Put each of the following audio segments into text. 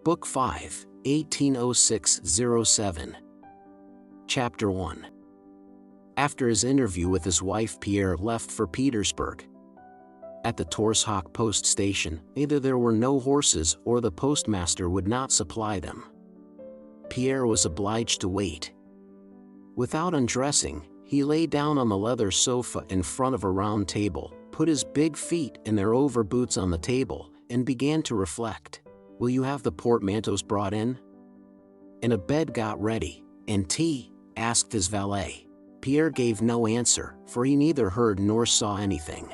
Book 5, 1806-07. Chapter 1. After his interview with his wife, Pierre left for Petersburg. At the Torshak post station, either there were no horses or the postmaster would not supply them. Pierre was obliged to wait. Without undressing, he lay down on the leather sofa in front of a round table, put his big feet in their overboots on the table, and began to reflect. "Will you have the portmanteaus brought in?" And a bed got ready. "And tea?" asked his valet. Pierre gave no answer, for he neither heard nor saw anything.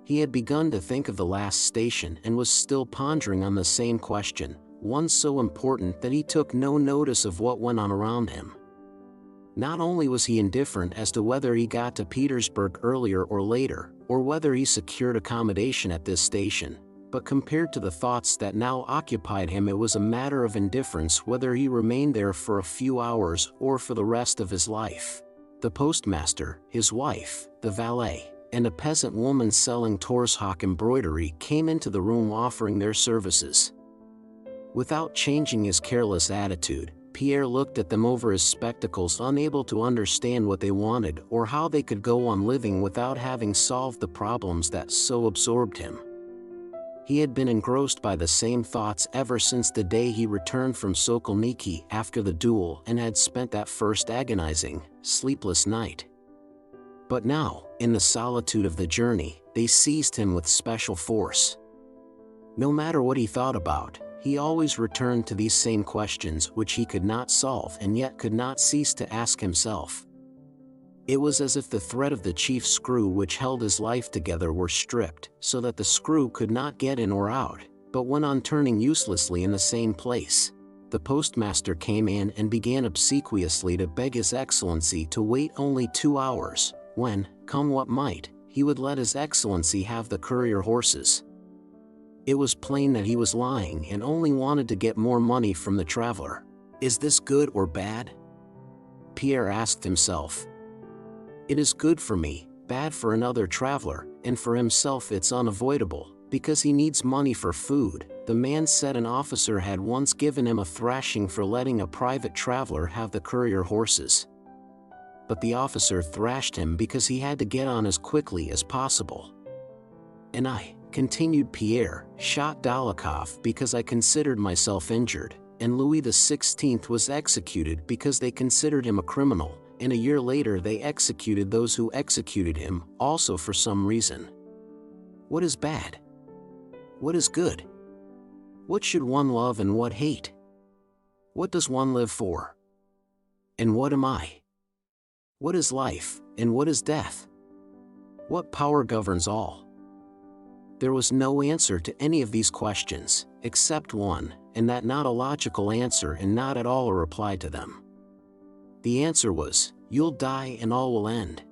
He had begun to think of the last station and was still pondering on the same question, one so important that he took no notice of what went on around him. Not only was he indifferent as to whether he got to Petersburg earlier or later, or whether he secured accommodation at this station, but compared to the thoughts that now occupied him, it was a matter of indifference whether he remained there for a few hours or for the rest of his life. The postmaster, his wife, the valet, and a peasant woman selling Torshak embroidery came into the room offering their services. Without changing his careless attitude, Pierre looked at them over his spectacles, unable to understand what they wanted or how they could go on living without having solved the problems that so absorbed him. He had been engrossed by the same thoughts ever since the day he returned from Sokolniki after the duel and had spent that first agonizing, sleepless night. But now, in the solitude of the journey, they seized him with special force. No matter what he thought about, he always returned to these same questions which he could not solve and yet could not cease to ask himself. It was as if the thread of the chief screw which held his life together were stripped, so that the screw could not get in or out, but went on turning uselessly in the same place. The postmaster came in and began obsequiously to beg His Excellency to wait only 2 hours, when, come what might, he would let His Excellency have the courier horses. It was plain that he was lying and only wanted to get more money from the traveler. Is this good or bad? Pierre asked himself. It is good for me, bad for another traveler, and for himself it's unavoidable, because he needs money for food. The man said an officer had once given him a thrashing for letting a private traveler have the courier horses. But the officer thrashed him because he had to get on as quickly as possible. And I, continued Pierre, shot Dolokhov because I considered myself injured, and Louis XVI was executed because they considered him a criminal. And a year later they executed those who executed him, also for some reason. What is bad? What is good? What should one love and what hate? What does one live for? And what am I? What is life, and what is death? What power governs all? There was no answer to any of these questions, except one, and that not a logical answer and not at all a reply to them. The answer was, you'll die and all will end.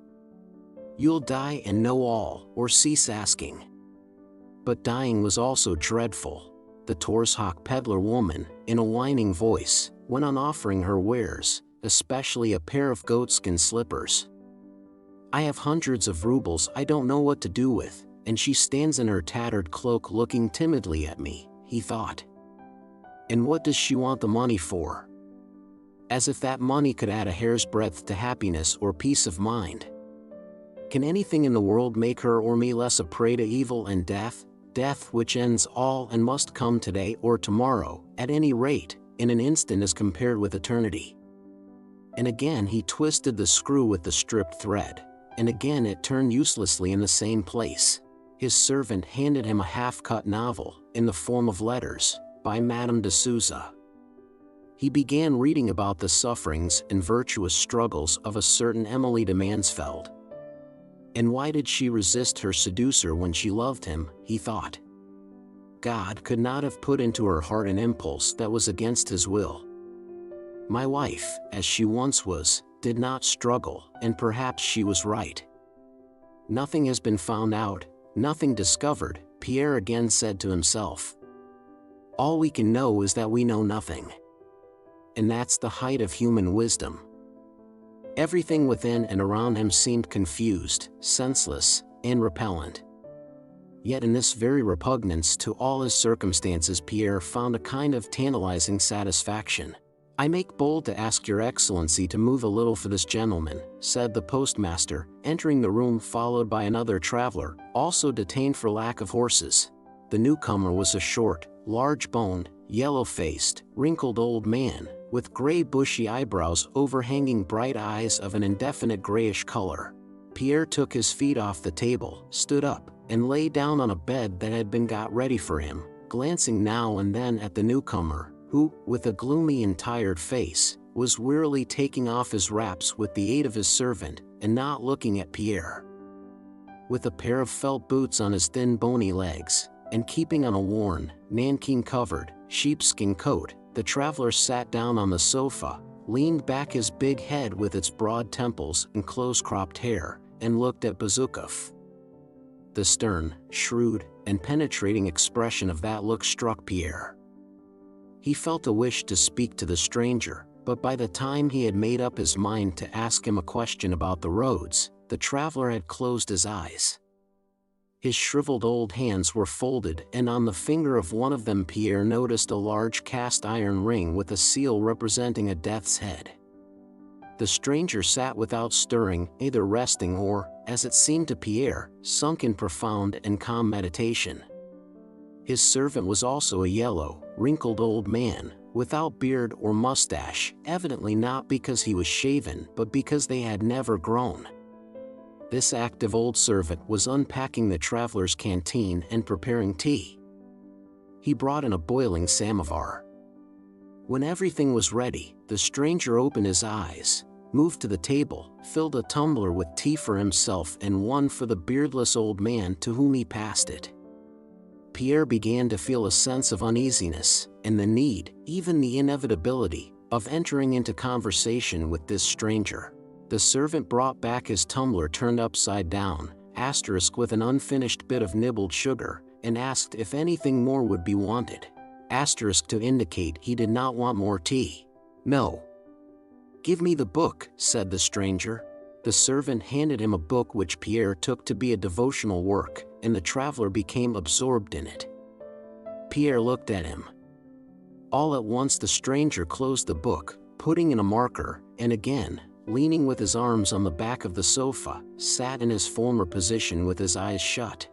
You'll die and know all, or cease asking. But dying was also dreadful. The Torshak peddler woman, in a whining voice, went on offering her wares, especially a pair of goatskin slippers. I have hundreds of rubles I don't know what to do with, and she stands in her tattered cloak looking timidly at me, he thought. And what does she want the money for? As if that money could add a hair's breadth to happiness or peace of mind. Can anything in the world make her or me less a prey to evil and death, death which ends all and must come today or tomorrow, at any rate, in an instant as compared with eternity? And again he twisted the screw with the stripped thread, and again it turned uselessly in the same place. His servant handed him a half-cut novel, in the form of letters, by Madame de Souza. He began reading about the sufferings and virtuous struggles of a certain Emily de Mansfeld. And why did she resist her seducer when she loved him, he thought. God could not have put into her heart an impulse that was against his will. My wife, as she once was, did not struggle, and perhaps she was right. Nothing has been found out, nothing discovered, Pierre again said to himself. All we can know is that we know nothing. And that's the height of human wisdom. Everything within and around him seemed confused, senseless, and repellent. Yet in this very repugnance to all his circumstances, Pierre found a kind of tantalizing satisfaction. "I make bold to ask your excellency to move a little for this gentleman," said the postmaster, entering the room followed by another traveler, also detained for lack of horses. The newcomer was a short, large-boned, yellow-faced, wrinkled old man, with gray bushy eyebrows overhanging bright eyes of an indefinite grayish color. Pierre took his feet off the table, stood up, and lay down on a bed that had been got ready for him, glancing now and then at the newcomer, who, with a gloomy and tired face, was wearily taking off his wraps with the aid of his servant, and not looking at Pierre. With a pair of felt boots on his thin bony legs, and keeping on a worn, nankeen-covered, sheepskin coat, the traveler sat down on the sofa, leaned back his big head with its broad temples and close-cropped hair, and looked at Bezukhov. The stern, shrewd, and penetrating expression of that look struck Pierre. He felt a wish to speak to the stranger, but by the time he had made up his mind to ask him a question about the roads, the traveler had closed his eyes. His shriveled old hands were folded, and on the finger of one of them Pierre noticed a large cast-iron ring with a seal representing a death's head. The stranger sat without stirring, either resting or, as it seemed to Pierre, sunk in profound and calm meditation. His servant was also a yellow, wrinkled old man, without beard or mustache, evidently not because he was shaven but because they had never grown. This active old servant was unpacking the traveler's canteen and preparing tea. He brought in a boiling samovar. When everything was ready, the stranger opened his eyes, moved to the table, filled a tumbler with tea for himself and one for the beardless old man to whom he passed it. Pierre began to feel a sense of uneasiness, and the need, even the inevitability, of entering into conversation with this stranger. The servant brought back his tumbler turned upside down, with an unfinished bit of nibbled sugar, and asked if anything more would be wanted. To indicate he did not want more tea. "No." "Give me the book," said the stranger. The servant handed him a book which Pierre took to be a devotional work, and the traveler became absorbed in it. Pierre looked at him. All at once the stranger closed the book, putting in a marker, and again, leaning with his arms on the back of the sofa, sat in his former position with his eyes shut.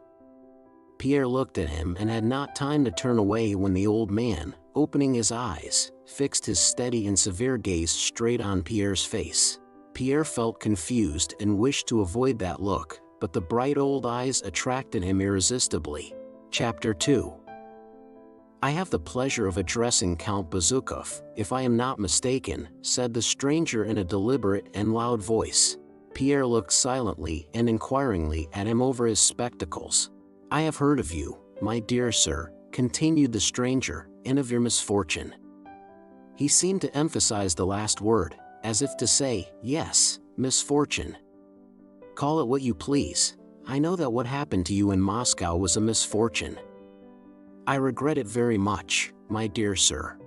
Pierre looked at him and had not time to turn away when the old man, opening his eyes, fixed his steady and severe gaze straight on Pierre's face. Pierre felt confused and wished to avoid that look, but the bright old eyes attracted him irresistibly. Chapter 2. "I have the pleasure of addressing Count Bezukhov, if I am not mistaken," said the stranger in a deliberate and loud voice. Pierre looked silently and inquiringly at him over his spectacles. "I have heard of you, my dear sir," continued the stranger, "and of your misfortune." He seemed to emphasize the last word, as if to say, "Yes, misfortune. Call it what you please. I know that what happened to you in Moscow was a misfortune. I regret it very much, my dear sir."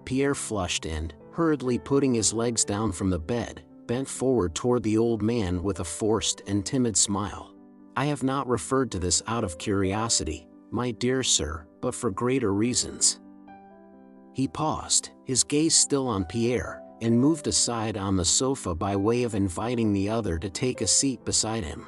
Pierre flushed and, hurriedly putting his legs down from the bed, bent forward toward the old man with a forced and timid smile. "I have not referred to this out of curiosity, my dear sir, but for greater reasons." He paused, his gaze still on Pierre, and moved aside on the sofa by way of inviting the other to take a seat beside him.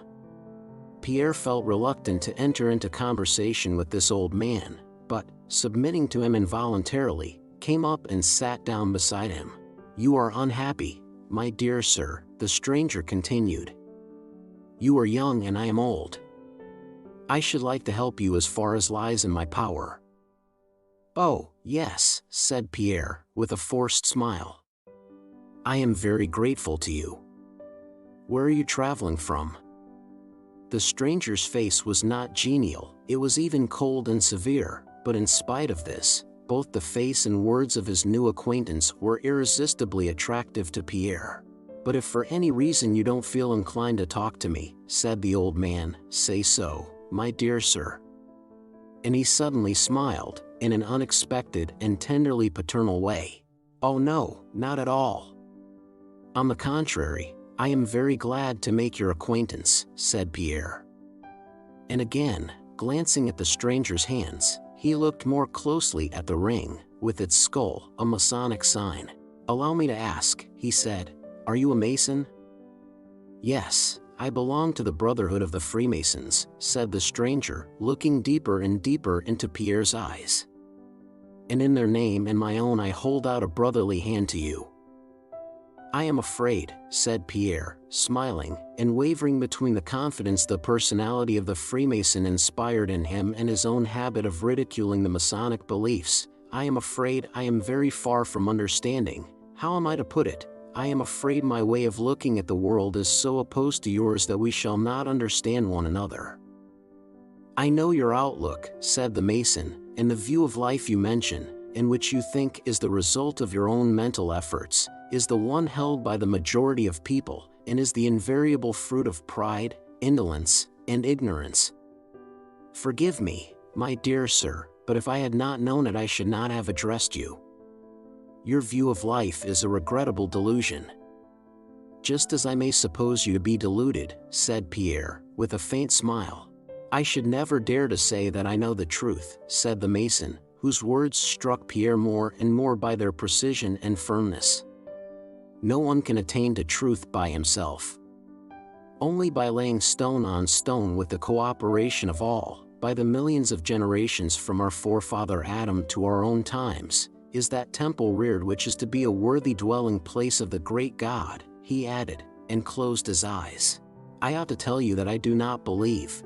Pierre felt reluctant to enter into conversation with this old man, but, submitting to him involuntarily, came up and sat down beside him. "You are unhappy, my dear sir," the stranger continued. "You are young and I am old. I should like to help you as far as lies in my power." "Oh, yes," said Pierre, with a forced smile. "I am very grateful to you. Where are you traveling from?" The stranger's face was not genial, it was even cold and severe, but in spite of this, both the face and words of his new acquaintance were irresistibly attractive to Pierre. "But if for any reason you don't feel inclined to talk to me," said the old man, "say so, my dear sir." And he suddenly smiled, in an unexpected and tenderly paternal way. "Oh no, not at all. On the contrary, I am very glad to make your acquaintance," said Pierre. And again, Glancing at the stranger's hands, he looked more closely at the ring, with its skull, a Masonic sign. "Allow me to ask," he said, "are you a Mason?" "Yes, I belong to the Brotherhood of the Freemasons," said the stranger, looking deeper and deeper into Pierre's eyes. "And in their name and my own I hold out a brotherly hand to you." "I am afraid," said Pierre, smiling, and wavering between the confidence the personality of the Freemason inspired in him and his own habit of ridiculing the Masonic beliefs. "I am afraid I am very far from understanding. How am I to put it? I am afraid my way of looking at the world is so opposed to yours that we shall not understand one another." "I know your outlook," said the Mason, "and the view of life you mention, and which you think is the result of your own mental efforts, is the one held by the majority of people, and is the invariable fruit of pride, indolence, and ignorance. Forgive me, my dear sir, but if I had not known it I should not have addressed you. Your view of life is a regrettable delusion." "Just as I may suppose you to be deluded," said Pierre, with a faint smile. "I should never dare to say that I know the truth," said the Mason, whose words struck Pierre more and more by their precision and firmness. "No one can attain to truth by himself. Only by laying stone on stone with the cooperation of all, by the millions of generations from our forefather Adam to our own times, is that temple reared which is to be a worthy dwelling place of the great God," he added, and closed his eyes. "I ought to tell you that I do not believe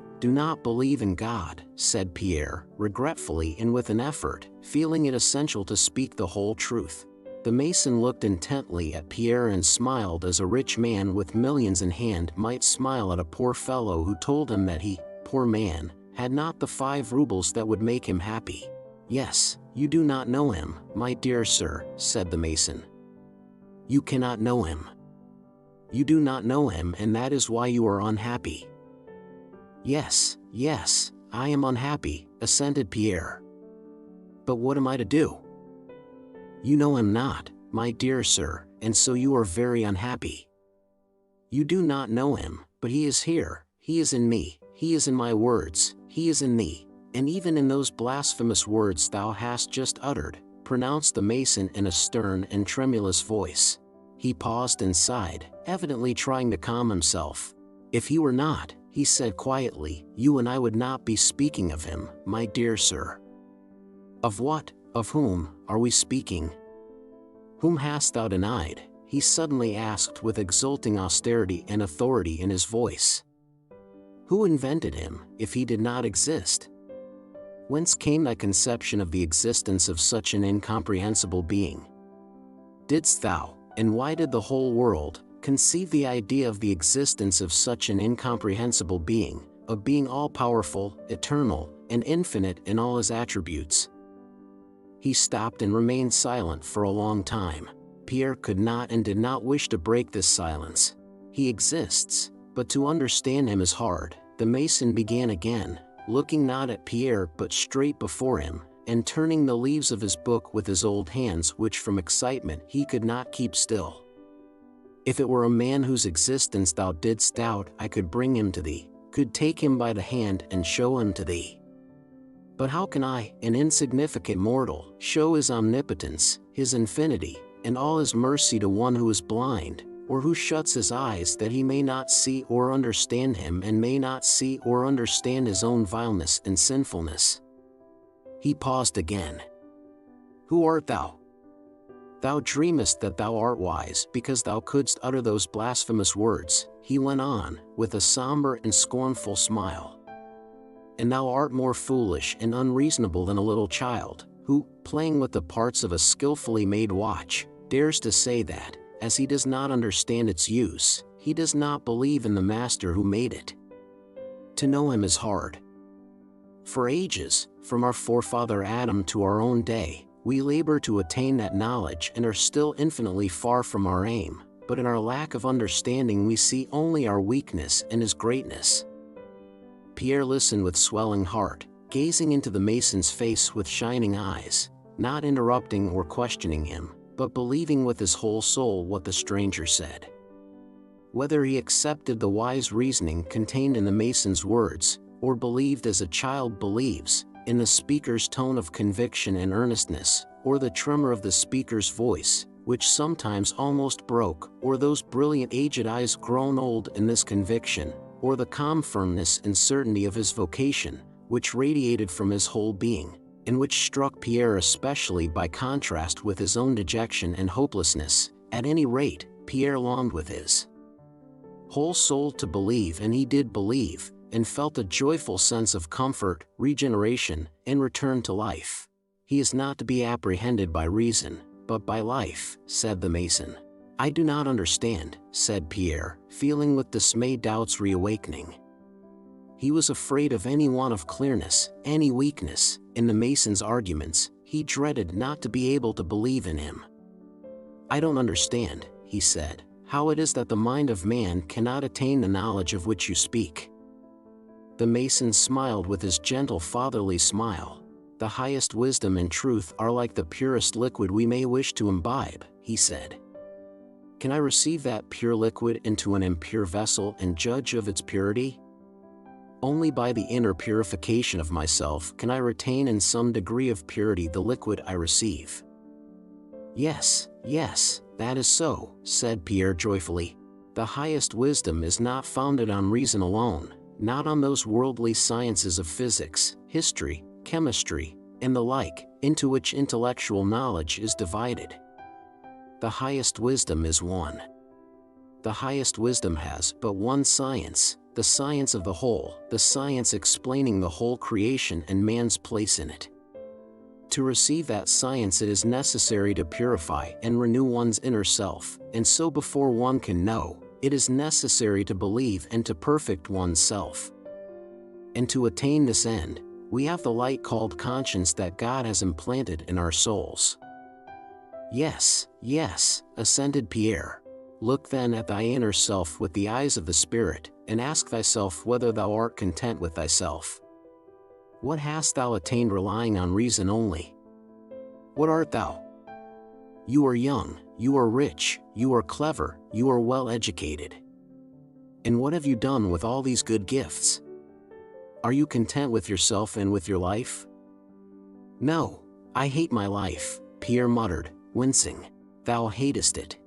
in God," said Pierre, regretfully and with an effort, feeling it essential to speak the whole truth. The Mason looked intently at Pierre and smiled as a rich man with millions in hand might smile at a poor fellow who told him that he, poor man, had not the 5 rubles that would make him happy. "Yes, you do not know him, my dear sir," said the Mason. "You cannot know him. You do not know him, and that is why you are unhappy." Yes, I am unhappy," assented Pierre. "But what am I to do?" "You know him not, my dear sir, and so you are very unhappy. You do not know him, but he is here, he is in me, he is in my words, he is in thee, and even in those blasphemous words thou hast just uttered," pronounced the Mason in a stern and tremulous voice. He paused and sighed, evidently trying to calm himself. "If he were not," he said quietly, "you and I would not be speaking of him, my dear sir." "Of what, of whom, are we speaking? Whom hast thou denied?" he suddenly asked with exulting austerity and authority in his voice. "Who invented him, if he did not exist? Whence came thy conception of the existence of such an incomprehensible being? Didst thou, and why did the whole world, conceive the idea of the existence of such an incomprehensible being, a being all-powerful, eternal, and infinite in all his attributes?" He stopped and remained silent for a long time. Pierre could not and did not wish to break this silence. "He exists, but to understand him is hard," the Mason began again, looking not at Pierre but straight before him, and turning the leaves of his book with his old hands which from excitement he could not keep still. "If it were a man whose existence thou didst doubt, I could bring him to thee, could take him by the hand and show him to thee. But how can I, an insignificant mortal, show his omnipotence, his infinity, and all his mercy to one who is blind, or who shuts his eyes that he may not see or understand him and may not see or understand his own vileness and sinfulness?" He paused again. "Who art thou? Thou dreamest that thou art wise because thou couldst utter those blasphemous words," he went on, with a somber and scornful smile. "And thou art more foolish and unreasonable than a little child, who, playing with the parts of a skillfully made watch, dares to say that, as he does not understand its use, he does not believe in the master who made it. To know him is hard. For ages, from our forefather Adam to our own day, we labor to attain that knowledge and are still infinitely far from our aim, but in our lack of understanding we see only our weakness and his greatness." Pierre listened with swelling heart, gazing into the Mason's face with shining eyes, not interrupting or questioning him, but believing with his whole soul what the stranger said. Whether he accepted the wise reasoning contained in the Mason's words, or believed as a child believes, in the speaker's tone of conviction and earnestness, or the tremor of the speaker's voice, which sometimes almost broke, or those brilliant aged eyes grown old in this conviction, or the calm firmness and certainty of his vocation, which radiated from his whole being, and which struck Pierre especially by contrast with his own dejection and hopelessness. At any rate, Pierre longed with his whole soul to believe, and he did believe, and felt a joyful sense of comfort, regeneration, and return to life. He is not to be apprehended by reason, but by life, said the Mason. I do not understand, said Pierre, feeling with dismay doubts reawakening. He was afraid of any want of clearness, any weakness, in the Mason's arguments. He dreaded not to be able to believe in him. I don't understand, he said, how it is that the mind of man cannot attain the knowledge of which you speak. The Mason smiled with his gentle fatherly smile. The highest wisdom and truth are like the purest liquid we may wish to imbibe, he said. Can I receive that pure liquid into an impure vessel and judge of its purity? Only by the inner purification of myself can I retain in some degree of purity the liquid I receive. Yes, yes, that is so, said Pierre joyfully. The highest wisdom is not founded on reason alone, not on those worldly sciences of physics, history, chemistry, and the like, into which intellectual knowledge is divided. The highest wisdom is one. The highest wisdom has but one science, the science of the whole, the science explaining the whole creation and man's place in it. To receive that science it is necessary to purify and renew one's inner self, and so before one can know, it is necessary to believe and to perfect one's self. And to attain this end, we have the light called conscience that God has implanted in our souls. Yes, yes, assented Pierre. Look then at thy inner self with the eyes of the Spirit, and ask thyself whether thou art content with thyself. What hast thou attained relying on reason only? What art thou? You are young, you are rich, you are clever, you are well educated. And what have you done with all these good gifts? Are you content with yourself and with your life? No, I hate my life, Pierre muttered, wincing. Thou hatest it.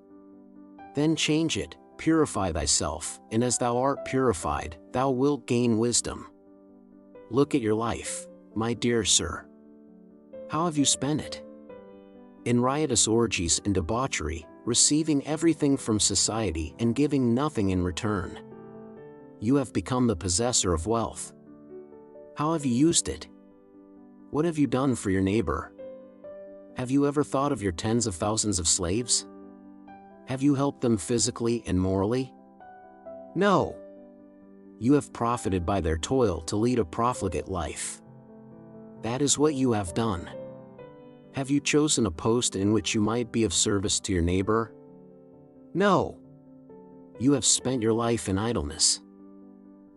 Then change it, purify thyself, and as thou art purified, thou wilt gain wisdom. Look at your life, my dear sir. How have you spent it? In riotous orgies and debauchery, receiving everything from society and giving nothing in return. You have become the possessor of wealth. How have you used it? What have you done for your neighbor? Have you ever thought of your tens of thousands of slaves? Have you helped them physically and morally? No. You have profited by their toil to lead a profligate life. That is what you have done. Have you chosen a post in which you might be of service to your neighbor? No. You have spent your life in idleness.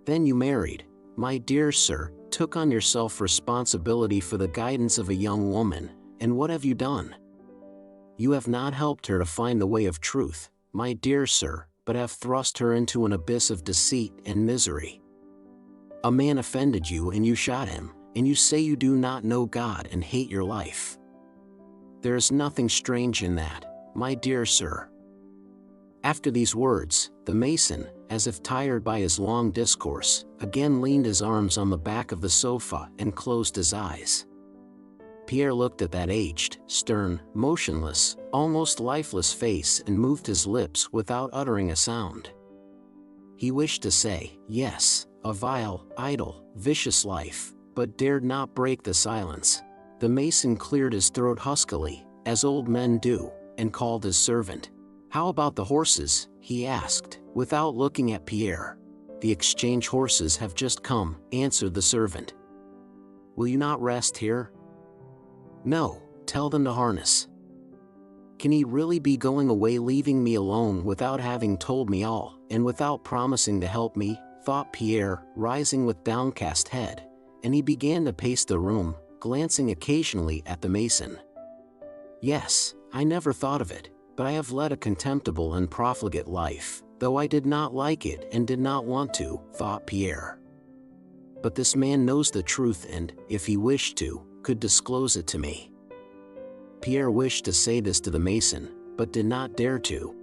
Then you married, my dear sir, took on yourself responsibility for the guidance of a young woman, and what have you done? You have not helped her to find the way of truth, my dear sir, but have thrust her into an abyss of deceit and misery. A man offended you and you shot him, and you say you do not know God and hate your life. There is nothing strange in that, my dear sir. After these words, the Mason, as if tired by his long discourse, again leaned his arms on the back of the sofa and closed his eyes. Pierre looked at that aged, stern, motionless, almost lifeless face and moved his lips without uttering a sound. He wished to say, yes, a vile, idle, vicious life, but dared not break the silence. The Mason cleared his throat huskily, as old men do, and called his servant. How about the horses? He asked, without looking at Pierre. The exchange horses have just come, answered the servant. Will you not rest here? No, tell them to harness. Can he really be going away leaving me alone without having told me all, and without promising to help me, thought Pierre, rising with downcast head, and he began to pace the room, glancing occasionally at the Mason. Yes, I never thought of it, but I have led a contemptible and profligate life, though I did not like it and did not want to, thought Pierre. But this man knows the truth and, if he wished to, could disclose it to me. Pierre wished to say this to the mason, but did not dare to.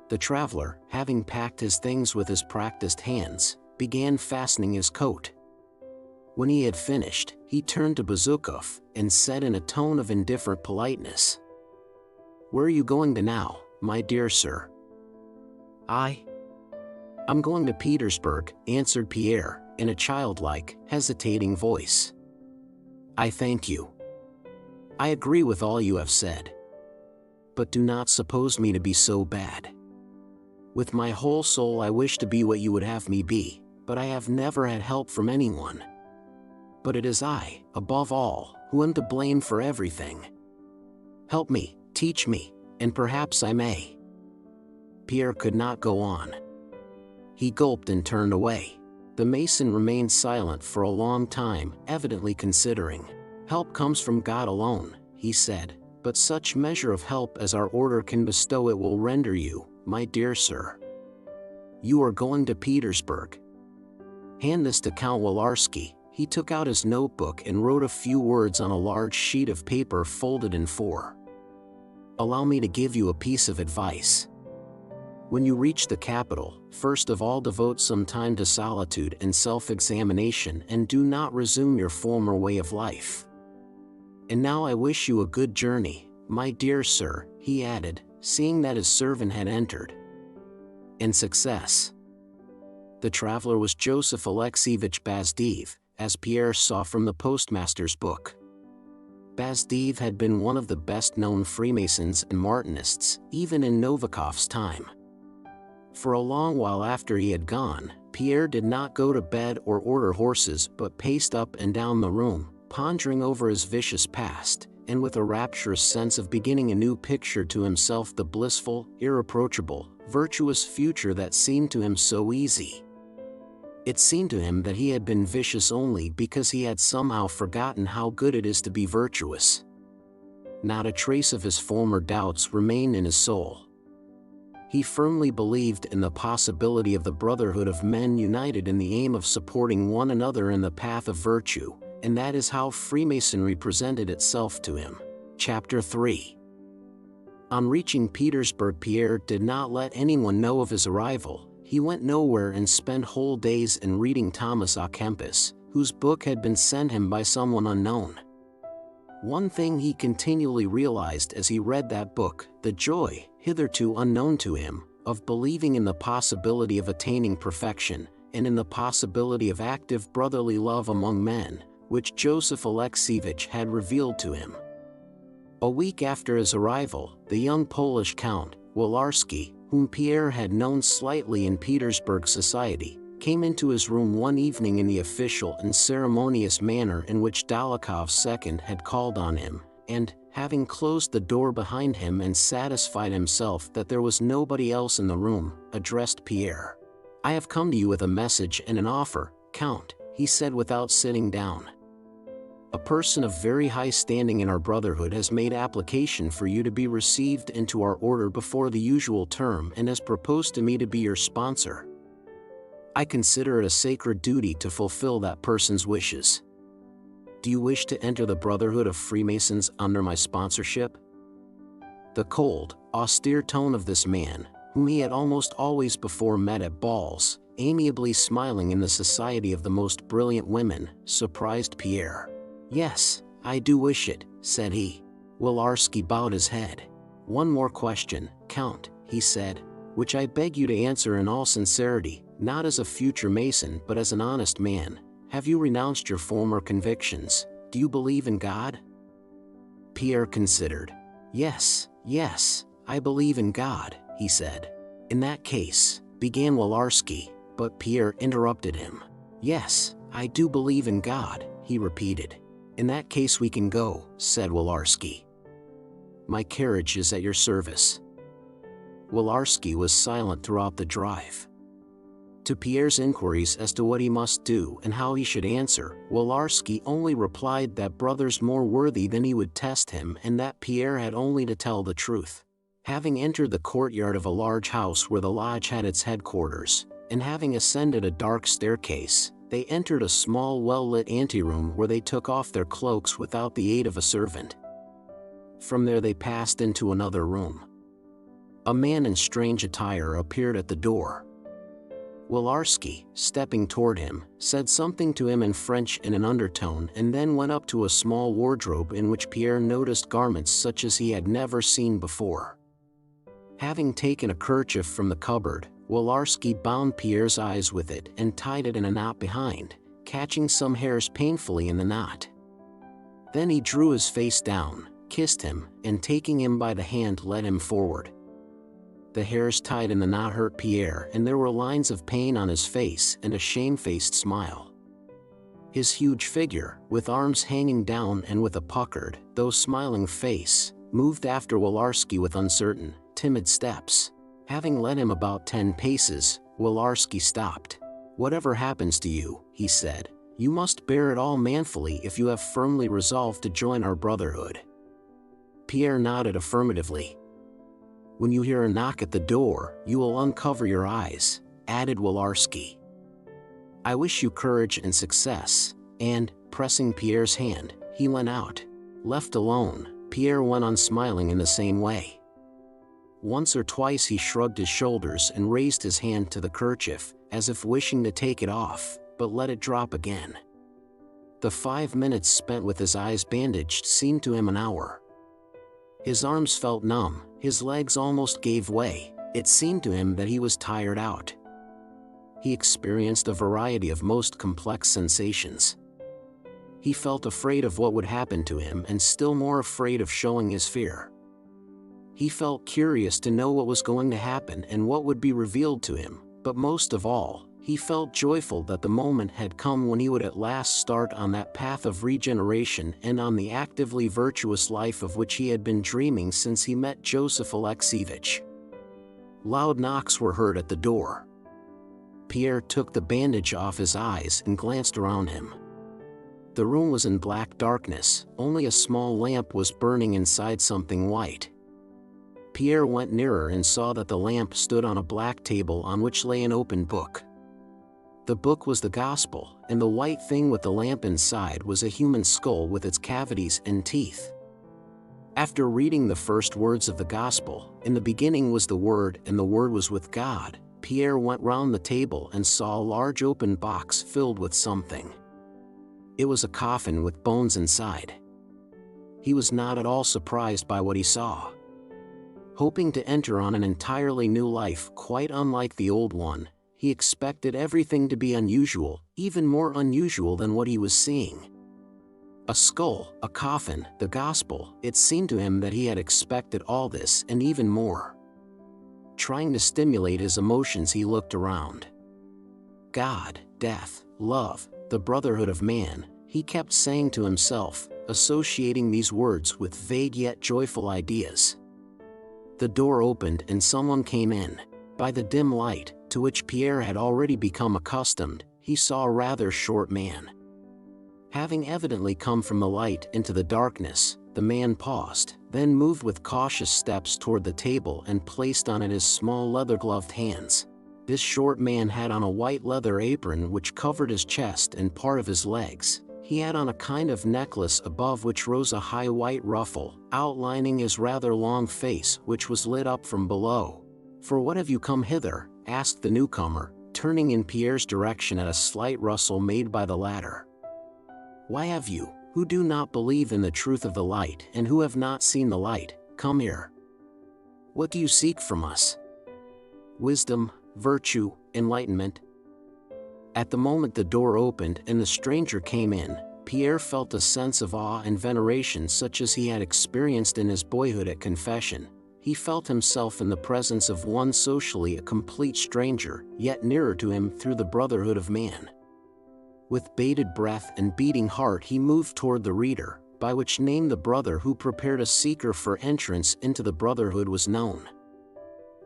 The traveler, having packed his things with his practiced hands, began fastening his coat. When he had finished, he turned to Bezukhov and said in a tone of indifferent politeness, "Where are you going to now, my dear sir?" I'm going to Petersburg," answered Pierre, in a childlike, hesitating voice. "I thank you. I agree with all you have said. But do not suppose me to be so bad. With my whole soul I wish to be what you would have me be, but I have never had help from anyone. But it is I, above all, who am to blame for everything. Help me, teach me, and perhaps I may." Pierre could not go on. He gulped and turned away. The mason remained silent for a long time, evidently considering. "Help comes from God alone," he said, "but such measure of help as our order can bestow it will render you, my dear sir. You are going to Petersburg. Hand this to Count Wolarski." He took out his notebook and wrote a few words on a large sheet of paper folded in four. "Allow me to give you a piece of advice. When you reach the capital, first of all devote some time to solitude and self-examination and do not resume your former way of life. And now I wish you a good journey, my dear sir," he added, seeing that his servant had entered. "And success." The traveler was Joseph Alexeyevich Bezukhov, as Pierre saw from the postmaster's book. Bezukhov had been one of the best-known Freemasons and Martinists, even in Novikov's time. For a long while after he had gone, Pierre did not go to bed or order horses but paced up and down the room, pondering over his vicious past, and with a rapturous sense of beginning a new picture to himself the blissful, irreproachable, virtuous future that seemed to him so easy. It seemed to him that he had been vicious only because he had somehow forgotten how good it is to be virtuous. Not a trace of his former doubts remained in his soul. He firmly believed in the possibility of the brotherhood of men united in the aim of supporting one another in the path of virtue, and that is how Freemasonry presented itself to him. Chapter 3. On reaching Petersburg, Pierre did not let anyone know of his arrival. He went nowhere and spent whole days in reading Thomas à Kempis, whose book had been sent him by someone unknown. One thing he continually realized as he read that book, the joy, hitherto unknown to him, of believing in the possibility of attaining perfection, and in the possibility of active brotherly love among men, which Joseph Alexeyevich had revealed to him. A week after his arrival, the young Polish Count, Wolarski, whom Pierre had known slightly in Petersburg society, came into his room one evening in the official and ceremonious manner in which Dolokhov II had called on him, and, having closed the door behind him and satisfied himself that there was nobody else in the room, addressed Pierre. "I have come to you with a message and an offer, Count," he said without sitting down. "A person of very high standing in our brotherhood has made application for you to be received into our order before the usual term and has proposed to me to be your sponsor. I consider it a sacred duty to fulfill that person's wishes. Do you wish to enter the Brotherhood of Freemasons under my sponsorship?" The cold, austere tone of this man, whom he had almost always before met at balls, amiably smiling in the society of the most brilliant women, surprised Pierre. "Yes, I do wish it," said he. Wolarski bowed his head. "One more question, Count," he said, "which I beg you to answer in all sincerity, not as a future Mason but as an honest man. Have you renounced your former convictions? Do you believe in God?" Pierre considered. Yes, I believe in God," he said. "In that case," began Wolarski, but Pierre interrupted him. "Yes, I do believe in God," he repeated. "In that case we can go," said Wolarski. "My carriage is at your service." Wolarski was silent throughout the drive. To Pierre's inquiries as to what he must do and how he should answer, Wolarski only replied that brothers more worthy than he would test him and that Pierre had only to tell the truth. Having entered the courtyard of a large house where the lodge had its headquarters, and having ascended a dark staircase, They entered a small well-lit anteroom where they took off their cloaks without the aid of a servant. From there they passed into another room. A man in strange attire appeared at the door. Wolarski, stepping toward him, said something to him in French in an undertone and then went up to a small wardrobe in which Pierre noticed garments such as he had never seen before. Having taken a kerchief from the cupboard, Wolarski bound Pierre's eyes with it and tied it in a knot behind, catching some hairs painfully in the knot. Then he drew his face down, kissed him, and taking him by the hand led him forward. The hairs tied in the knot hurt Pierre, and there were lines of pain on his face and a shamefaced smile. His huge figure, with arms hanging down and with a puckered, though smiling face, moved after Wolarski with uncertain, timid steps. Having led him about 10 paces, Wolarski stopped. "Whatever happens to you," he said, "you must bear it all manfully if you have firmly resolved to join our brotherhood." Pierre nodded affirmatively. "When you hear a knock at the door, you will uncover your eyes," added Wolarski. "I wish you courage and success," and, pressing Pierre's hand, he went out. Left alone, Pierre went on smiling in the same way. Once or twice he shrugged his shoulders and raised his hand to the kerchief, as if wishing to take it off, but let it drop again. The 5 minutes spent with his eyes bandaged seemed to him an hour. His arms felt numb, his legs almost gave way. It seemed to him that he was tired out. He experienced a variety of most complex sensations. He felt afraid of what would happen to him and still more afraid of showing his fear. He felt curious to know what was going to happen and what would be revealed to him, but most of all, he felt joyful that the moment had come when he would at last start on that path of regeneration and on the actively virtuous life of which he had been dreaming since he met Joseph Alexievich. Loud knocks were heard at the door. Pierre took the bandage off his eyes and glanced around him. The room was in black darkness, only a small lamp was burning inside something white. Pierre went nearer and saw that the lamp stood on a black table on which lay an open book. The book was the Gospel, and the white thing with the lamp inside was a human skull with its cavities and teeth. After reading the first words of the Gospel, "In the beginning was the Word, and the Word was with God," Pierre went round the table and saw a large open box filled with something. It was a coffin with bones inside. He was not at all surprised by what he saw. Hoping to enter on an entirely new life quite unlike the old one, he expected everything to be unusual, even more unusual than what he was seeing. A skull, a coffin, the Gospel, it seemed to him that he had expected all this and even more. Trying to stimulate his emotions, he looked around. God, death, love, the brotherhood of man, he kept saying to himself, associating these words with vague yet joyful ideas. The door opened and someone came in. By the dim light, to which Pierre had already become accustomed, he saw a rather short man. Having evidently come from the light into the darkness, the man paused, then moved with cautious steps toward the table and placed on it his small leather-gloved hands. This short man had on a white leather apron which covered his chest and part of his legs. He had on a kind of necklace above which rose a high white ruffle, outlining his rather long face, which was lit up from below. "For what have you come hither?" asked the newcomer, turning in Pierre's direction at a slight rustle made by the latter. "Why have you, who do not believe in the truth of the light and who have not seen the light, come here? What do you seek from us? Wisdom, virtue, enlightenment?" At the moment the door opened and the stranger came in, Pierre felt a sense of awe and veneration such as he had experienced in his boyhood at confession. He felt himself in the presence of one socially a complete stranger, yet nearer to him through the brotherhood of man. With bated breath and beating heart he moved toward the reader, by which name the brother who prepared a seeker for entrance into the brotherhood was known.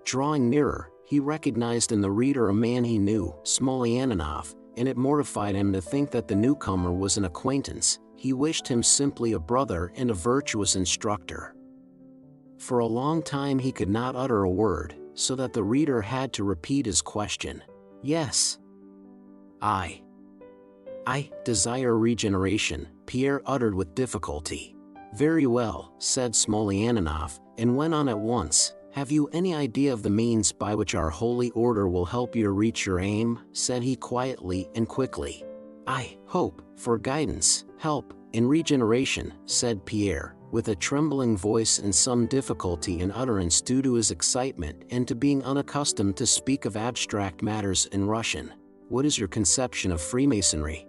Drawing nearer, he recognized in the reader a man he knew, Smolyanov, and it mortified him to think that the newcomer was an acquaintance. He wished him simply a brother and a virtuous instructor. For a long time he could not utter a word, so that the reader had to repeat his question. "Yes. I. I desire regeneration, Pierre uttered with difficulty. Very well, said Smolyaninoff, and went on at once. Have you any idea of the means by which our holy order will help you to reach your aim? Said he quietly and quickly. I hope for guidance, help, in regeneration, said Pierre, with a trembling voice and some difficulty in utterance due to his excitement and to being unaccustomed to speak of abstract matters in Russian. What is your conception of Freemasonry?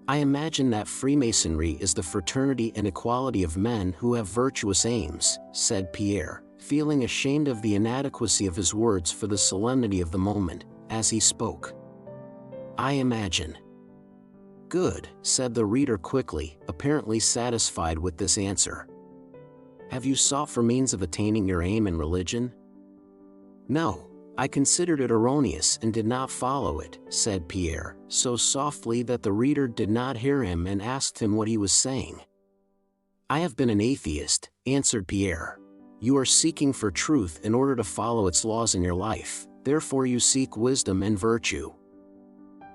I imagine that Freemasonry is the fraternity and equality of men who have virtuous aims, said Pierre, feeling ashamed of the inadequacy of his words for the solemnity of the moment, as he spoke. I imagine. Good, said the reader quickly, apparently satisfied with this answer. Have you sought for means of attaining your aim in religion? No, I considered it erroneous and did not follow it, said Pierre, so softly that the reader did not hear him and asked him what he was saying. I have been an atheist, answered Pierre. You are seeking for truth in order to follow its laws in your life, therefore you seek wisdom and virtue.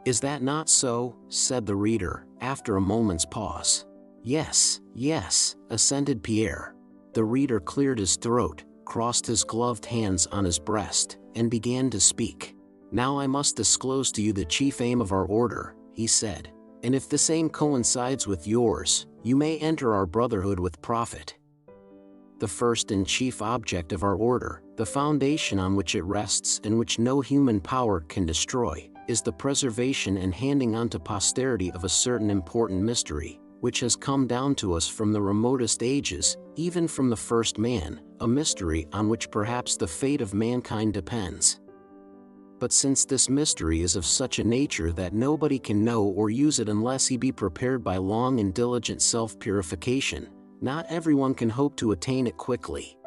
Is that not so? Said the reader, after a moment's pause. Yes, yes, assented Pierre. The reader cleared his throat, crossed his gloved hands on his breast, and began to speak. Now I must disclose to you the chief aim of our order, he said, and if this aim coincides with yours, you may enter our brotherhood with profit. The first and chief object of our order, the foundation on which it rests and which no human power can destroy, is the preservation and handing on to posterity of a certain important mystery, which has come down to us from the remotest ages, even from the first man, a mystery on which perhaps the fate of mankind depends. But since this mystery is of such a nature that nobody can know or use it unless he be prepared by long and diligent self-purification, not everyone can hope to attain it quickly.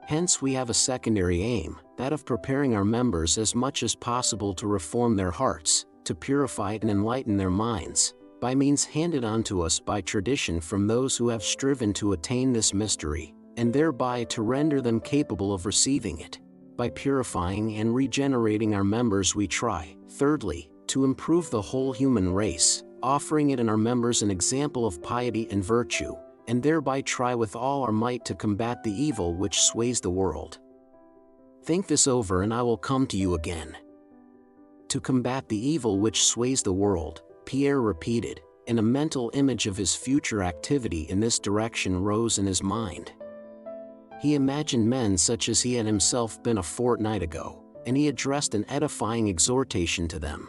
Hence we have a secondary aim, that of preparing our members as much as possible to reform their hearts, to purify and enlighten their minds, by means handed on to us by tradition from those who have striven to attain this mystery, and thereby to render them capable of receiving it. By purifying and regenerating our members we try, thirdly, to improve the whole human race, offering it in our members an example of piety and virtue, and thereby try with all our might to combat the evil which sways the world. Think this over and I will come to you again. To combat the evil which sways the world, Pierre repeated, and a mental image of his future activity in this direction rose in his mind. He imagined men such as he had himself been a fortnight ago, and he addressed an edifying exhortation to them.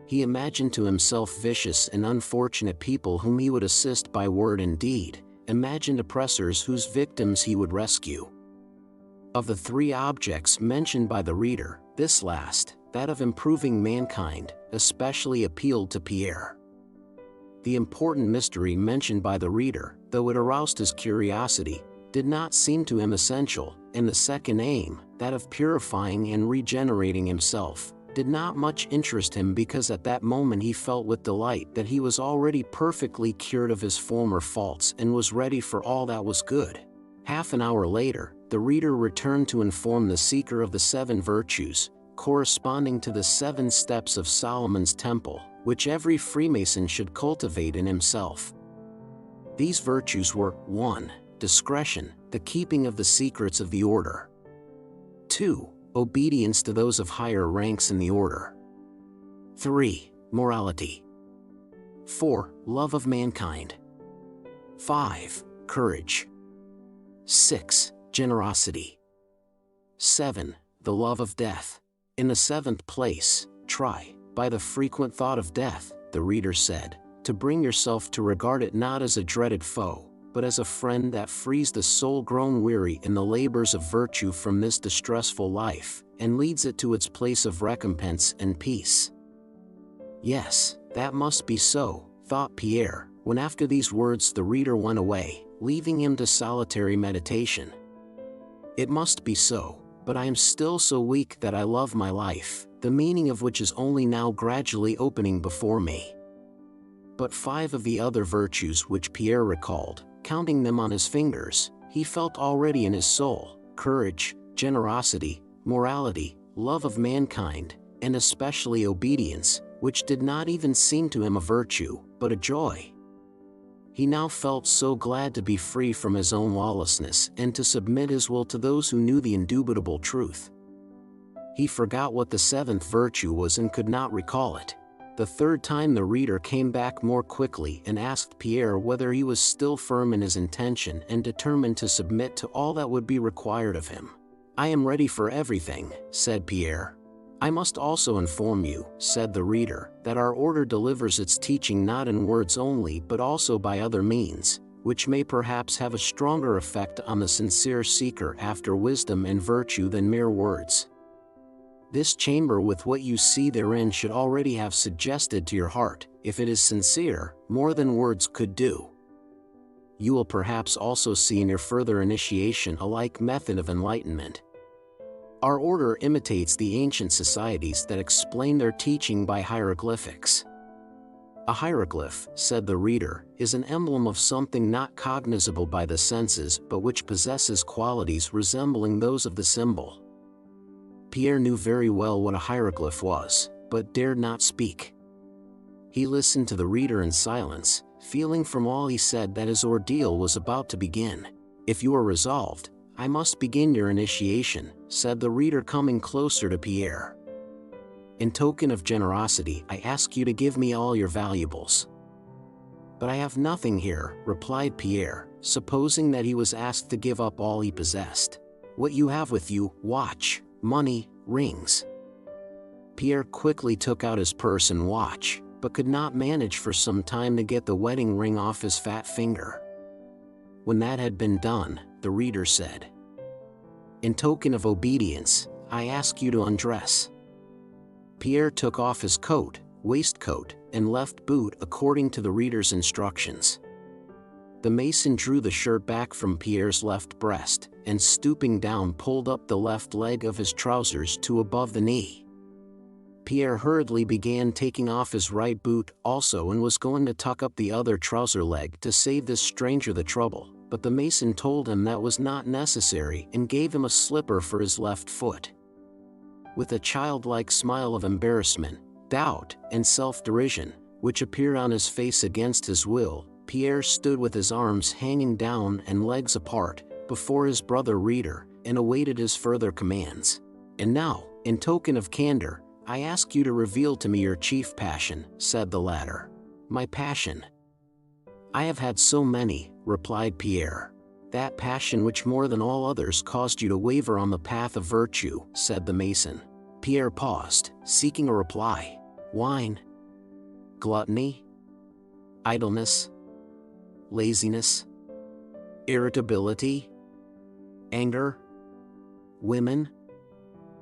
He imagined to himself vicious and unfortunate people whom he would assist by word and deed, imagined oppressors whose victims he would rescue. Of the three objects mentioned by the reader, this last, that of improving mankind, especially appealed to Pierre. The important mystery mentioned by the reader, though it aroused his curiosity, did not seem to him essential, and the second aim, that of purifying and regenerating himself, did not much interest him because at that moment he felt with delight that he was already perfectly cured of his former faults and was ready for all that was good. Half an hour later, the reader returned to inform the seeker of the 7 virtues, corresponding to the 7 steps of Solomon's temple, which every Freemason should cultivate in himself. These virtues were 1. Discretion, the keeping of the secrets of the order. 2. Obedience to those of higher ranks in the order. 3. Morality. 4. Love of mankind. 5. Courage. 6. Generosity. 7. The love of death. In the 7th place, try, by the frequent thought of death, the reader said, to bring yourself to regard it not as a dreaded foe, but as a friend that frees the soul grown weary in the labors of virtue from this distressful life, and leads it to its place of recompense and peace. Yes, that must be so, thought Pierre, when after these words the reader went away, leaving him to solitary meditation. It must be so, but I am still so weak that I love my life, the meaning of which is only now gradually opening before me. But 5 of the other virtues which Pierre recalled, counting them on his fingers, he felt already in his soul: courage, generosity, morality, love of mankind, and especially obedience, which did not even seem to him a virtue, but a joy. He now felt so glad to be free from his own lawlessness and to submit his will to those who knew the indubitable truth. He forgot what the seventh virtue was and could not recall it. The third time the reader came back more quickly and asked Pierre whether he was still firm in his intention and determined to submit to all that would be required of him. "I am ready for everything," said Pierre. "I must also inform you," said the reader, "that our order delivers its teaching not in words only but also by other means, which may perhaps have a stronger effect on the sincere seeker after wisdom and virtue than mere words. This chamber with what you see therein should already have suggested to your heart, if it is sincere, more than words could do. You will perhaps also see in your further initiation a like method of enlightenment. Our order imitates the ancient societies that explain their teaching by hieroglyphics." "A hieroglyph," said the reader, "is an emblem of something not cognizable by the senses but which possesses qualities resembling those of the symbol." Pierre knew very well what a hieroglyph was, but dared not speak. He listened to the reader in silence, feeling from all he said that his ordeal was about to begin. "If you are resolved, I must begin your initiation," said the reader, coming closer to Pierre. "In token of generosity, I ask you to give me all your valuables." "But I have nothing here," replied Pierre, supposing that he was asked to give up all he possessed. "What you have with you: watch, money, rings." Pierre quickly took out his purse and watch, but could not manage for some time to get the wedding ring off his fat finger. When that had been done, the reader said, "In token of obedience, I ask you to undress." Pierre took off his coat, waistcoat, and left boot according to the reader's instructions. The mason drew the shirt back from Pierre's left breast, and stooping down pulled up the left leg of his trousers to above the knee. Pierre hurriedly began taking off his right boot also and was going to tuck up the other trouser leg to save this stranger the trouble, but the mason told him that was not necessary and gave him a slipper for his left foot. With a childlike smile of embarrassment, doubt, and self-derision, which appeared on his face against his will, Pierre stood with his arms hanging down and legs apart, before his brother reader, and awaited his further commands. "And now, in token of candor, I ask you to reveal to me your chief passion," said the latter. "My passion? I have had so many," replied Pierre. "That passion which more than all others caused you to waver on the path of virtue," said the mason. Pierre paused, seeking a reply. "Wine? Gluttony? Idleness? Laziness? Irritability? Anger? Women?"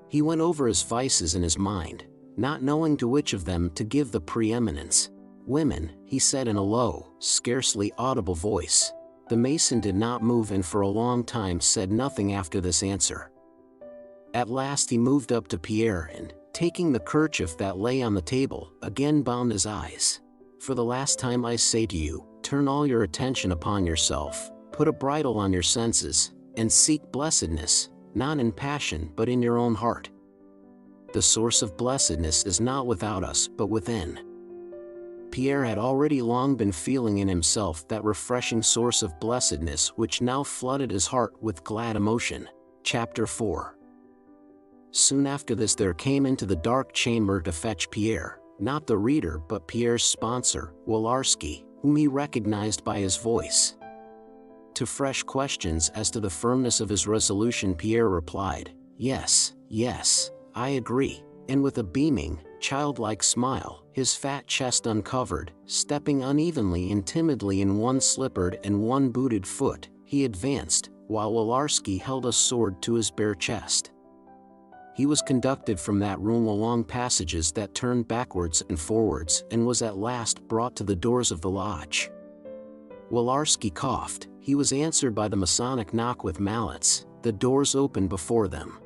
He went over his vices in his mind, not knowing to which of them to give the preeminence. "Women," he said in a low, scarcely audible voice. The mason did not move and for a long time said nothing after this answer. At last he moved up to Pierre and, taking the kerchief that lay on the table, again bound his eyes. "For the last time I say to you, turn all your attention upon yourself, put a bridle on your senses, and seek blessedness, not in passion but in your own heart. The source of blessedness is not without us but within." Pierre had already long been feeling in himself that refreshing source of blessedness which now flooded his heart with glad emotion. Chapter 4. Soon after this there came into the dark chamber to fetch Pierre, not the reader but Pierre's sponsor, Wolarski, whom he recognized by his voice. To fresh questions as to the firmness of his resolution Pierre replied, "Yes, yes, I agree," and with a beaming, childlike smile, his fat chest uncovered, stepping unevenly and timidly in one slippered and one booted foot, he advanced, while Wolarski held a sword to his bare chest. He was conducted from that room along passages that turned backwards and forwards and was at last brought to the doors of the lodge. Wolarski coughed. He was answered by the Masonic knock with mallets. The doors opened before them.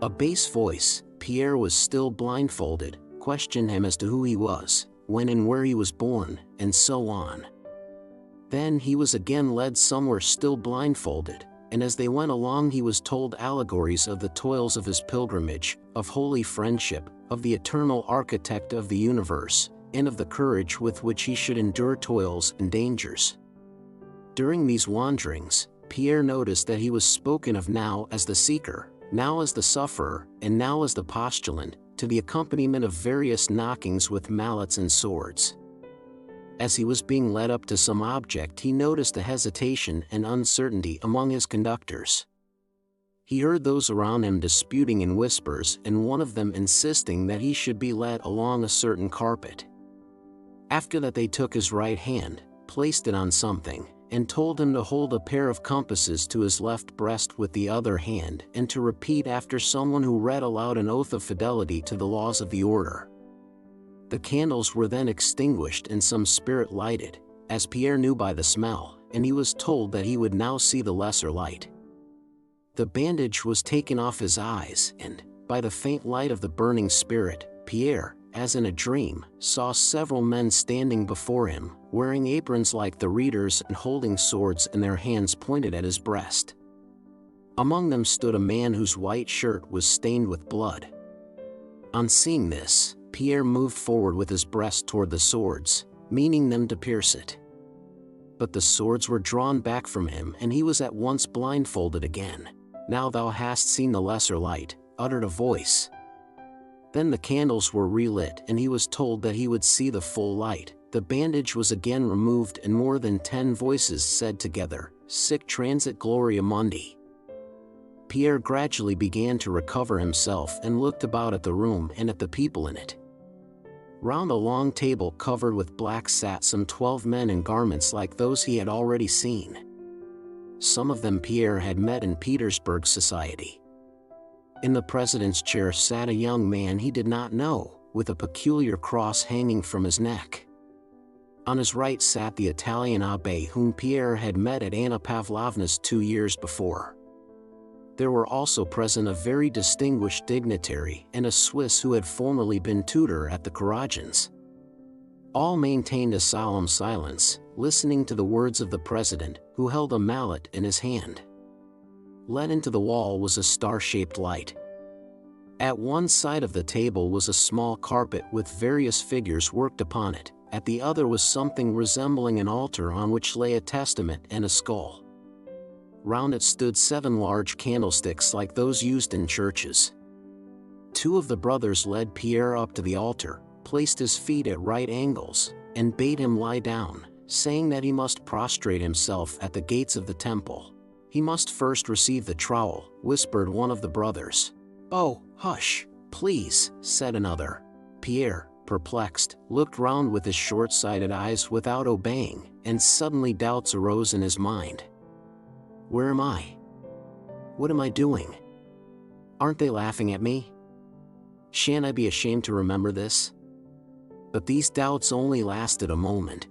A bass voice, Pierre was still blindfolded, questioned him as to who he was, when and where he was born, and so on. Then he was again led somewhere still blindfolded, and as they went along he was told allegories of the toils of his pilgrimage, of holy friendship, of the eternal architect of the universe, and of the courage with which he should endure toils and dangers. During these wanderings, Pierre noticed that he was spoken of now as the seeker, now as the sufferer, and now as the postulant, to the accompaniment of various knockings with mallets and swords. As he was being led up to some object, he noticed a hesitation and uncertainty among his conductors. He heard those around him disputing in whispers, and one of them insisting that he should be led along a certain carpet. After that, they took his right hand, placed it on something, and told him to hold a pair of compasses to his left breast with the other hand, and to repeat after someone who read aloud an oath of fidelity to the laws of the order. The candles were then extinguished and some spirit lighted, as Pierre knew by the smell, and he was told that he would now see the lesser light. The bandage was taken off his eyes, and, by the faint light of the burning spirit, Pierre, as in a dream, saw several men standing before him, wearing aprons like the readers and holding swords in their hands pointed at his breast. Among them stood a man whose white shirt was stained with blood. On seeing this, Pierre moved forward with his breast toward the swords, meaning them to pierce it. But the swords were drawn back from him, and he was at once blindfolded again. "Now thou hast seen the lesser light," uttered a voice. Then the candles were relit, and he was told that he would see the full light. The bandage was again removed, and more than 10 voices said together, "Sic transit gloria mundi." Pierre gradually began to recover himself and looked about at the room and at the people in it. Round a long table covered with black sat some 12 men in garments like those he had already seen. Some of them Pierre had met in Petersburg society. In the president's chair sat a young man he did not know, with a peculiar cross hanging from his neck. On his right sat the Italian abbé whom Pierre had met at Anna Pavlovna's 2 years before. There were also present a very distinguished dignitary and a Swiss who had formerly been tutor at the Karagins. All maintained a solemn silence, listening to the words of the president, who held a mallet in his hand. Let into the wall was a star-shaped light. At one side of the table was a small carpet with various figures worked upon it. At the other was something resembling an altar on which lay a testament and a skull. Round it stood 7 large candlesticks like those used in churches. 2 of the brothers led Pierre up to the altar, placed his feet at right angles, and bade him lie down, saying that he must prostrate himself at the gates of the temple. He must first receive the trowel, whispered one of the brothers. "Oh, hush, please," said another. Pierre, perplexed, looked round with his short-sighted eyes without obeying, and suddenly doubts arose in his mind. Where am I? What am I doing? Aren't they laughing at me? Shan't I be ashamed to remember this? But these doubts only lasted a moment.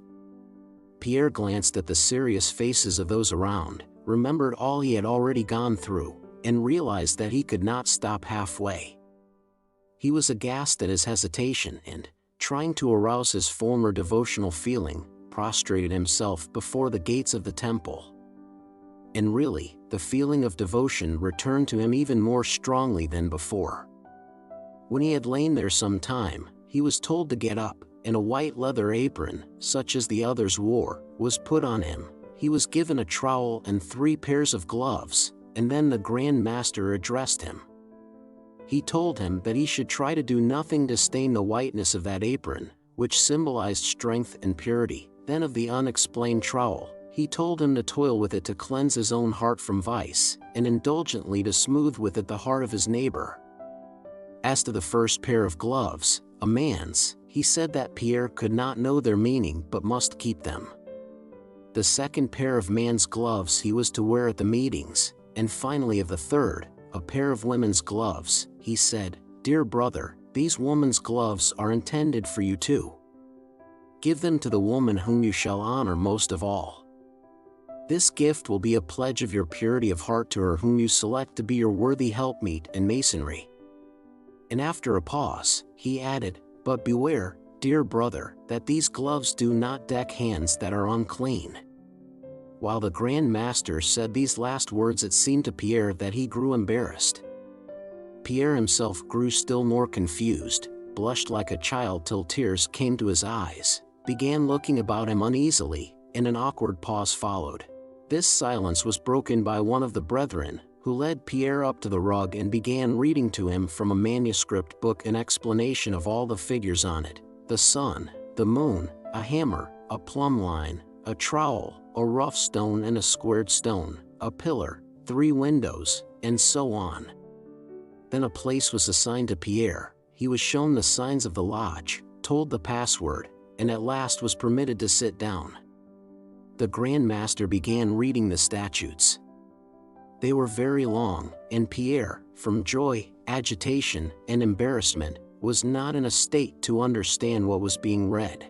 Pierre glanced at the serious faces of those around, remembered all he had already gone through, and realized that he could not stop halfway. He was aghast at his hesitation and, trying to arouse his former devotional feeling, prostrated himself before the gates of the temple. And really, the feeling of devotion returned to him even more strongly than before. When he had lain there some time, he was told to get up, and a white leather apron, such as the others wore, was put on him. He was given a trowel and 3 pairs of gloves, and then the Grand Master addressed him. He told him that he should try to do nothing to stain the whiteness of that apron, which symbolized strength and purity. Then of the unexplained trowel, he told him to toil with it to cleanse his own heart from vice, and indulgently to smooth with it the heart of his neighbor. As to the first pair of gloves, a man's, he said that Pierre could not know their meaning but must keep them. The second pair of man's gloves he was to wear at the meetings, and finally of the third, a pair of women's gloves, he said, "Dear brother, these woman's gloves are intended for you too. Give them to the woman whom you shall honor most of all. This gift will be a pledge of your purity of heart to her whom you select to be your worthy helpmeet in masonry." And after a pause, he added, "But beware, dear brother, that these gloves do not deck hands that are unclean." While the Grand Master said these last words, it seemed to Pierre that he grew embarrassed. Pierre himself grew still more confused, blushed like a child till tears came to his eyes, began looking about him uneasily, and an awkward pause followed. This silence was broken by one of the brethren, who led Pierre up to the rug and began reading to him from a manuscript book an explanation of all the figures on it: the sun, the moon, a hammer, a plumb line, a trowel, a rough stone and a squared stone, a pillar, 3 windows, and so on. Then a place was assigned to Pierre. He was shown the signs of the lodge, told the password, and at last was permitted to sit down. The Grand Master began reading the statutes. They were very long, and Pierre, from joy, agitation, and embarrassment, was not in a state to understand what was being read.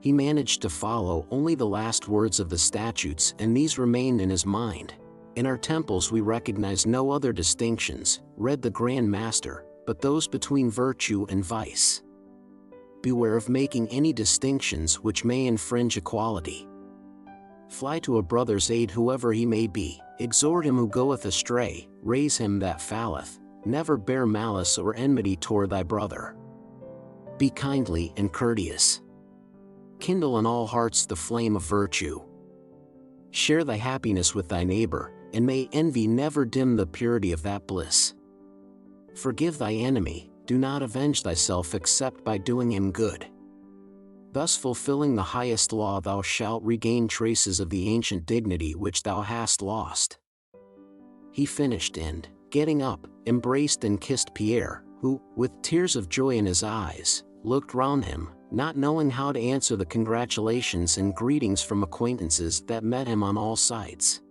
He managed to follow only the last words of the statutes, and these remained in his mind. "In our temples we recognize no other distinctions," read the Grand Master, "but those between virtue and vice. Beware of making any distinctions which may infringe equality. Fly to a brother's aid whoever he may be, exhort him who goeth astray, raise him that falleth, never bear malice or enmity toward thy brother. Be kindly and courteous. Kindle in all hearts the flame of virtue. Share thy happiness with thy neighbor, and may envy never dim the purity of that bliss. Forgive thy enemy, do not avenge thyself except by doing him good. Thus fulfilling the highest law thou shalt regain traces of the ancient dignity which thou hast lost." He finished and, getting up, embraced and kissed Pierre, who, with tears of joy in his eyes, looked round him, not knowing how to answer the congratulations and greetings from acquaintances that met him on all sides.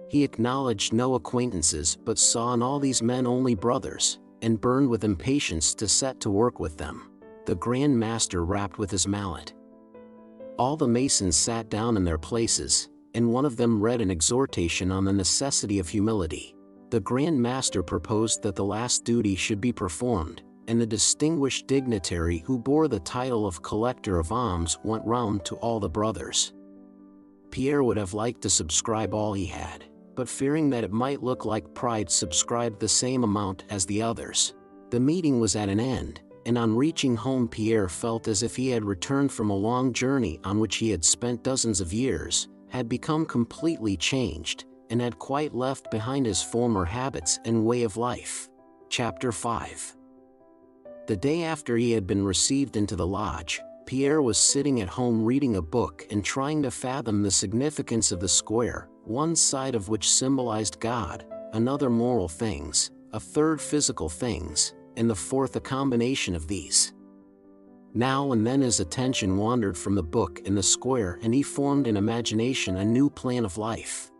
He acknowledged no acquaintances but saw in all these men only brothers, and burned with impatience to set to work with them. The Grand Master rapped with his mallet. All the masons sat down in their places, and one of them read an exhortation on the necessity of humility. The Grand Master proposed that the last duty should be performed, and the distinguished dignitary who bore the title of collector of alms went round to all the brothers. Pierre would have liked to subscribe all he had, but fearing that it might look like pride, subscribed the same amount as the others. The meeting was at an end, and on reaching home Pierre felt as if he had returned from a long journey on which he had spent dozens of years, had become completely changed, and had quite left behind his former habits and way of life. Chapter 5. The day after he had been received into the lodge, Pierre was sitting at home reading a book and trying to fathom the significance of the square, one side of which symbolized God, another moral things, a third physical things, and the fourth a combination of these. Now and then his attention wandered from the book and the square, and he formed in imagination a new plan of life.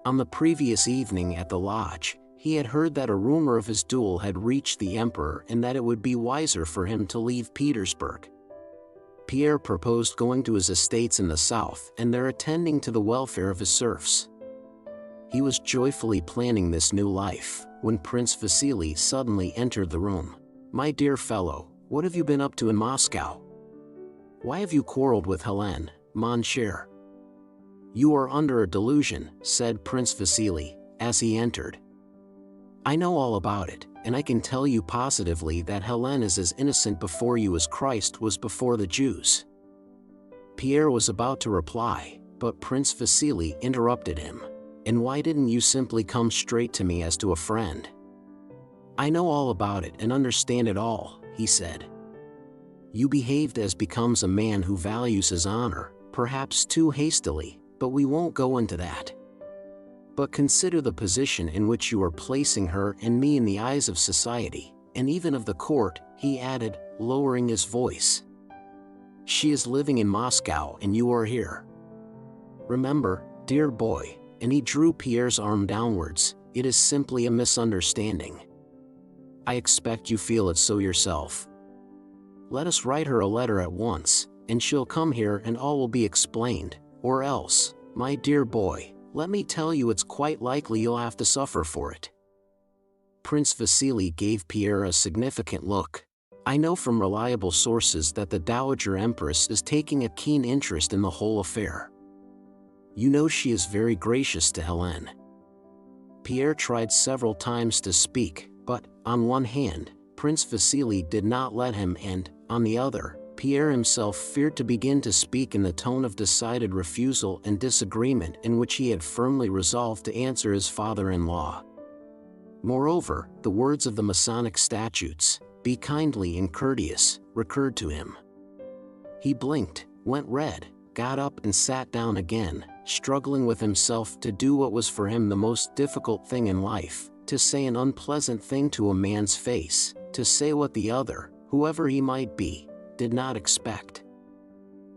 On the previous evening at the lodge, he had heard that a rumor of his duel had reached the emperor and that it would be wiser for him to leave Petersburg. Pierre proposed going to his estates in the south and there attending to the welfare of his serfs. He was joyfully planning this new life, when Prince Vasily suddenly entered the room. "My dear fellow, what have you been up to in Moscow? Why have you quarreled with Helene, mon cher?" "You are under a delusion," said Prince Vasily, as he entered. "I know all about it, and I can tell you positively that Helene is as innocent before you as Christ was before the Jews." Pierre was about to reply, but Prince Vasily interrupted him. "And why didn't you simply come straight to me as to a friend?" "I know all about it and understand it all," he said. "You behaved as becomes a man who values his honor, perhaps too hastily, but we won't go into that. But consider the position in which you are placing her and me in the eyes of society, and even of the court," he added, lowering his voice. "She is living in Moscow and you are here. Remember, dear boy," and he drew Pierre's arm downwards, "it is simply a misunderstanding. I expect you feel it so yourself. Let us write her a letter at once, and she'll come here and all will be explained, or else, my dear boy, let me tell you it's quite likely you'll have to suffer for it." Prince Vasily gave Pierre a significant look. "I know from reliable sources that the Dowager Empress is taking a keen interest in the whole affair. You know she is very gracious to Helene." Pierre tried several times to speak, but, on one hand, Prince Vasily did not let him, and, on the other, Pierre himself feared to begin to speak in the tone of decided refusal and disagreement in which he had firmly resolved to answer his father-in-law. Moreover, the words of the Masonic statutes, "Be kindly and courteous," recurred to him. He blinked, went red, got up and sat down again, struggling with himself to do what was for him the most difficult thing in life, to say an unpleasant thing to a man's face, to say what the other, whoever he might be, did not expect.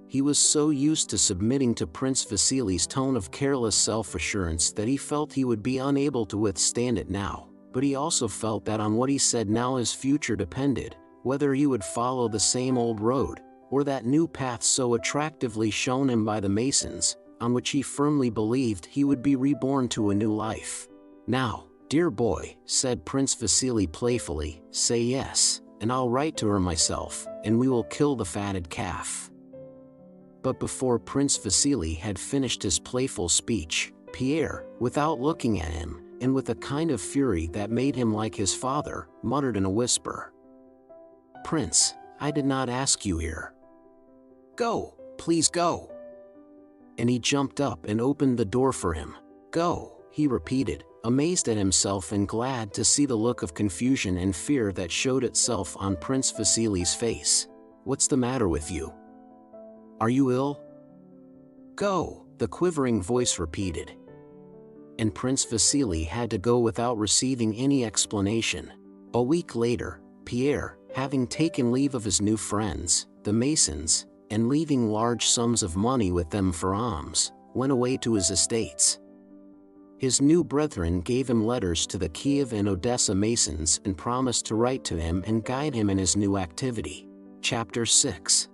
He was so used to submitting to Prince Vasily's tone of careless self-assurance that he felt he would be unable to withstand it now, but he also felt that on what he said now his future depended, whether he would follow the same old road, or that new path so attractively shown him by the Masons, on which he firmly believed he would be reborn to a new life. "Now, dear boy," said Prince Vasily playfully, "say yes, and I'll write to her myself, and we will kill the fatted calf." But before Prince Vasily had finished his playful speech, Pierre, without looking at him, and with a kind of fury that made him like his father, muttered in a whisper, "Prince, I did not ask you here. Go, please go." And he jumped up and opened the door for him. "Go," he repeated, amazed at himself and glad to see the look of confusion and fear that showed itself on Prince Vasily's face. "What's the matter with you? Are you ill?" "Go," the quivering voice repeated. And Prince Vasily had to go without receiving any explanation. A week later, Pierre, having taken leave of his new friends, the Masons, and leaving large sums of money with them for alms, went away to his estates. His new brethren gave him letters to the Kiev and Odessa Masons and promised to write to him and guide him in his new activity. Chapter 6.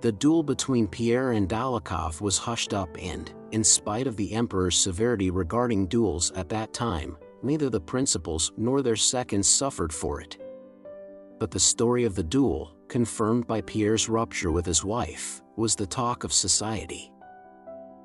The duel between Pierre and Dolokhov was hushed up and, in spite of the emperor's severity regarding duels at that time, neither the principals nor their seconds suffered for it. But the story of the duel, confirmed by Pierre's rupture with his wife, was the talk of society.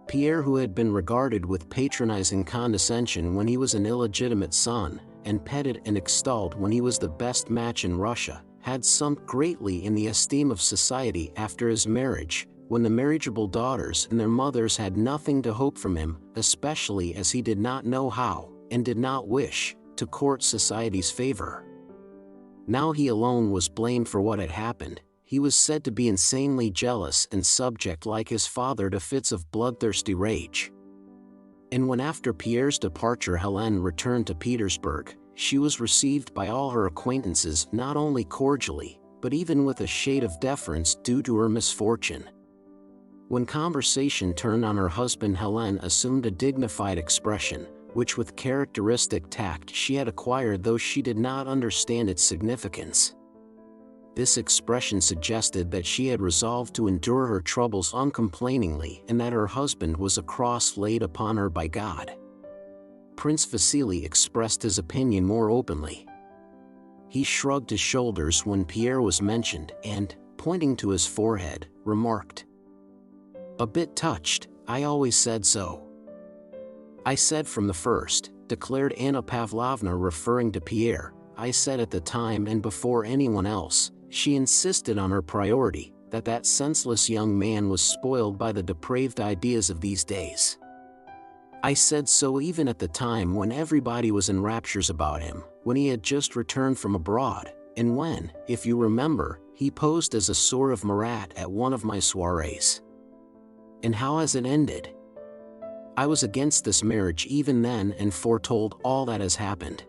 Pierre, who had been regarded with patronizing condescension when he was an illegitimate son, and petted and extolled when he was the best match in Russia, had sunk greatly in the esteem of society after his marriage, when the marriageable daughters and their mothers had nothing to hope from him, especially as he did not know how, and did not wish, to court society's favor. Now he alone was blamed for what had happened. He was said to be insanely jealous and subject like his father to fits of bloodthirsty rage. And when after Pierre's departure Helene returned to Petersburg, she was received by all her acquaintances not only cordially, but even with a shade of deference due to her misfortune. When conversation turned on her husband, Helene assumed a dignified expression, which with characteristic tact she had acquired though she did not understand its significance. This expression suggested that she had resolved to endure her troubles uncomplainingly and that her husband was a cross laid upon her by God. Prince Vasily expressed his opinion more openly. He shrugged his shoulders when Pierre was mentioned and, pointing to his forehead, remarked, "A bit touched, I always said so." "I said from the first," declared Anna Pavlovna referring to Pierre, "I said at the time and before anyone else," she insisted on her priority, that senseless young man was spoiled by the depraved ideas of these days. "I said so even at the time when everybody was in raptures about him, when he had just returned from abroad, and when, if you remember, he posed as a sort of Marat at one of my soirees. And how has it ended? I was against this marriage even then and foretold all that has happened."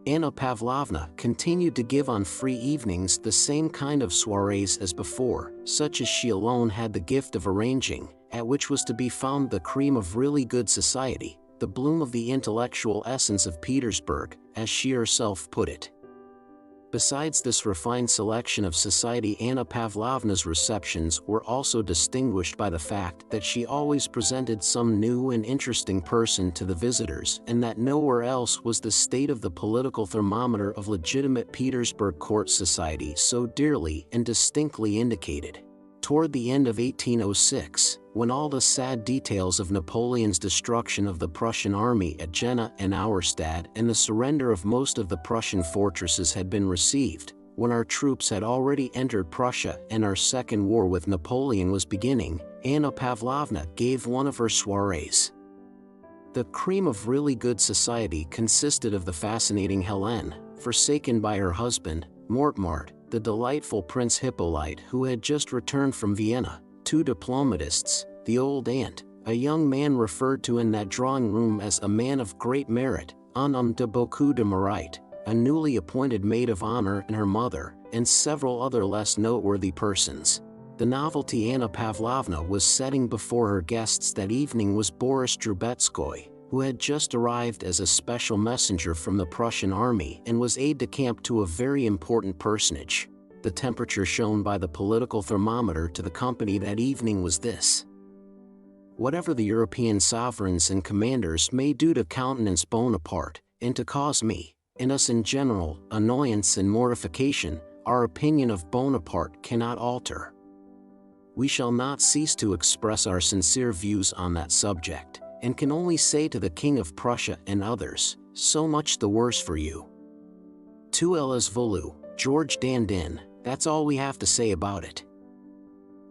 Anna Pavlovna continued to give on free evenings the same kind of soirees as before, such as she alone had the gift of arranging, at which was to be found the cream of really good society, the bloom of the intellectual essence of Petersburg, as she herself put it. Besides this refined selection of society, Anna Pavlovna's receptions were also distinguished by the fact that she always presented some new and interesting person to the visitors, and that nowhere else was the state of the political thermometer of legitimate Petersburg court society so dearly and distinctly indicated. Toward the end of 1806, when all the sad details of Napoleon's destruction of the Prussian army at Jena and Auerstadt and the surrender of most of the Prussian fortresses had been received, when our troops had already entered Prussia and our second war with Napoleon was beginning, Anna Pavlovna gave one of her soirees. The cream of really good society consisted of the fascinating Helene, forsaken by her husband, Mortemart, the delightful Prince Hippolyte who had just returned from Vienna, two diplomatists, the old aunt, a young man referred to in that drawing room as a man of great merit, un homme de beaucoup de mérite, a newly appointed maid of honor and her mother, and several other less noteworthy persons. The novelty Anna Pavlovna was setting before her guests that evening was Boris Drubetskoy, who had just arrived as a special messenger from the Prussian army and was aide-de-camp to a very important personage. The temperature shown by the political thermometer to the company that evening was this: whatever the European sovereigns and commanders may do to countenance Bonaparte, and to cause me, and us in general, annoyance and mortification, our opinion of Bonaparte cannot alter. We shall not cease to express our sincere views on that subject, and can only say to the King of Prussia and others, so much the worse for you. Tu elas volu, George Dandin, that's all we have to say about it.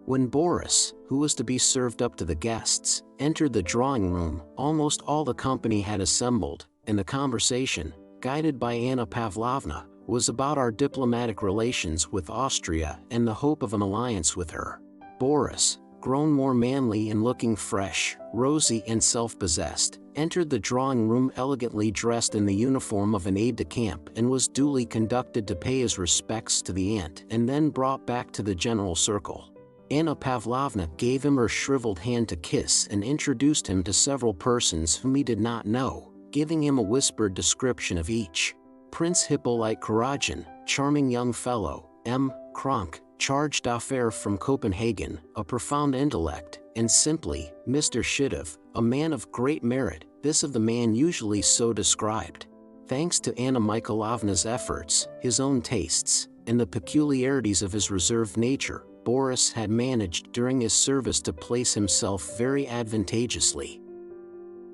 When Boris, who was to be served up to the guests, entered the drawing room, almost all the company had assembled, and the conversation, guided by Anna Pavlovna, was about our diplomatic relations with Austria and the hope of an alliance with her. Boris, grown more manly and looking fresh, rosy and self-possessed, entered the drawing room elegantly dressed in the uniform of an aide-de-camp and was duly conducted to pay his respects to the aunt and then brought back to the general circle. Anna Pavlovna gave him her shriveled hand to kiss and introduced him to several persons whom he did not know, giving him a whispered description of each. Prince Hippolyte Kuragin, charming young fellow, M. Kronk, charge d'affaires from Copenhagen, a profound intellect, and simply, Mr. Shidov, a man of great merit, this of the man usually so described. Thanks to Anna Mikhailovna's efforts, his own tastes, and the peculiarities of his reserved nature, Boris had managed during his service to place himself very advantageously.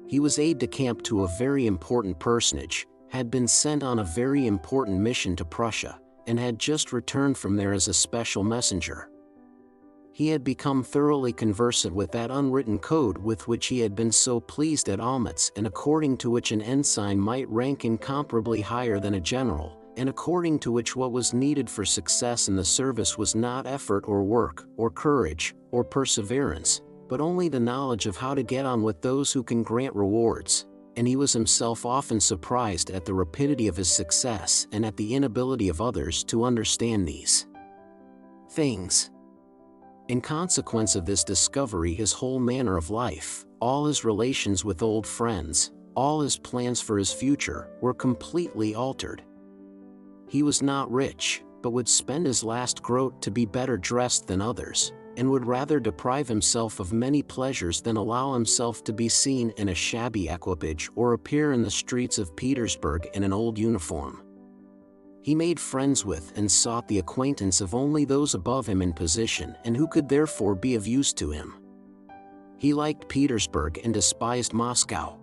He was aide-de-camp to a very important personage, had been sent on a very important mission to Prussia, and had just returned from there as a special messenger. He had become thoroughly conversant with that unwritten code with which he had been so pleased at Olmütz, and according to which an ensign might rank incomparably higher than a general, and according to which what was needed for success in the service was not effort or work, or courage, or perseverance, but only the knowledge of how to get on with those who can grant rewards. And he was himself often surprised at the rapidity of his success and at the inability of others to understand these things. In consequence of this discovery, his whole manner of life, all his relations with old friends, all his plans for his future, were completely altered. He was not rich, but would spend his last groat to be better dressed than others, and would rather deprive himself of many pleasures than allow himself to be seen in a shabby equipage or appear in the streets of Petersburg in an old uniform. He made friends with and sought the acquaintance of only those above him in position and who could therefore be of use to him. He liked Petersburg and despised Moscow.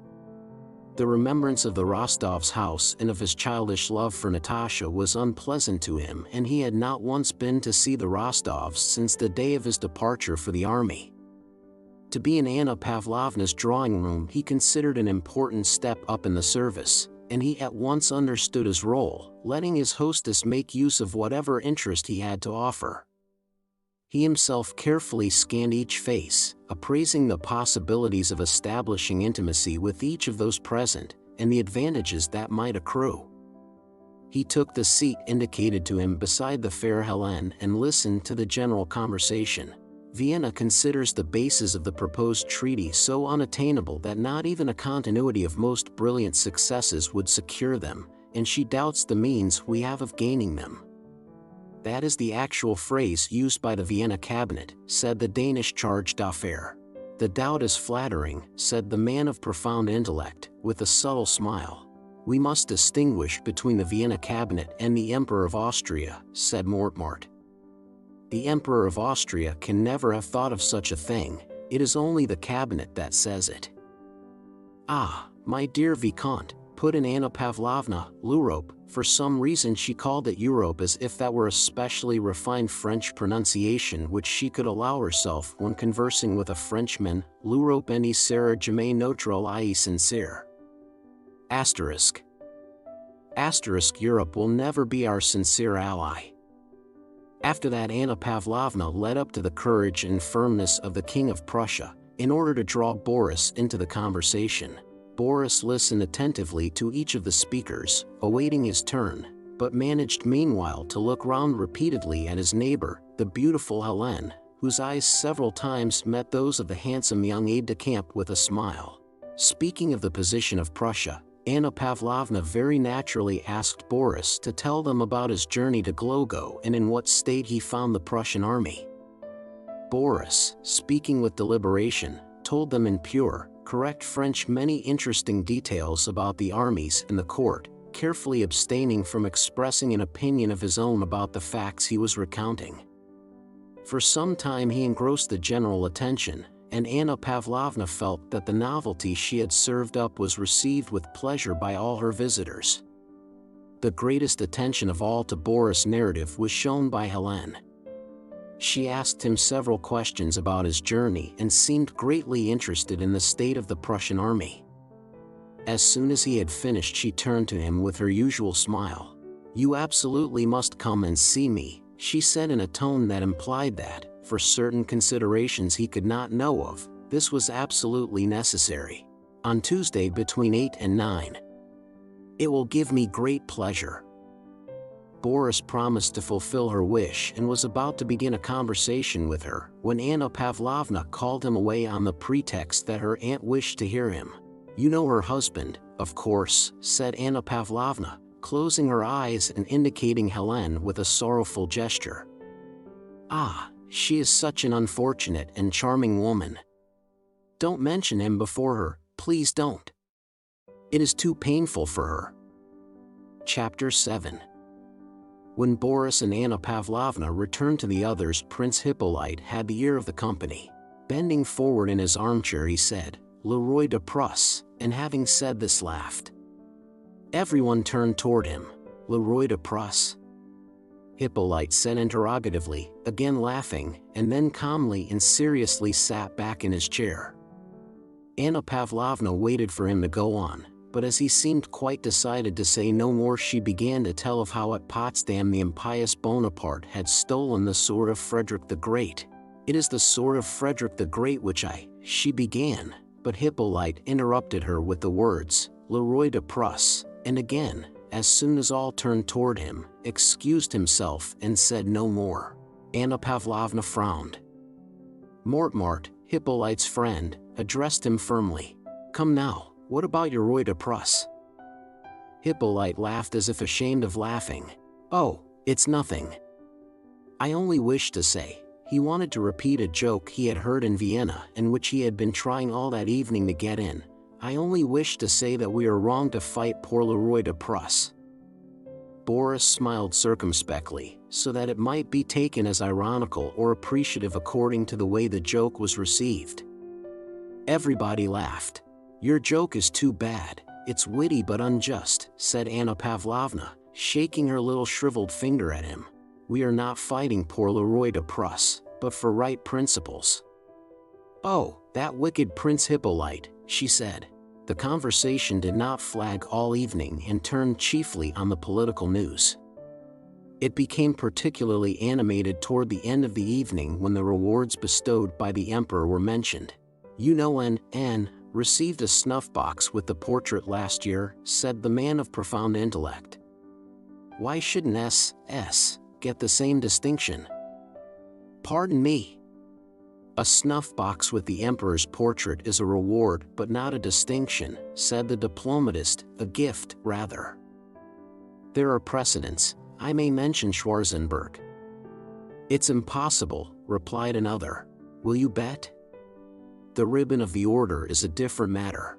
The remembrance of the Rostovs' house and of his childish love for Natasha was unpleasant to him, and he had not once been to see the Rostovs since the day of his departure for the army. To be in Anna Pavlovna's drawing room he considered an important step up in the service, and he at once understood his role, letting his hostess make use of whatever interest he had to offer. He himself carefully scanned each face, appraising the possibilities of establishing intimacy with each of those present, and the advantages that might accrue. He took the seat indicated to him beside the fair Helene and listened to the general conversation. Vienna considers the basis of the proposed treaty so unattainable that not even a continuity of most brilliant successes would secure them, and she doubts the means we have of gaining them. That is the actual phrase used by the Vienna cabinet, said the Danish charge d'affaires. The doubt is flattering, said the man of profound intellect, with a subtle smile. We must distinguish between the Vienna cabinet and the Emperor of Austria, said Mortemart. The Emperor of Austria can never have thought of such a thing, it is only the cabinet that says it. Ah, my dear Vicomte, put in Anna Pavlovna, l'Europe. For some reason she called it Europe as if that were a specially refined French pronunciation which she could allow herself when conversing with a Frenchman. L'Europe ne sera jamais notre allié sincere. Asterisk. Asterisk. Europe will never be our sincere ally. After that, Anna Pavlovna led up to the courage and firmness of the King of Prussia, in order to draw Boris into the conversation. Boris listened attentively to each of the speakers, awaiting his turn, but managed meanwhile to look round repeatedly at his neighbor, the beautiful Helene, whose eyes several times met those of the handsome young aide-de-camp with a smile. Speaking of the position of Prussia, Anna Pavlovna very naturally asked Boris to tell them about his journey to Głogow and in what state he found the Prussian army. Boris, speaking with deliberation, told them in pure, correct French many interesting details about the armies and the court, carefully abstaining from expressing an opinion of his own about the facts he was recounting. For some time he engrossed the general attention, and Anna Pavlovna felt that the novelty she had served up was received with pleasure by all her visitors. The greatest attention of all to Boris' narrative was shown by Helene. She asked him several questions about his journey and seemed greatly interested in the state of the Prussian army. As soon as he had finished, she turned to him with her usual smile. "You absolutely must come and see me," she said in a tone that implied that, for certain considerations he could not know of, this was absolutely necessary. "On Tuesday between 8 and 9. It will give me great pleasure." Boris promised to fulfill her wish and was about to begin a conversation with her, when Anna Pavlovna called him away on the pretext that her aunt wished to hear him. "You know her husband, of course," said Anna Pavlovna, closing her eyes and indicating Helene with a sorrowful gesture. "Ah, she is such an unfortunate and charming woman. Don't mention him before her, please don't. It is too painful for her." Chapter 7. When Boris and Anna Pavlovna returned to the others, Prince Hippolyte had the ear of the company. Bending forward in his armchair he said, "Le Roi de Prusse," and having said this laughed. Everyone turned toward him. "Le Roi de Prusse?" Hippolyte said interrogatively, again laughing, and then calmly and seriously sat back in his chair. Anna Pavlovna waited for him to go on, but as he seemed quite decided to say no more, she began to tell of how at Potsdam the impious Bonaparte had stolen the sword of Frederick the Great. "It is the sword of Frederick the Great which she began, but Hippolyte interrupted her with the words, "Le Roi de Prusse," and again, as soon as all turned toward him, excused himself and said no more. Anna Pavlovna frowned. Mortemart, Hippolyte's friend, addressed him firmly. "Come now, what about your Roi de Prusse?" Hippolyte laughed as if ashamed of laughing. "Oh, it's nothing. I only wish to say," he wanted to repeat a joke he had heard in Vienna and which he had been trying all that evening to get in, "I only wish to say that we are wrong to fight poor Le Roi de Prusse." Boris smiled circumspectly, so that it might be taken as ironical or appreciative according to the way the joke was received. Everybody laughed. "Your joke is too bad, it's witty but unjust," said Anna Pavlovna, shaking her little shriveled finger at him. "We are not fighting poor Le Roi de Prusse, but for right principles." "Oh, that wicked Prince Hippolyte," she said. The conversation did not flag all evening and turned chiefly on the political news. It became particularly animated toward the end of the evening when the rewards bestowed by the Emperor were mentioned. "You know N. received a snuff-box with the portrait last year," said the man of profound intellect. "Why shouldn't S. get the same distinction?" "Pardon me. A snuff-box with the Emperor's portrait is a reward but not a distinction," said the diplomatist, "a gift, rather." "There are precedents. I may mention Schwarzenberg." "It's impossible," replied another. "Will you bet?" "The ribbon of the order is a different matter."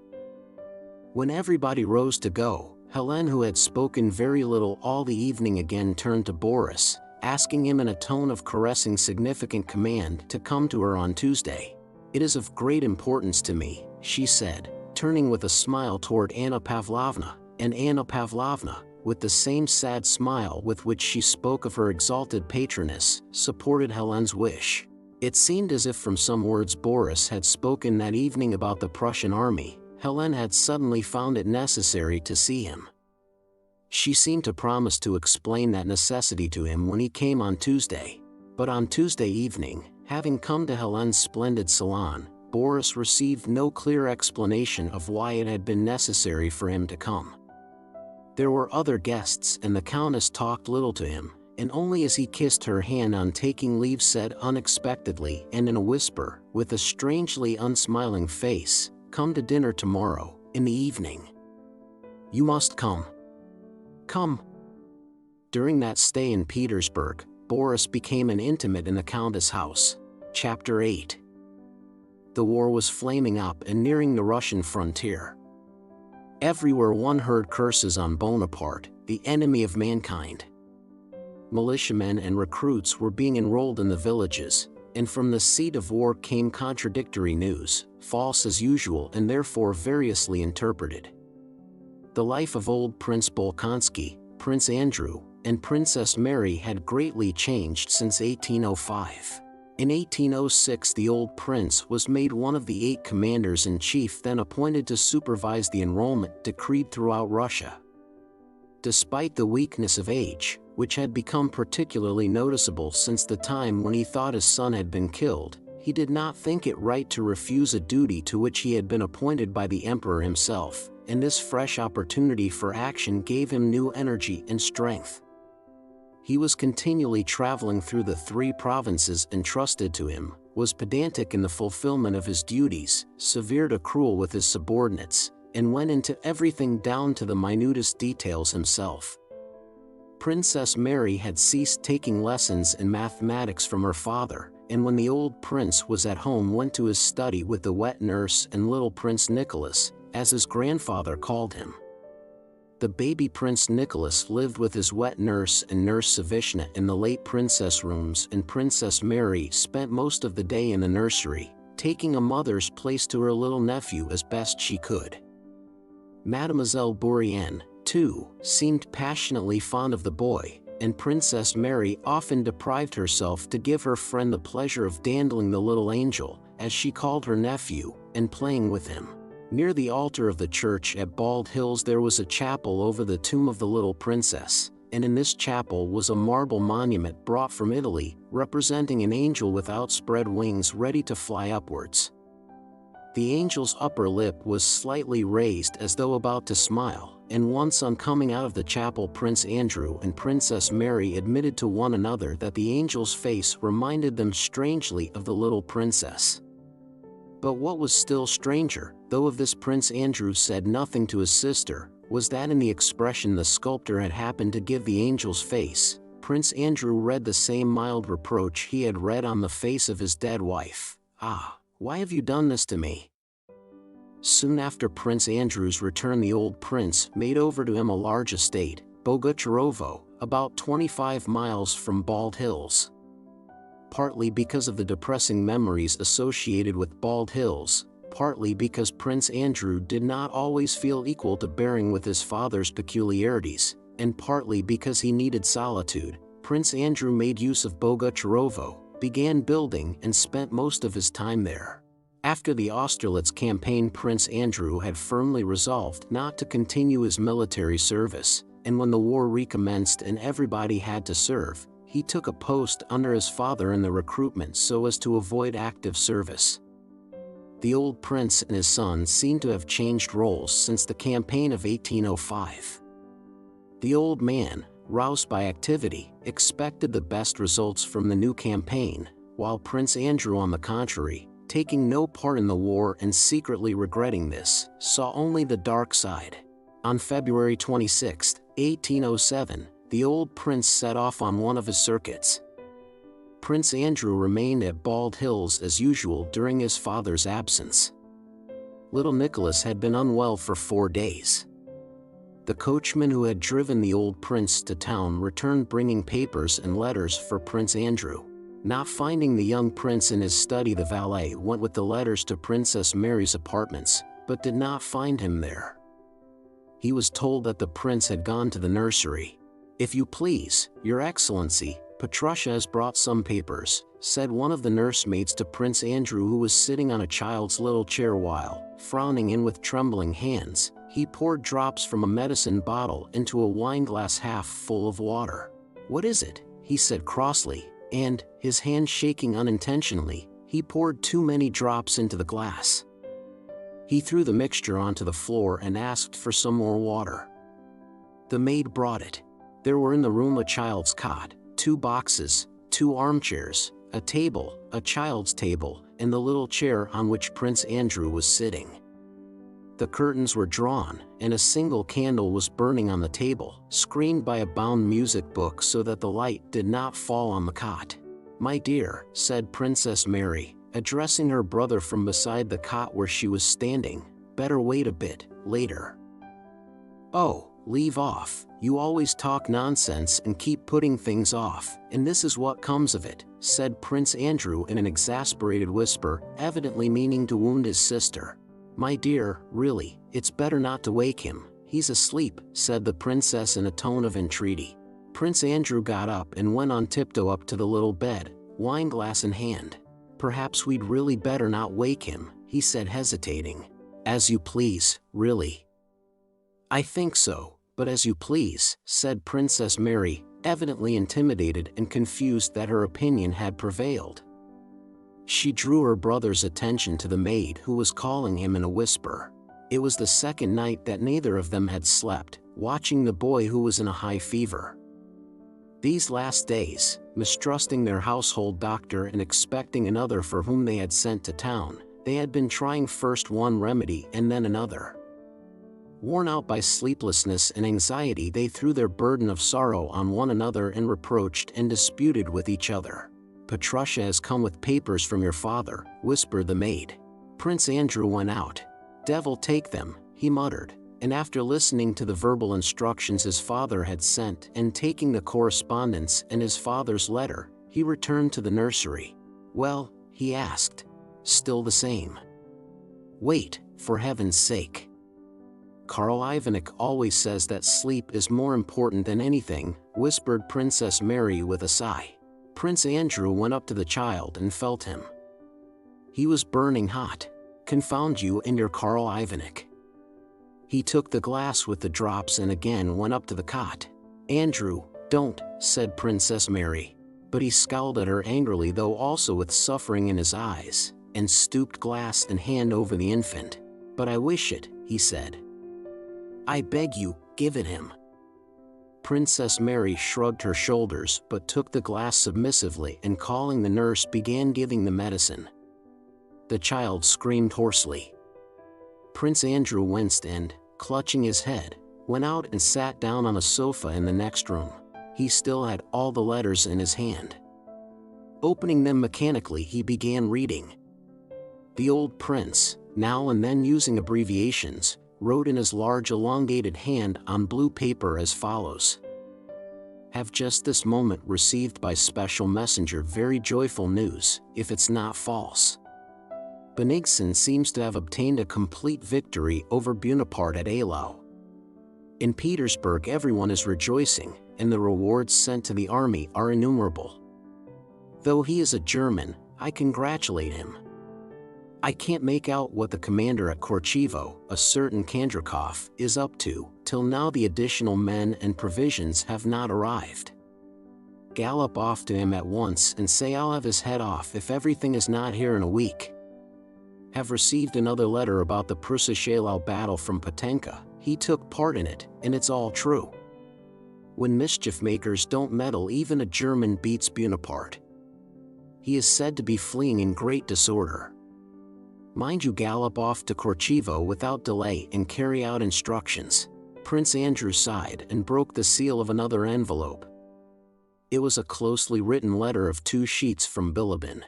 When everybody rose to go, Helene, who had spoken very little all the evening, again turned to Boris, asking him in a tone of caressing significant command to come to her on Tuesday. "It is of great importance to me," she said, turning with a smile toward Anna Pavlovna, and Anna Pavlovna, with the same sad smile with which she spoke of her exalted patroness, supported Helene's wish. It seemed as if from some words Boris had spoken that evening about the Prussian army, Helene had suddenly found it necessary to see him. She seemed to promise to explain that necessity to him when he came on Tuesday. But on Tuesday evening, having come to Helene's splendid salon, Boris received no clear explanation of why it had been necessary for him to come. There were other guests and the Countess talked little to him, and only as he kissed her hand on taking leave said unexpectedly and in a whisper, with a strangely unsmiling face, "Come to dinner tomorrow, in the evening. You must come. Come." During that stay in Petersburg, Boris became an intimate in the Countess' house. Chapter 8. The war was flaming up and nearing the Russian frontier. Everywhere one heard curses on Bonaparte, the enemy of mankind. Militiamen and recruits were being enrolled in the villages, and from the seat of war came contradictory news, false as usual and therefore variously interpreted. The life of old Prince Bolkonsky, Prince Andrew, and Princess Mary had greatly changed since 1805. In 1806 the old prince was made one of the 8 commanders-in-chief then appointed to supervise the enrollment decreed throughout Russia. Despite the weakness of age, which had become particularly noticeable since the time when he thought his son had been killed, he did not think it right to refuse a duty to which he had been appointed by the emperor himself, and this fresh opportunity for action gave him new energy and strength. He was continually traveling through the 3 provinces entrusted to him, was pedantic in the fulfillment of his duties, severe to cruel with his subordinates, and went into everything down to the minutest details himself. Princess Mary had ceased taking lessons in mathematics from her father, and when the old prince was at home went to his study with the wet nurse and little Prince Nicholas, as his grandfather called him. The baby Prince Nicholas lived with his wet nurse and Nurse Savishna in the late princess rooms, and Princess Mary spent most of the day in the nursery, taking a mother's place to her little nephew as best she could. Mademoiselle Bourienne, too, seemed passionately fond of the boy, and Princess Mary often deprived herself to give her friend the pleasure of dandling the little angel, as she called her nephew, and playing with him. Near the altar of the church at Bald Hills there was a chapel over the tomb of the little princess, and in this chapel was a marble monument brought from Italy, representing an angel with outspread wings ready to fly upwards. The angel's upper lip was slightly raised as though about to smile, and once on coming out of the chapel Prince Andrew and Princess Mary admitted to one another that the angel's face reminded them strangely of the little princess. But what was still stranger, though of this Prince Andrew said nothing to his sister, was that in the expression the sculptor had happened to give the angel's face, Prince Andrew read the same mild reproach he had read on the face of his dead wife. "Ah, why have you done this to me?" Soon after Prince Andrew's return the old prince made over to him a large estate, Bogucharovo, about 25 miles from Bald Hills. Partly because of the depressing memories associated with Bald Hills, partly because Prince Andrew did not always feel equal to bearing with his father's peculiarities, and partly because he needed solitude, Prince Andrew made use of Bogucharovo, began building and spent most of his time there. After the Austerlitz campaign Prince Andrew had firmly resolved not to continue his military service, and when the war recommenced and everybody had to serve, he took a post under his father in the recruitment so as to avoid active service. The old prince and his son seemed to have changed roles since the campaign of 1805. The old man, roused by activity, expected the best results from the new campaign, while Prince Andrew on the contrary, taking no part in the war and secretly regretting this, saw only the dark side. On February 26, 1807, the old prince set off on one of his circuits. Prince Andrew remained at Bald Hills as usual during his father's absence. Little Nicholas had been unwell for 4 days. The coachman who had driven the old prince to town returned bringing papers and letters for Prince Andrew. Not finding the young prince in his study, the valet went with the letters to Princess Mary's apartments, but did not find him there. He was told that the prince had gone to the nursery. "If you please, Your Excellency, Petrusha has brought some papers," said one of the nursemaids to Prince Andrew, who was sitting on a child's little chair while, frowning and with trembling hands, he poured drops from a medicine bottle into a wineglass half full of water. "What is it?" he said crossly, and, his hand shaking unintentionally, he poured too many drops into the glass. He threw the mixture onto the floor and asked for some more water. The maid brought it. There were in the room a child's cot, 2 boxes, 2 armchairs, a table, a child's table, and the little chair on which Prince Andrew was sitting. The curtains were drawn, and a single candle was burning on the table, screened by a bound music book so that the light did not fall on the cot. "My dear," said Princess Mary, addressing her brother from beside the cot where she was standing, "better wait a bit, later." "Oh, leave off, you always talk nonsense and keep putting things off, and this is what comes of it," said Prince Andrew in an exasperated whisper, evidently meaning to wound his sister. "My dear, really, it's better not to wake him, he's asleep," said the princess in a tone of entreaty. Prince Andrew got up and went on tiptoe up to the little bed, wineglass in hand. "Perhaps we'd really better not wake him," he said, hesitating. "As you please, really." "I think so, but as you please," said Princess Mary, evidently intimidated and confused that her opinion had prevailed. She drew her brother's attention to the maid, who was calling him in a whisper. It was the second night that neither of them had slept, watching the boy who was in a high fever. These last days, mistrusting their household doctor and expecting another for whom they had sent to town, they had been trying first one remedy and then another. Worn out by sleeplessness and anxiety, they threw their burden of sorrow on one another and reproached and disputed with each other. "Petrusha has come with papers from your father," whispered the maid. Prince Andrew went out. "Devil take them," he muttered, and after listening to the verbal instructions his father had sent and taking the correspondence and his father's letter, he returned to the nursery. "Well?" he asked. "Still the same." "Wait, for heaven's sake. Karl Ivanich always says that sleep is more important than anything," whispered Princess Mary with a sigh. Prince Andrew went up to the child and felt him. He was burning hot. "Confound you and your Karl Ivanich." He took the glass with the drops and again went up to the cot. "Andrew, don't," said Princess Mary. But he scowled at her angrily, though also with suffering in his eyes, and stooped glass in hand over the infant. "But I wish it," he said. "I beg you, give it him." Princess Mary shrugged her shoulders but took the glass submissively and calling the nurse began giving the medicine. The child screamed hoarsely. Prince Andrew winced and, clutching his head, went out and sat down on a sofa in the next room. He still had all the letters in his hand. Opening them mechanically, he began reading. The old prince, now and then using abbreviations, wrote in his large elongated hand on blue paper as follows. "Have just this moment received by special messenger very joyful news, if it's not false. Bennigsen seems to have obtained a complete victory over Bonaparte at Eylau. In Petersburg everyone is rejoicing, and the rewards sent to the army are innumerable. Though he is a German, I congratulate him. I can't make out what the commander at Korchevo, a certain Kandrakov, is up to. Till now the additional men and provisions have not arrived. Gallop off to him at once and say I'll have his head off if everything is not here in a week. Have received another letter about the Przemysl battle from Potenka. He took part in it, and it's all true. When mischief makers don't meddle, even a German beats Bonaparte. He is said to be fleeing in great disorder. Mind you gallop off to Korchevo without delay and carry out instructions." Prince Andrew sighed and broke the seal of another envelope. It was a closely written letter of 2 sheets from Bilibin.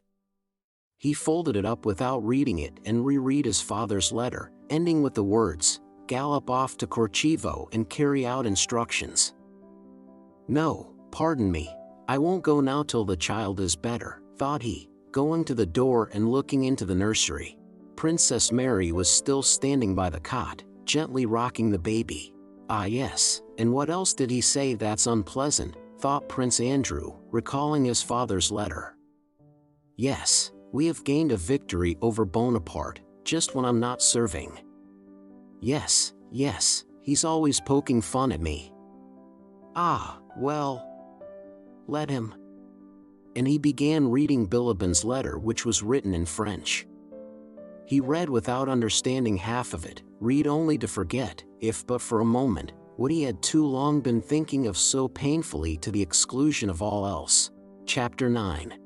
He folded it up without reading it and reread his father's letter, ending with the words, gallop off to Korchevo and carry out instructions. No, pardon me, I won't go now till the child is better, thought he, going to the door and looking into the nursery. Princess Mary was still standing by the cot, gently rocking the baby. Ah yes, and what else did he say that's unpleasant, thought Prince Andrew, recalling his father's letter. Yes, we have gained a victory over Bonaparte, just when I'm not serving. Yes, he's always poking fun at me. Ah, well, let him. And he began reading Bilibin's letter, which was written in French. He read without understanding half of it, read only to forget, if but for a moment, what he had too long been thinking of so painfully to the exclusion of all else. Chapter 9.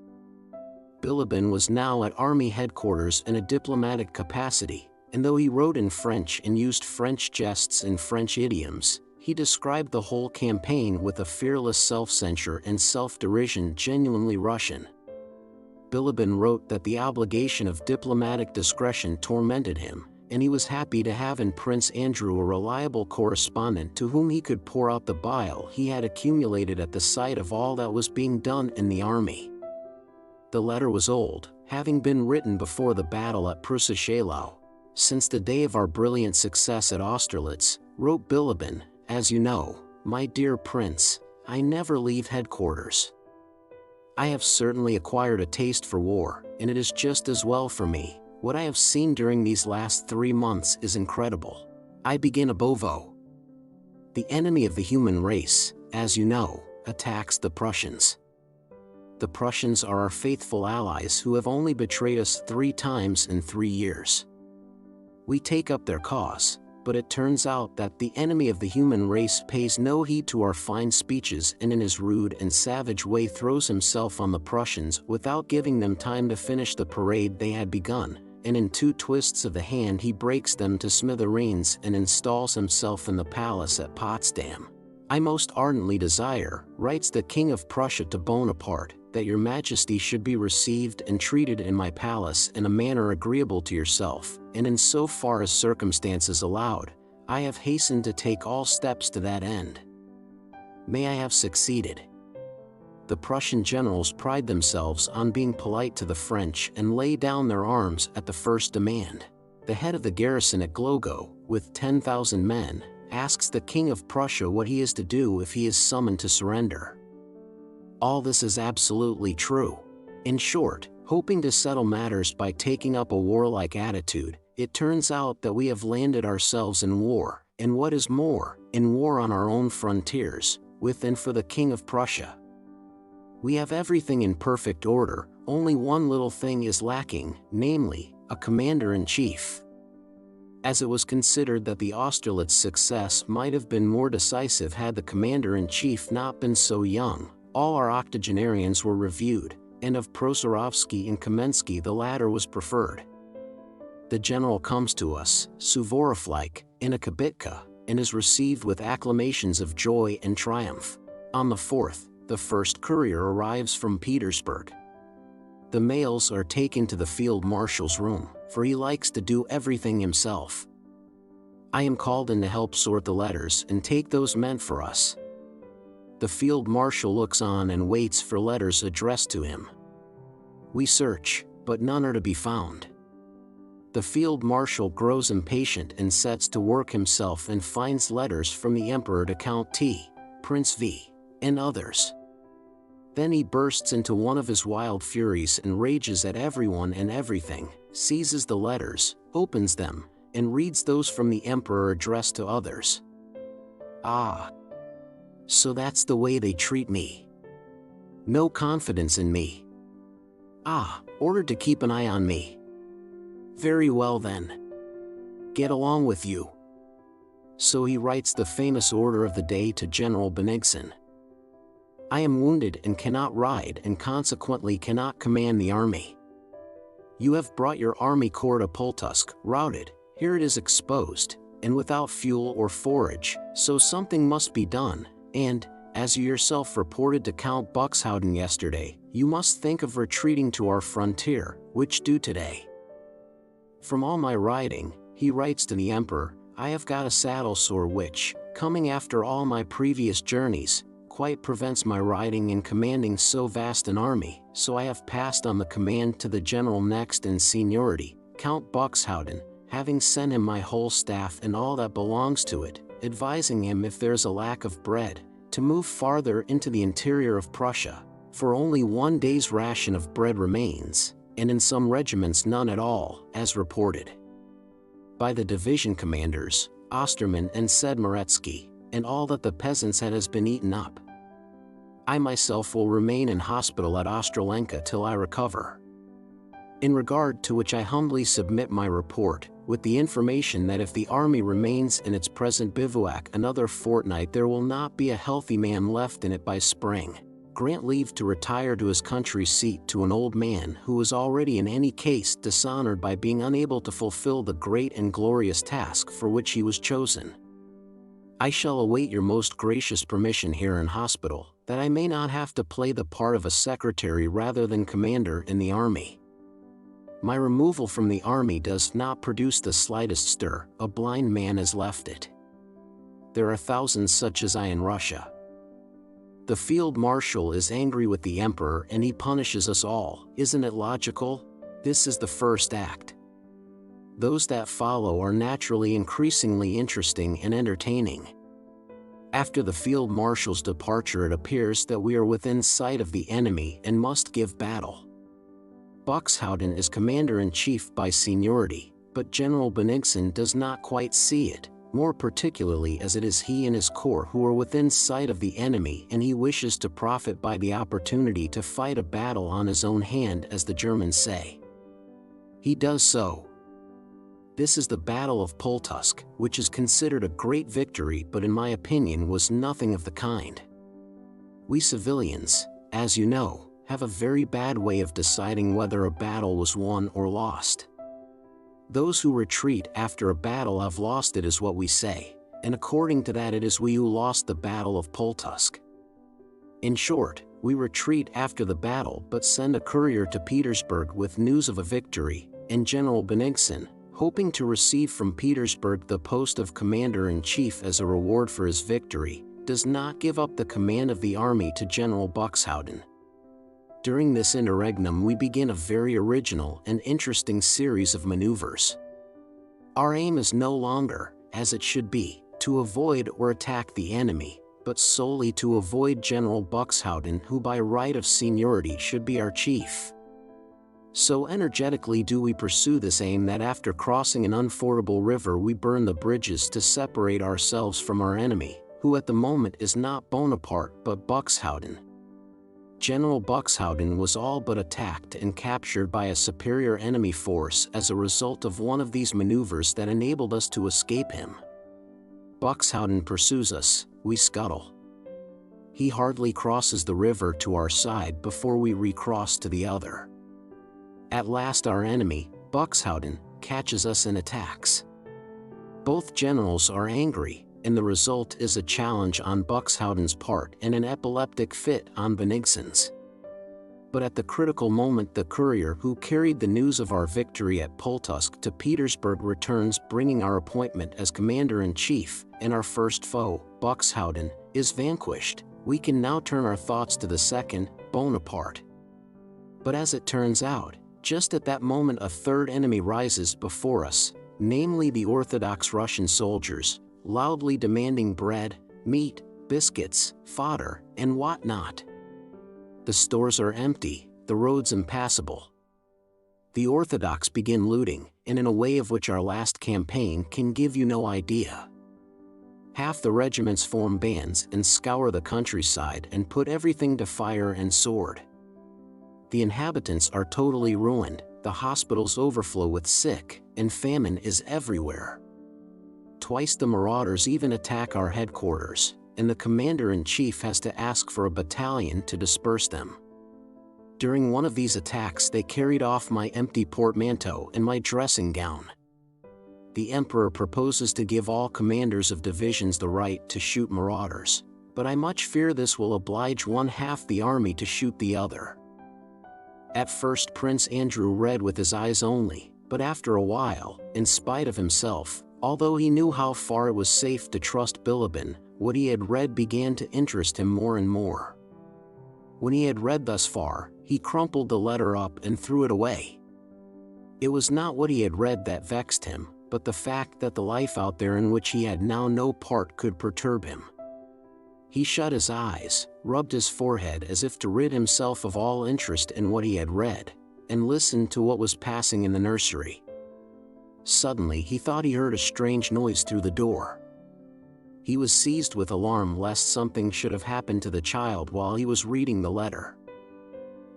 Bilibin was now at army headquarters in a diplomatic capacity, and though he wrote in French and used French jests and French idioms, he described the whole campaign with a fearless self-censure and self-derision genuinely Russian. Bilibin wrote that the obligation of diplomatic discretion tormented him, and he was happy to have in Prince Andrew a reliable correspondent to whom he could pour out the bile he had accumulated at the sight of all that was being done in the army. The letter was old, having been written before the battle at Przemysl. Since the day of our brilliant success at Austerlitz, wrote Bilibin, as you know, my dear prince, I never leave headquarters. I have certainly acquired a taste for war, and it is just as well for me. What I have seen during these last 3 months is incredible. I begin a Bovo. The enemy of the human race, as you know, attacks the Prussians. The Prussians are our faithful allies who have only betrayed us 3 times in 3 years. We take up their cause, but it turns out that the enemy of the human race pays no heed to our fine speeches and in his rude and savage way throws himself on the Prussians without giving them time to finish the parade they had begun, and in 2 twists of the hand he breaks them to smithereens and installs himself in the palace at Potsdam. I most ardently desire, writes the King of Prussia to Bonaparte, that your majesty should be received and treated in my palace in a manner agreeable to yourself, and in so far as circumstances allowed, I have hastened to take all steps to that end. May I have succeeded. The Prussian generals pride themselves on being polite to the French and lay down their arms at the first demand. The head of the garrison at Glogo, with 10,000 men, asks the King of Prussia what he is to do if he is summoned to surrender. All this is absolutely true. In short, hoping to settle matters by taking up a warlike attitude, it turns out that we have landed ourselves in war, and what is more, in war on our own frontiers, with and for the King of Prussia. We have everything in perfect order, only one little thing is lacking, namely, a commander-in-chief. As it was considered that the Austerlitz success might have been more decisive had the commander-in-chief not been so young, all our octogenarians were reviewed, and of Prozorovsky and Kamensky the latter was preferred. The general comes to us, Suvorov-like, in a kibitka, and is received with acclamations of joy and triumph. On the 4th, the first courier arrives from Petersburg. The mails are taken to the field marshal's room, for he likes to do everything himself. I am called in to help sort the letters and take those meant for us. The field marshal looks on and waits for letters addressed to him. We search, but none are to be found. The field marshal grows impatient and sets to work himself and finds letters from the emperor to Count T, Prince V, and others. Then he bursts into one of his wild furies and rages at everyone and everything, seizes the letters, opens them, and reads those from the emperor addressed to others. Ah! So that's the way they treat me. No confidence in me. Ah, ordered to keep an eye on me. Very well then. Get along with you. So he writes the famous order of the day to General Benigsen. I am wounded and cannot ride and consequently cannot command the army. You have brought your army corps to Pultusk, routed, here it is exposed, and without fuel or forage, so something must be done. And, as you yourself reported to Count Buxhowden yesterday, you must think of retreating to our frontier, which do today. From all my riding, he writes to the emperor, I have got a saddle sore which, coming after all my previous journeys, quite prevents my riding and commanding so vast an army, so I have passed on the command to the general next in seniority, Count Buxhowden, having sent him my whole staff and all that belongs to it, advising him if there's a lack of bread, to move farther into the interior of Prussia, for only 1 day's ration of bread remains, and in some regiments none at all, as reported by the division commanders, Osterman and Sedmaretsky, and all that the peasants had has been eaten up. I myself will remain in hospital at Ostrolenka till I recover. In regard to which I humbly submit my report, with the information that if the army remains in its present bivouac another fortnight there will not be a healthy man left in it by spring. Grant leave to retire to his country seat to an old man who is already in any case dishonored by being unable to fulfill the great and glorious task for which he was chosen. I shall await your most gracious permission here in hospital, that I may not have to play the part of a secretary rather than commander in the army. My removal from the army does not produce the slightest stir, a blind man has left it. There are thousands such as I in Russia. The field marshal is angry with the emperor and he punishes us all. Isn't it logical? This is the first act. Those that follow are naturally increasingly interesting and entertaining. After the field marshal's departure it appears that we are within sight of the enemy and must give battle. Buxhowden is commander-in-chief by seniority, but General Bennigsen does not quite see it, more particularly as it is he and his corps who are within sight of the enemy and he wishes to profit by the opportunity to fight a battle on his own hand, as the Germans say. He does so. This is the Battle of Pultusk, which is considered a great victory but in my opinion was nothing of the kind. We civilians, as you know, have a very bad way of deciding whether a battle was won or lost. Those who retreat after a battle have lost it is what we say, and according to that it is we who lost the Battle of Pultusk. In short, we retreat after the battle but send a courier to Petersburg with news of a victory, and General Bennigsen, hoping to receive from Petersburg the post of commander-in-chief as a reward for his victory, does not give up the command of the army to General Buxhowden. During this interregnum we begin a very original and interesting series of maneuvers. Our aim is no longer, as it should be, to avoid or attack the enemy, but solely to avoid General Buxhowden, who by right of seniority should be our chief. So energetically do we pursue this aim that after crossing an unfordable river we burn the bridges to separate ourselves from our enemy, who at the moment is not Bonaparte but Buxhowden. General Buxhowden was all but attacked and captured by a superior enemy force as a result of one of these maneuvers that enabled us to escape him. Buxhowden pursues us, we scuttle. He hardly crosses the river to our side before we recross to the other. At last our enemy, Buxhowden, catches us and attacks. Both generals are angry, and the result is a challenge on Buxhowden's part and an epileptic fit on Bennigsen's. But at the critical moment the courier who carried the news of our victory at Pultusk to Petersburg returns bringing our appointment as commander-in-chief, and our first foe, Buxhowden, is vanquished. We can now turn our thoughts to the second, Bonaparte. But as it turns out, just at that moment a third enemy rises before us, namely the Orthodox Russian soldiers, loudly demanding bread, meat, biscuits, fodder, and what not. The stores are empty, the roads impassable. The Orthodox begin looting, and in a way of which our last campaign can give you no idea. Half the regiments form bands and scour the countryside and put everything to fire and sword. The inhabitants are totally ruined, the hospitals overflow with sick, and famine is everywhere. Twice the marauders even attack our headquarters, and the commander-in-chief has to ask for a battalion to disperse them. During one of these attacks they carried off my empty portmanteau and my dressing gown. The emperor proposes to give all commanders of divisions the right to shoot marauders, but I much fear this will oblige one half the army to shoot the other. At first Prince Andrew read with his eyes only, but after a while, in spite of himself, Although he knew how far it was safe to trust Bilibin, what he had read began to interest him more and more. When he had read thus far, he crumpled the letter up and threw it away. It was not what he had read that vexed him, but the fact that the life out there in which he had now no part could perturb him. He shut his eyes, rubbed his forehead as if to rid himself of all interest in what he had read, and listened to what was passing in the nursery. Suddenly he thought he heard a strange noise through the door. He was seized with alarm lest something should have happened to the child while he was reading the letter.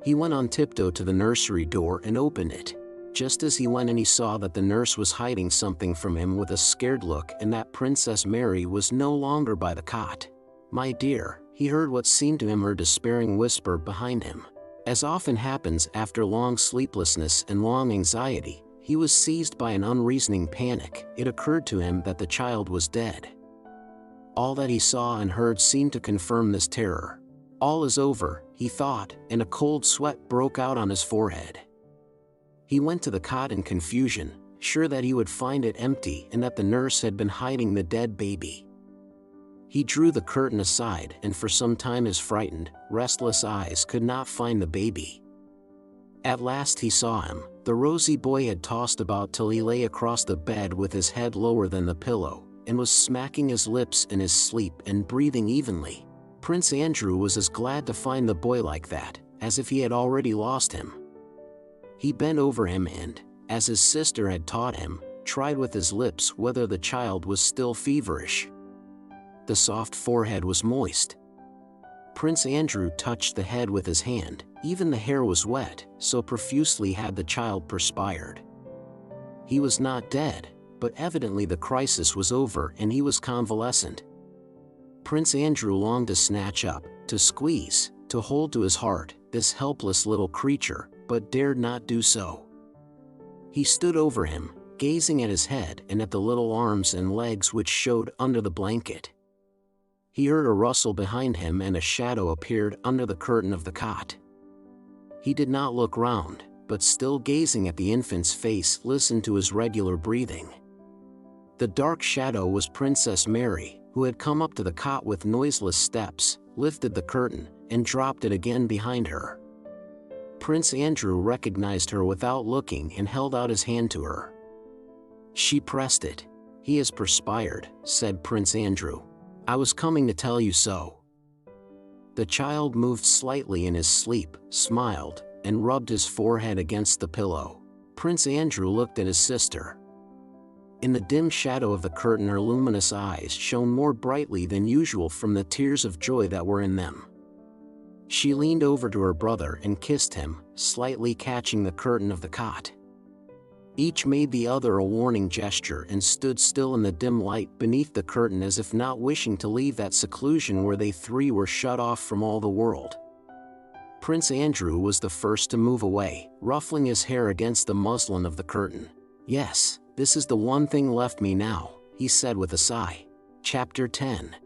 He went on tiptoe to the nursery door and opened it. Just as he went in, he saw that the nurse was hiding something from him with a scared look, and that Princess Mary was no longer by the cot. "My dear," he heard what seemed to him her despairing whisper behind him. As often happens after long sleeplessness and long anxiety, he was seized by an unreasoning panic. It occurred to him that the child was dead. All that he saw and heard seemed to confirm this terror. "All is over," he thought, and a cold sweat broke out on his forehead. He went to the cot in confusion, sure that he would find it empty and that the nurse had been hiding the dead baby. He drew the curtain aside, and for some time his frightened, restless eyes could not find the baby. At last he saw him. The rosy boy had tossed about till he lay across the bed with his head lower than the pillow, and was smacking his lips in his sleep and breathing evenly. Prince Andrew was as glad to find the boy like that, as if he had already lost him. He bent over him and, as his sister had taught him, tried with his lips whether the child was still feverish. The soft forehead was moist. Prince Andrew touched the head with his hand. Even the hair was wet, so profusely had the child perspired. He was not dead, but evidently the crisis was over and he was convalescent. Prince Andrew longed to snatch up, to squeeze, to hold to his heart this helpless little creature, but dared not do so. He stood over him, gazing at his head and at the little arms and legs which showed under the blanket. He heard a rustle behind him and a shadow appeared under the curtain of the cot. He did not look round, but still gazing at the infant's face, listened to his regular breathing. The dark shadow was Princess Mary, who had come up to the cot with noiseless steps, lifted the curtain, and dropped it again behind her. Prince Andrew recognized her without looking and held out his hand to her. She pressed it. "He has perspired," said Prince Andrew. "I was coming to tell you so." The child moved slightly in his sleep, smiled, and rubbed his forehead against the pillow. Prince Andrew looked at his sister. In the dim shadow of the curtain her luminous eyes shone more brightly than usual from the tears of joy that were in them. She leaned over to her brother and kissed him, slightly catching the curtain of the cot. Each made the other a warning gesture and stood still in the dim light beneath the curtain as if not wishing to leave that seclusion where they three were shut off from all the world. Prince Andrew was the first to move away, ruffling his hair against the muslin of the curtain. "Yes, this is the one thing left me now," he said with a sigh. Chapter 10.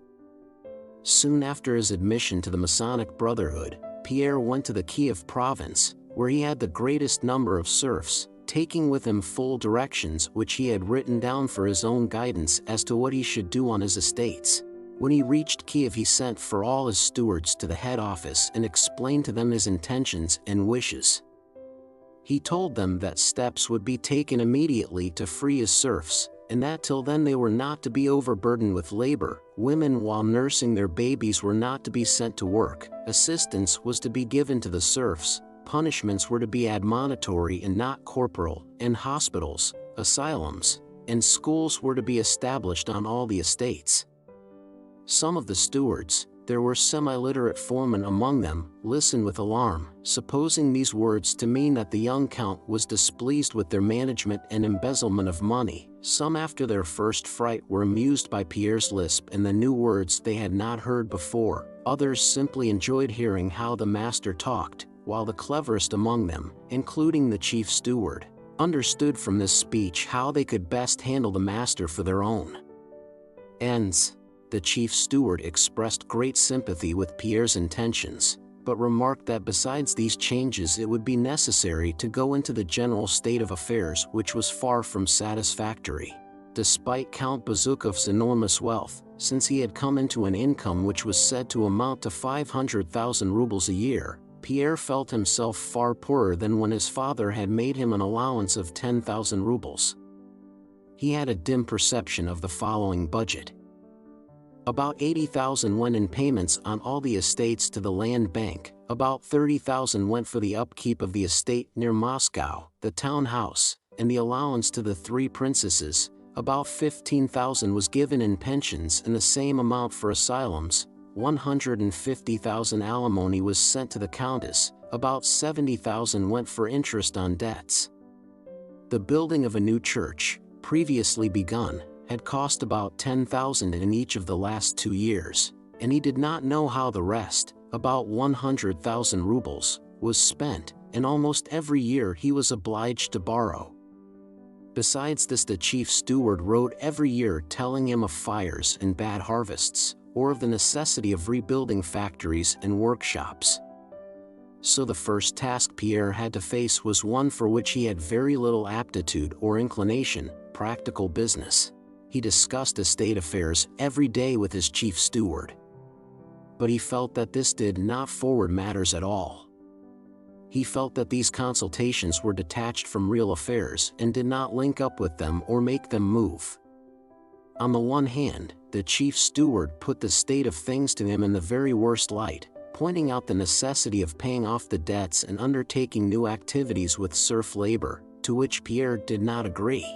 Soon after his admission to the Masonic Brotherhood, Pierre went to the Kiev province, where he had the greatest number of serfs, taking with him full directions which he had written down for his own guidance as to what he should do on his estates. When he reached Kiev he sent for all his stewards to the head office and explained to them his intentions and wishes. He told them that steps would be taken immediately to free his serfs, and that till then they were not to be overburdened with labor, women while nursing their babies were not to be sent to work, assistance was to be given to the serfs, punishments were to be admonitory and not corporal, and hospitals, asylums, and schools were to be established on all the estates. Some of the stewards, there were semi-literate foremen among them, listened with alarm, supposing these words to mean that the young count was displeased with their management and embezzlement of money. Some after their first fright were amused by Pierre's lisp and the new words they had not heard before. Others simply enjoyed hearing how the master talked, while the cleverest among them, including the chief steward, understood from this speech how they could best handle the master for their own ends. The chief steward expressed great sympathy with Pierre's intentions, but remarked that besides these changes it would be necessary to go into the general state of affairs, which was far from satisfactory. Despite Count Bezukhov's enormous wealth, since he had come into an income which was said to amount to 500,000 rubles a year, Pierre felt himself far poorer than when his father had made him an allowance of 10,000 rubles. He had a dim perception of the following budget. About 80,000 went in payments on all the estates to the land bank, about 30,000 went for the upkeep of the estate near Moscow, the town house, and the allowance to the 3 princesses, about 15,000 was given in pensions and the same amount for asylums, 150,000 alimony was sent to the countess, about 70,000 went for interest on debts. The building of a new church, previously begun, had cost about 10,000 in each of the last 2 years, and he did not know how the rest, about 100,000 rubles, was spent, and almost every year he was obliged to borrow. Besides this, the chief steward wrote every year telling him of fires and bad harvests, or of the necessity of rebuilding factories and workshops. So the first task Pierre had to face was one for which he had very little aptitude or inclination: practical business. He discussed estate affairs every day with his chief steward. But he felt that this did not forward matters at all. He felt that these consultations were detached from real affairs and did not link up with them or make them move. On the one hand, the chief steward put the state of things to him in the very worst light, pointing out the necessity of paying off the debts and undertaking new activities with serf labor, to which Pierre did not agree.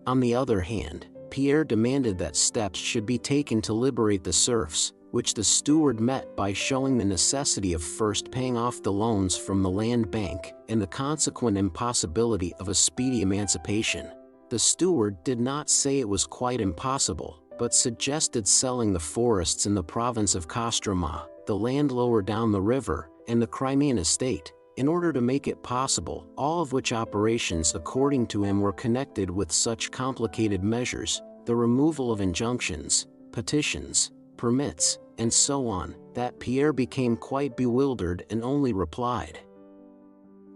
On the other hand, Pierre demanded that steps should be taken to liberate the serfs, which the steward met by showing the necessity of first paying off the loans from the land bank and the consequent impossibility of a speedy emancipation. The steward did not say it was quite impossible, but suggested selling the forests in the province of Kostroma, the land lower down the river, and the Crimean estate, in order to make it possible, all of which operations according to him were connected with such complicated measures, the removal of injunctions, petitions, permits, and so on, that Pierre became quite bewildered and only replied,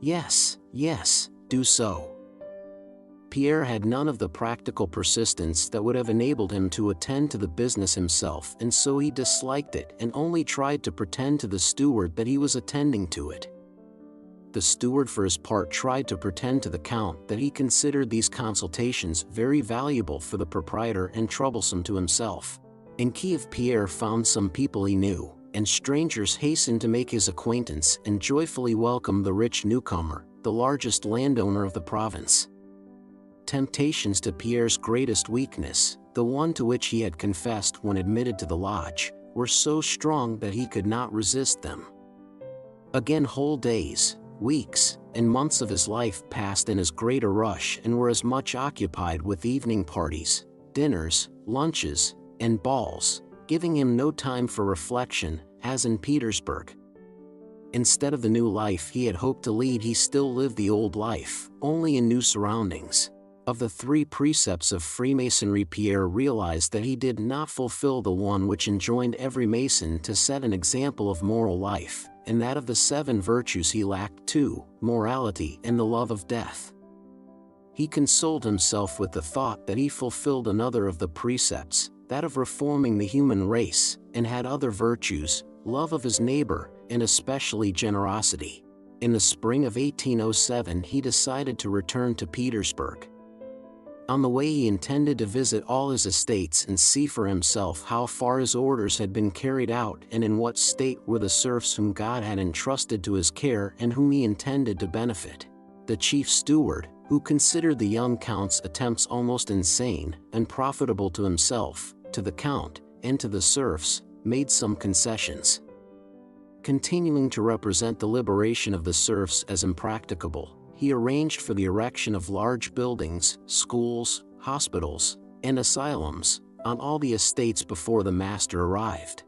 "Yes, yes, do so." Pierre had none of the practical persistence that would have enabled him to attend to the business himself, and so he disliked it and only tried to pretend to the steward that he was attending to it. The steward for his part tried to pretend to the count that he considered these consultations very valuable for the proprietor and troublesome to himself. In Kiev, Pierre found some people he knew, and strangers hastened to make his acquaintance and joyfully welcome the rich newcomer, the largest landowner of the province. Temptations to Pierre's greatest weakness, the one to which he had confessed when admitted to the lodge, were so strong that he could not resist them. Again, whole days, weeks, and months of his life passed in as great a rush and were as much occupied with evening parties, dinners, lunches, and balls, giving him no time for reflection, as in Petersburg. Instead of the new life he had hoped to lead, he still lived the old life, only in new surroundings. Of the 3 precepts of Freemasonry, Pierre realized that he did not fulfill the one which enjoined every Mason to set an example of moral life, and that of the 7 virtues he lacked 2, morality and the love of death. He consoled himself with the thought that he fulfilled another of the precepts, that of reforming the human race, and had other virtues, love of his neighbor, and especially generosity. In the spring of 1807 he decided to return to Petersburg. On the way he intended to visit all his estates and see for himself how far his orders had been carried out and in what state were the serfs whom God had entrusted to his care and whom he intended to benefit. The chief steward, who considered the young count's attempts almost insane, unprofitable to himself, to the count, and to the serfs, made some concessions. Continuing to represent the liberation of the serfs as impracticable, he arranged for the erection of large buildings, schools, hospitals, and asylums, on all the estates before the master arrived.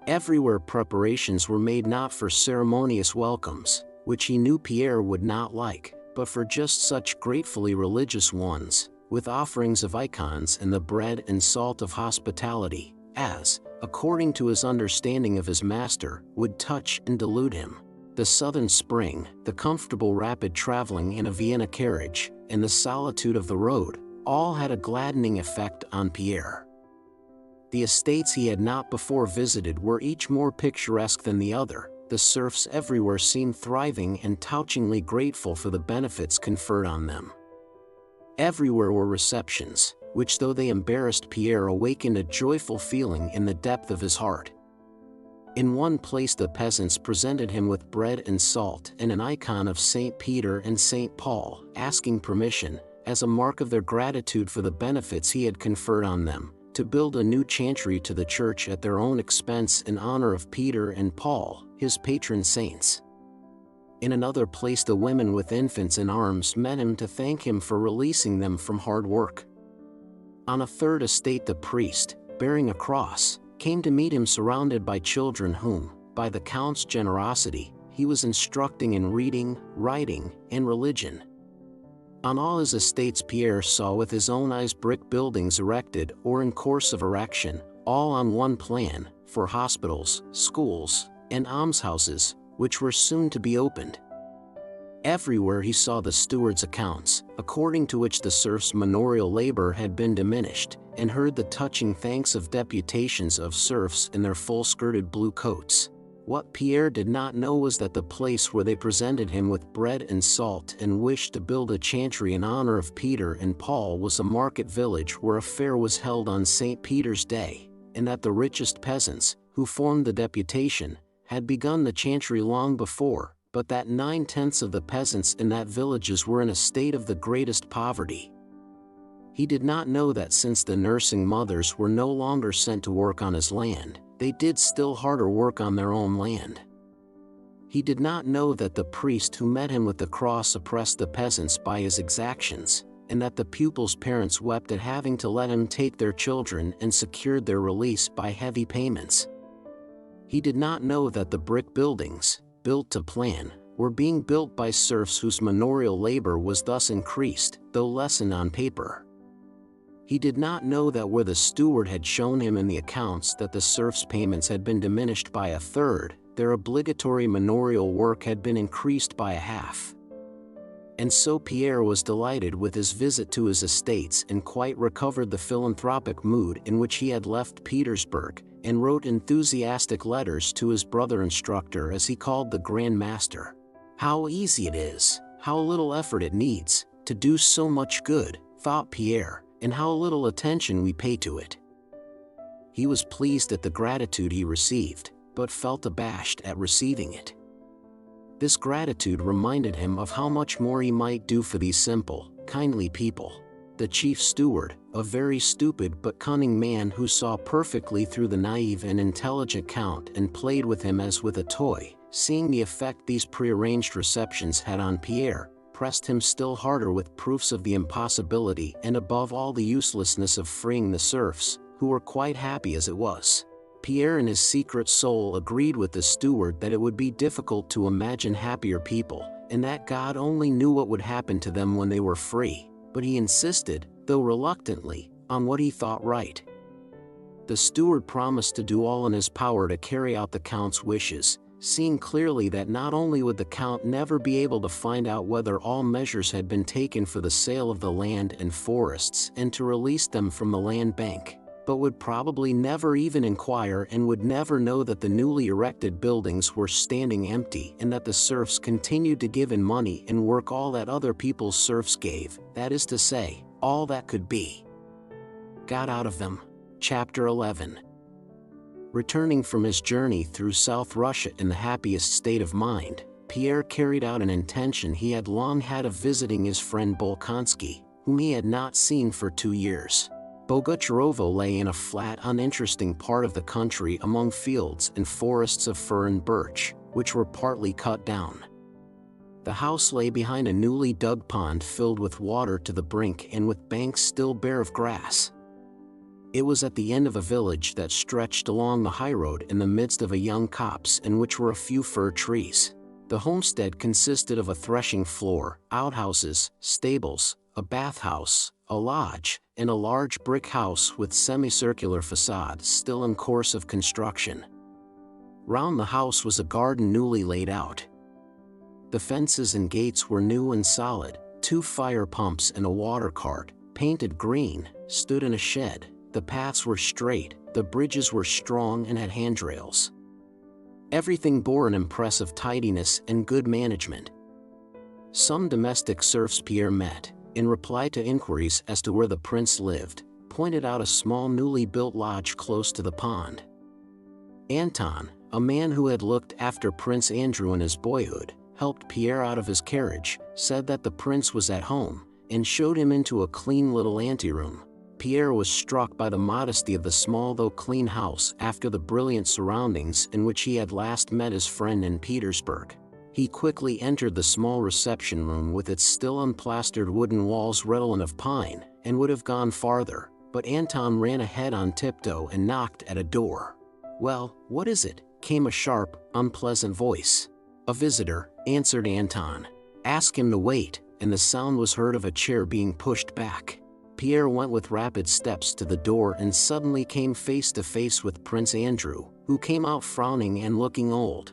Everywhere preparations were made not for ceremonious welcomes, which he knew Pierre would not like, but for just such gratefully religious ones, with offerings of icons and the bread and salt of hospitality, as, according to his understanding of his master, would touch and delude him. The southern spring, the comfortable rapid traveling in a Vienna carriage, and the solitude of the road, all had a gladdening effect on Pierre. The estates he had not before visited were each more picturesque than the other. The serfs everywhere seemed thriving and touchingly grateful for the benefits conferred on them. Everywhere were receptions, which though they embarrassed Pierre awakened a joyful feeling in the depth of his heart. In one place the peasants presented him with bread and salt and an icon of St. Peter and St. Paul, asking permission, as a mark of their gratitude for the benefits he had conferred on them, to build a new chantry to the church at their own expense in honor of Peter and Paul, his patron saints. In another place the women with infants in arms met him to thank him for releasing them from hard work. On a third estate the priest, bearing a cross, came to meet him surrounded by children whom, by the count's generosity, he was instructing in reading, writing, and religion. On all his estates Pierre saw with his own eyes brick buildings erected or in course of erection, all on one plan, for hospitals, schools, and almshouses, which were soon to be opened. Everywhere he saw the steward's accounts, according to which the serfs' manorial labor had been diminished, and heard the touching thanks of deputations of serfs in their full-skirted blue coats. What Pierre did not know was that the place where they presented him with bread and salt and wished to build a chantry in honor of Peter and Paul was a market village where a fair was held on St. Peter's Day, and that the richest peasants, who formed the deputation, had begun the chantry long before, but that 9/10 of the peasants in that villages were in a state of the greatest poverty. He did not know that since the nursing mothers were no longer sent to work on his land, they did still harder work on their own land. He did not know that the priest who met him with the cross oppressed the peasants by his exactions, and that the pupils' parents wept at having to let him take their children and secured their release by heavy payments. He did not know that the brick buildings, built to plan, were being built by serfs whose manorial labor was thus increased, though lessened on paper. He did not know that where the steward had shown him in the accounts that the serfs' payments had been diminished by a third, their obligatory manorial work had been increased by a half. And so Pierre was delighted with his visit to his estates and quite recovered the philanthropic mood in which he had left Petersburg, and wrote enthusiastic letters to his brother instructor as he called the Grand Master. How easy it is, how little effort it needs, to do so much good, thought Pierre, and how little attention we pay to it. He was pleased at the gratitude he received, but felt abashed at receiving it. This gratitude reminded him of how much more he might do for these simple, kindly people. The chief steward, a very stupid but cunning man who saw perfectly through the naive and intelligent count and played with him as with a toy, seeing the effect these prearranged receptions had on Pierre, pressed him still harder with proofs of the impossibility and above all the uselessness of freeing the serfs, who were quite happy as it was. Pierre in his secret soul agreed with the steward that it would be difficult to imagine happier people, and that God only knew what would happen to them when they were free, but he insisted, though reluctantly, on what he thought right. The steward promised to do all in his power to carry out the count's wishes, seeing clearly that not only would the count never be able to find out whether all measures had been taken for the sale of the land and forests and to release them from the land bank, but would probably never even inquire and would never know that the newly erected buildings were standing empty and that the serfs continued to give in money and work all that other people's serfs gave, that is to say, all that could be got out of them. Chapter 11. Returning from his journey through South Russia in the happiest state of mind, Pierre carried out an intention he had long had of visiting his friend Bolkonsky, whom he had not seen for 2 years. Bogucharovo lay in a flat, uninteresting part of the country among fields and forests of fir and birch, which were partly cut down. The house lay behind a newly dug pond filled with water to the brink and with banks still bare of grass. It was at the end of a village that stretched along the highroad in the midst of a young copse in which were a few fir trees. The homestead consisted of a threshing floor, outhouses, stables, a bathhouse, a lodge, and a large brick house with semicircular facade still in course of construction. Round the house was a garden newly laid out. The fences and gates were new and solid, 2 fire pumps and a water cart, painted green, stood in a shed. The paths were straight, the bridges were strong and had handrails. Everything bore an impressive tidiness and good management. Some domestic serfs Pierre met, in reply to inquiries as to where the prince lived, pointed out a small newly built lodge close to the pond. Anton, a man who had looked after Prince Andrew in his boyhood, helped Pierre out of his carriage, said that the prince was at home, and showed him into a clean little anteroom. Pierre was struck by the modesty of the small though clean house after the brilliant surroundings in which he had last met his friend in Petersburg. He quickly entered the small reception room with its still unplastered wooden walls redolent of pine, and would have gone farther, but Anton ran ahead on tiptoe and knocked at a door. "Well, what is it?" came a sharp, unpleasant voice. "A visitor," answered Anton. "Ask him to wait," and the sound was heard of a chair being pushed back. Pierre went with rapid steps to the door and suddenly came face to face with Prince Andrew, who came out frowning and looking old.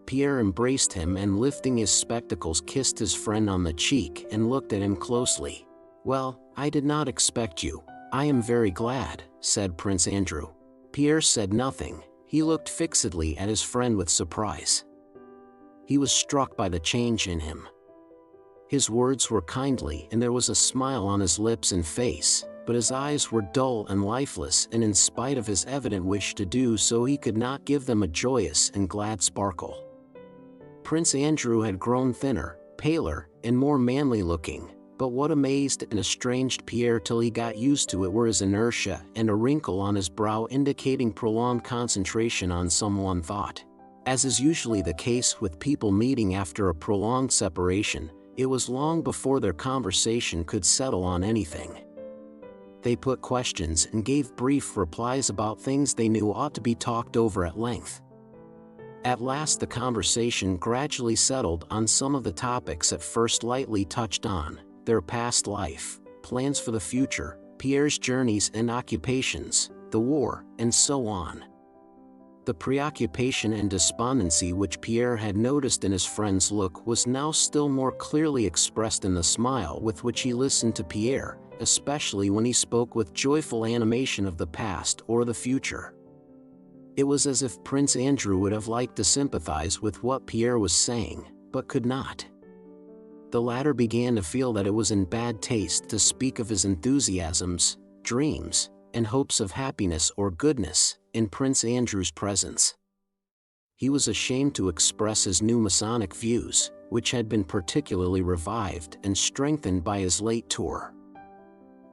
Pierre embraced him and lifting his spectacles kissed his friend on the cheek and looked at him closely. "Well, I did not expect you. I am very glad," said Prince Andrew. Pierre said nothing. He looked fixedly at his friend with surprise. He was struck by the change in him. His words were kindly and there was a smile on his lips and face, but his eyes were dull and lifeless, and in spite of his evident wish to do so he could not give them a joyous and glad sparkle. Prince Andrew had grown thinner, paler, and more manly looking, but what amazed and estranged Pierre till he got used to it were his inertia and a wrinkle on his brow indicating prolonged concentration on some one thought. As is usually the case with people meeting after a prolonged separation, it was long before their conversation could settle on anything. They put questions and gave brief replies about things they knew ought to be talked over at length. At last the conversation gradually settled on some of the topics at first lightly touched on: their past life, plans for the future, Pierre's journeys and occupations, the war, and so on. The preoccupation and despondency which Pierre had noticed in his friend's look was now still more clearly expressed in the smile with which he listened to Pierre, especially when he spoke with joyful animation of the past or the future. It was as if Prince Andrew would have liked to sympathize with what Pierre was saying, but could not. The latter began to feel that it was in bad taste to speak of his enthusiasms, dreams, and hopes of happiness or goodness in Prince Andrew's presence. He was ashamed to express his new Masonic views, which had been particularly revived and strengthened by his late tour.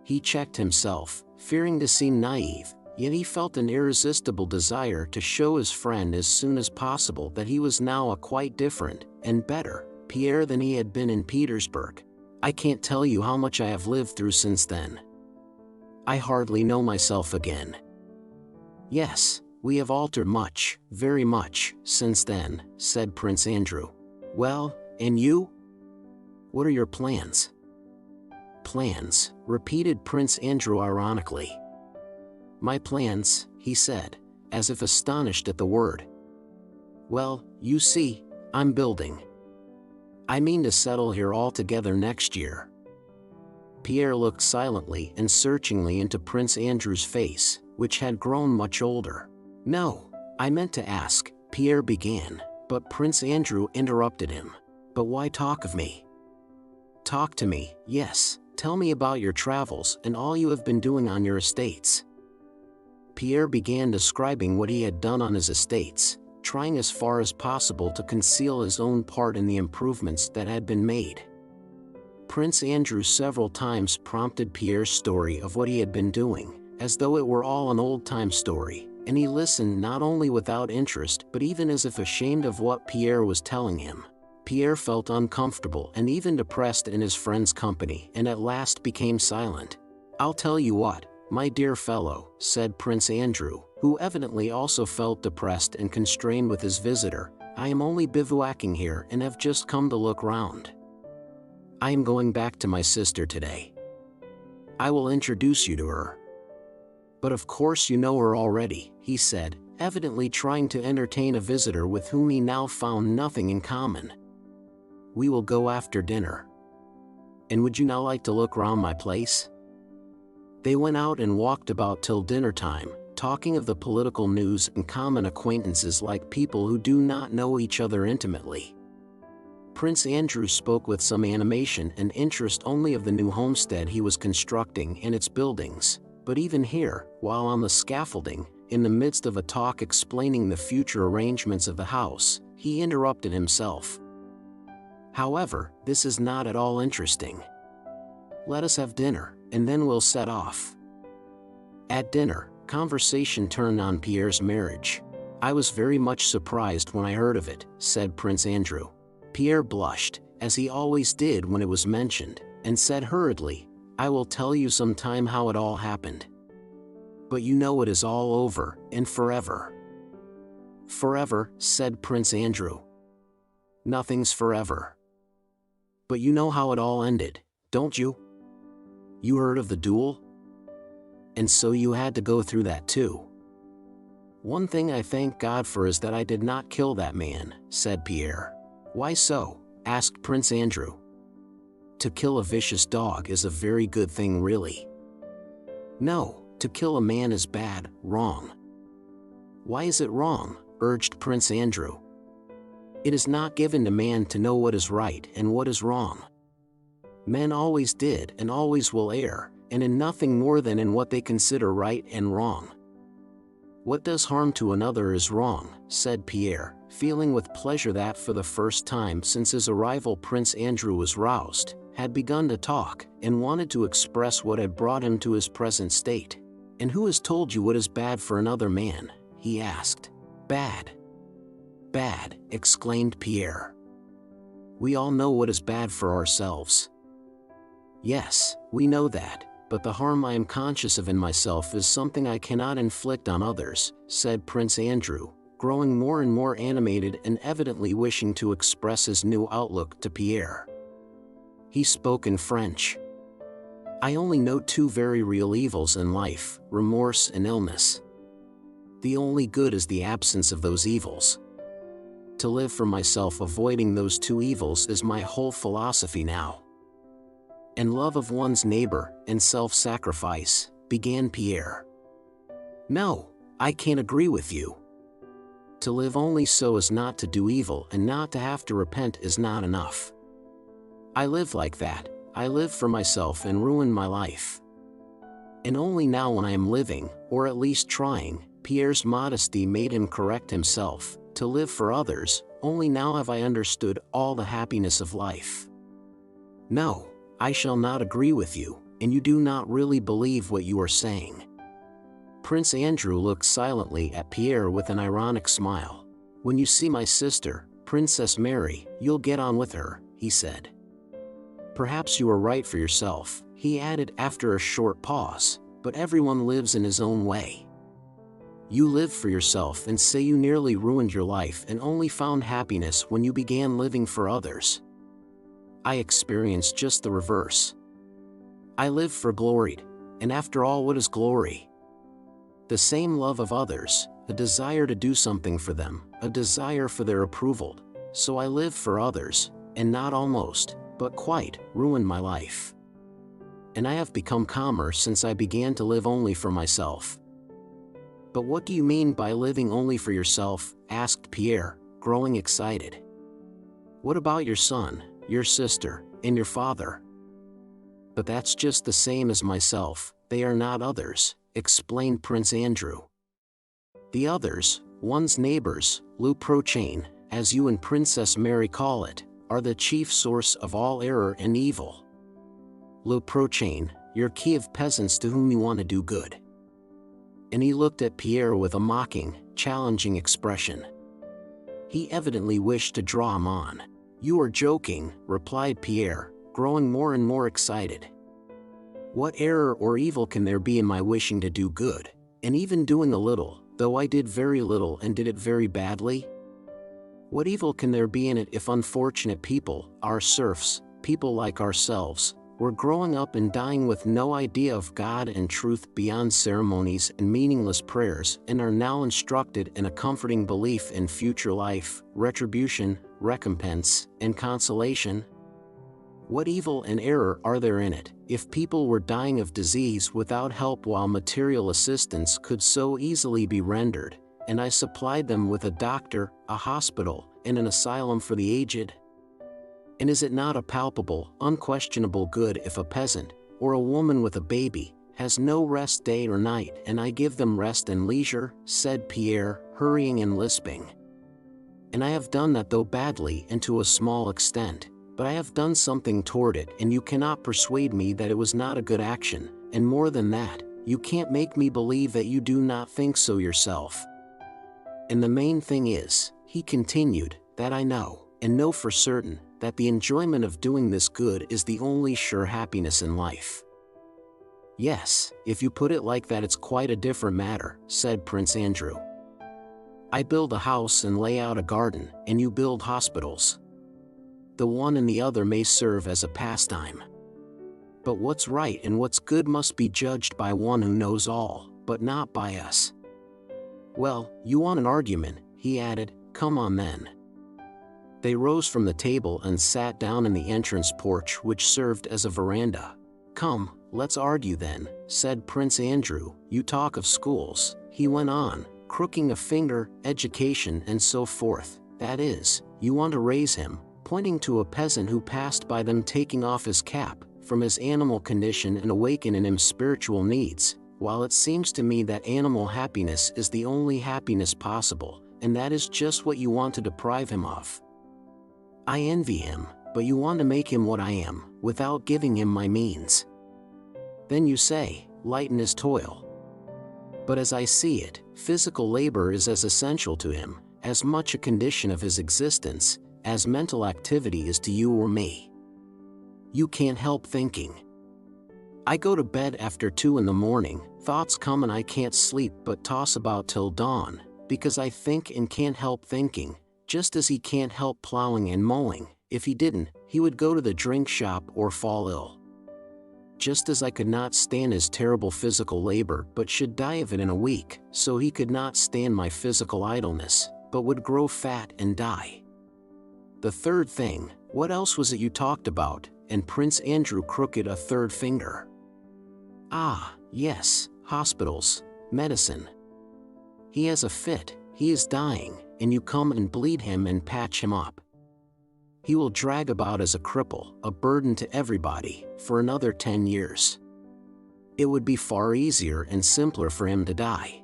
He checked himself, fearing to seem naive, yet he felt an irresistible desire to show his friend as soon as possible that he was now a quite different, and better, Pierre than he had been in Petersburg. "I can't tell you how much I have lived through since then. I hardly know myself again." "Yes, we have altered much, very much, since then," said Prince Andrew. "Well, and you? What are your plans?" "Plans," repeated Prince Andrew ironically. "My plans," he said, as if astonished at the word. "Well, you see, I'm building. I mean to settle here altogether next year." Pierre looked silently and searchingly into Prince Andrew's face, which had grown much older. "No, I meant to ask," Pierre began, but Prince Andrew interrupted him. "But why talk of me?" "Talk to me, yes, tell me about your travels and all you have been doing on your estates." Pierre began describing what he had done on his estates, trying as far as possible to conceal his own part in the improvements that had been made. Prince Andrew several times prompted Pierre's story of what he had been doing, as though it were all an old-time story, and he listened not only without interest but even as if ashamed of what Pierre was telling him. Pierre felt uncomfortable and even depressed in his friend's company, and at last became silent. "I'll tell you what, my dear fellow," said Prince Andrew, who evidently also felt depressed and constrained with his visitor, "I am only bivouacking here and have just come to look round. I am going back to my sister today. I will introduce you to her." "But of course you know her already," he said, evidently trying to entertain a visitor with whom he now found nothing in common. "We will go after dinner." And would you now like to look round my place?" They went out and walked about till dinner time, talking of the political news and common acquaintances like people who do not know each other intimately. Prince Andrew spoke with some animation and interest only of the new homestead he was constructing and its buildings, but even here, while on the scaffolding, in the midst of a talk explaining the future arrangements of the house, he interrupted himself. "However, this is not at all interesting. Let us have dinner, and then we'll set off." At dinner, conversation turned on Pierre's marriage. "I was very much surprised when I heard of it," said Prince Andrew. Pierre blushed, as he always did when it was mentioned, and said hurriedly, "I will tell you some time how it all happened. But you know it is all over, and forever." "Forever," said Prince Andrew. "Nothing's forever." "But you know how it all ended, don't you? You heard of the duel? And so you had to go through that too." "One thing I thank God for is that I did not kill that man," said Pierre. "Why so?" asked Prince Andrew. "To kill a vicious dog is a very good thing, really." "No, to kill a man is bad, wrong." "Why is it wrong?" urged Prince Andrew. "It is not given to man to know what is right and what is wrong. Men always did and always will err, and in nothing more than in what they consider right and wrong." "What does harm to another is wrong," said Pierre, feeling with pleasure that for the first time since his arrival Prince Andrew was roused, had begun to talk, and wanted to express what had brought him to his present state. "And who has told you what is bad for another man?" he asked. "Bad? Bad," exclaimed Pierre. "We all know what is bad for ourselves." "Yes, we know that, but the harm I am conscious of in myself is something I cannot inflict on others," said Prince Andrew, growing more and more animated and evidently wishing to express his new outlook to Pierre. He spoke in French. "I only know two very real evils in life, remorse and illness. The only good is the absence of those evils. To live for myself avoiding those two evils is my whole philosophy now." "And love of one's neighbor, and self-sacrifice," began Pierre. "No, I can't agree with you. To live only so as not to do evil and not to have to repent is not enough. I live like that, I live for myself and ruin my life. And only now when I am living, or at least trying," Pierre's modesty made him correct himself, "to live for others, only now have I understood all the happiness of life." "No, I shall not agree with you, and you do not really believe what you are saying." Prince Andrew looked silently at Pierre with an ironic smile. "When you see my sister, Princess Mary, you'll get on with her," he said. "Perhaps you are right for yourself," he added after a short pause, "but everyone lives in his own way. You live for yourself and say you nearly ruined your life and only found happiness when you began living for others. I experienced just the reverse. I lived for glory, and after all, what is glory? The same love of others, a desire to do something for them, a desire for their approval. So I lived for others, and not almost, but quite, ruined my life. And I have become calmer since I began to live only for myself." "But what do you mean by living only for yourself?" asked Pierre, growing excited. "What about your son, your sister, and your father?" "But that's just the same as myself, they are not others," explained Prince Andrew. "The others, one's neighbors, le prochain, as you and Princess Mary call it, are the chief source of all error and evil. Le prochain, your key of peasants to whom you want to do good." And he looked at Pierre with a mocking, challenging expression. He evidently wished to draw him on. "You are joking," replied Pierre, growing more and more excited. "What error or evil can there be in my wishing to do good, and even doing a little, though I did very little and did it very badly? What evil can there be in it if unfortunate people, our serfs, people like ourselves, were growing up and dying with no idea of God and truth beyond ceremonies and meaningless prayers, and are now instructed in a comforting belief in future life, retribution, recompense, and consolation? What evil and error are there in it, if people were dying of disease without help while material assistance could so easily be rendered, and I supplied them with a doctor, a hospital, and an asylum for the aged? And is it not a palpable, unquestionable good if a peasant, or a woman with a baby, has no rest day or night, and I give them rest and leisure? Said Pierre, hurrying and lisping. And I have done that, though badly and to a small extent, but I have done something toward it, and you cannot persuade me that it was not a good action, and more than that, you can't make me believe that you do not think so yourself. And the main thing is, he continued, that I know, and know for certain, that the enjoyment of doing this good is the only sure happiness in life. Yes, if you put it like that, it's quite a different matter, said Prince Andrew. I build a house and lay out a garden, and you build hospitals. The one and the other may serve as a pastime. But what's right and what's good must be judged by one who knows all, but not by us. Well, you want an argument, he added, come on then. They rose from the table and sat down in the entrance porch, which served as a veranda. Come, let's argue then, said Prince Andrew. You talk of schools, he went on, crooking a finger, education and so forth. That is, you want to raise him, pointing to a peasant who passed by them taking off his cap, from his animal condition and awaken in him spiritual needs, while it seems to me that animal happiness is the only happiness possible, and that is just what you want to deprive him of. I envy him, but you want to make him what I am, without giving him my means. Then you say, lighten his toil. But as I see it, physical labor is as essential to him, as much a condition of his existence, as mental activity is to you or me. You can't help thinking. I go to bed after 2 in the morning, thoughts come and I can't sleep but toss about till dawn, because I think and can't help thinking, just as he can't help plowing and mowing. If he didn't, he would go to the drink shop or fall ill. Just as I could not stand his terrible physical labor but should die of it in a week, so he could not stand my physical idleness, but would grow fat and die. The third thing, what else was it you talked about? And Prince Andrew crooked a third finger. Ah, yes, hospitals, medicine. He has a fit, he is dying, and you come and bleed him and patch him up. He will drag about as a cripple, a burden to everybody, for another 10 years. It would be far easier and simpler for him to die.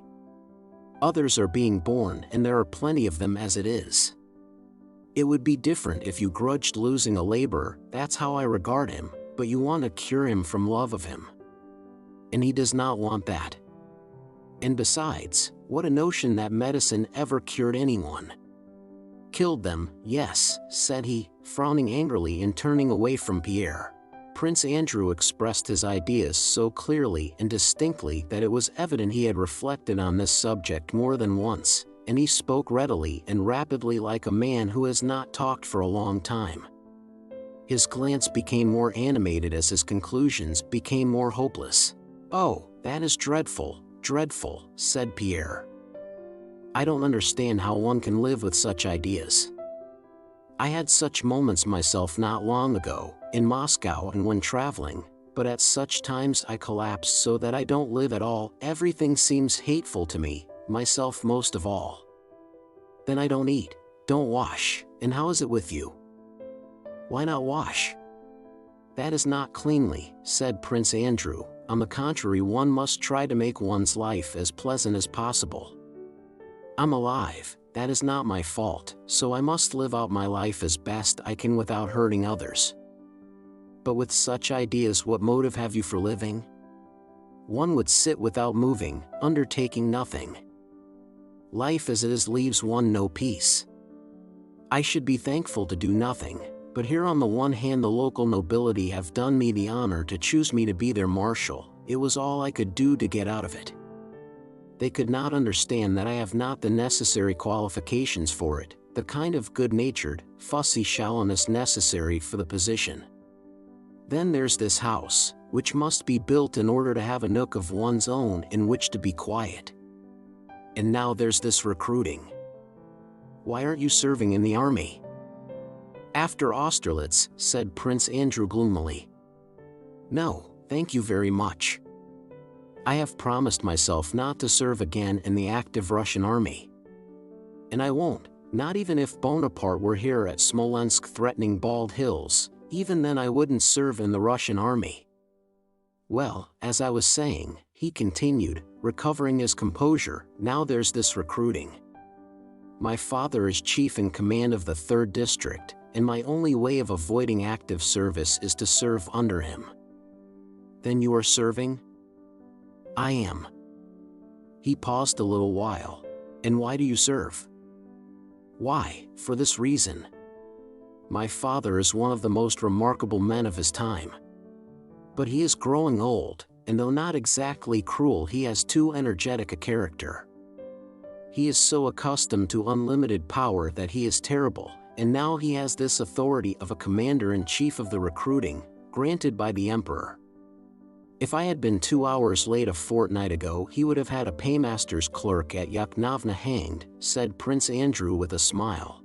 Others are being born, and there are plenty of them as it is. It would be different if you grudged losing a laborer, that's how I regard him, but you want to cure him from love of him. And he does not want that. And besides, what a notion that medicine ever cured anyone. Killed them, yes, said he, frowning angrily and turning away from Pierre. Prince Andrew expressed his ideas so clearly and distinctly that it was evident he had reflected on this subject more than once, and he spoke readily and rapidly like a man who has not talked for a long time. His glance became more animated as his conclusions became more hopeless. Oh, that is dreadful, dreadful, said Pierre. I don't understand how one can live with such ideas. I had such moments myself not long ago, in Moscow and when traveling, but at such times I collapse so that I don't live at all. Everything seems hateful to me, myself most of all. Then I don't eat, don't wash, and how is it with you? Why not wash? That is not cleanly, said Prince Andrew. On the contrary, one must try to make one's life as pleasant as possible. I'm alive, that is not my fault, so I must live out my life as best I can without hurting others. But with such ideas, what motive have you for living? One would sit without moving, undertaking nothing. Life as it is leaves one no peace. I should be thankful to do nothing, but here on the one hand the local nobility have done me the honor to choose me to be their marshal. It was all I could do to get out of it. They could not understand that I have not the necessary qualifications for it, the kind of good-natured, fussy shallowness necessary for the position. Then there's this house, which must be built in order to have a nook of one's own in which to be quiet. And now there's this recruiting. Why aren't you serving in the army? After Austerlitz, said Prince Andrew gloomily. No, thank you very much. I have promised myself not to serve again in the active Russian army. And I won't, not even if Bonaparte were here at Smolensk threatening Bald Hills, even then I wouldn't serve in the Russian army. Well, as I was saying, he continued, recovering his composure, now there's this recruiting. My father is chief in command of the 3rd District, and my only way of avoiding active service is to serve under him. Then you are serving? I am. He paused a little while. And why do you serve? Why, for this reason. My father is one of the most remarkable men of his time. But he is growing old, and though not exactly cruel, he has too energetic a character. He is so accustomed to unlimited power that he is terrible, and now he has this authority of a commander-in-chief of the recruiting, granted by the emperor. If I had been 2 hours late a fortnight ago, he would have had a paymaster's clerk at Yakovna hanged, said Prince Andrew with a smile.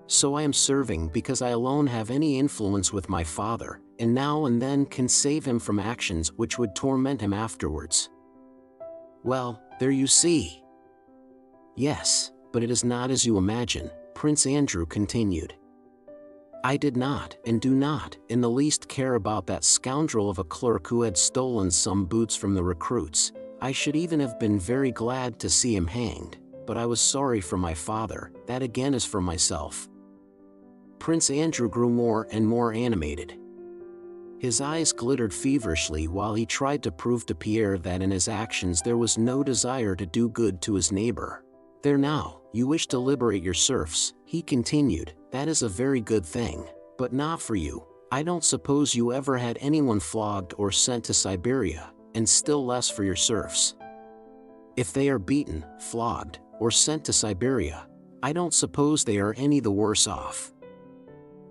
So I am serving because I alone have any influence with my father, and now and then can save him from actions which would torment him afterwards. Well, there you see. Yes, but it is not as you imagine, Prince Andrew continued. I did not, and do not, in the least care about that scoundrel of a clerk who had stolen some boots from the recruits. I should even have been very glad to see him hanged, but I was sorry for my father, that again is for myself. Prince Andrew grew more and more animated. His eyes glittered feverishly while he tried to prove to Pierre that in his actions there was no desire to do good to his neighbor. There now, you wish to liberate your serfs, he continued, that is a very good thing, but not for you. I don't suppose you ever had anyone flogged or sent to Siberia, and still less for your serfs. If they are beaten, flogged, or sent to Siberia, I don't suppose they are any the worse off.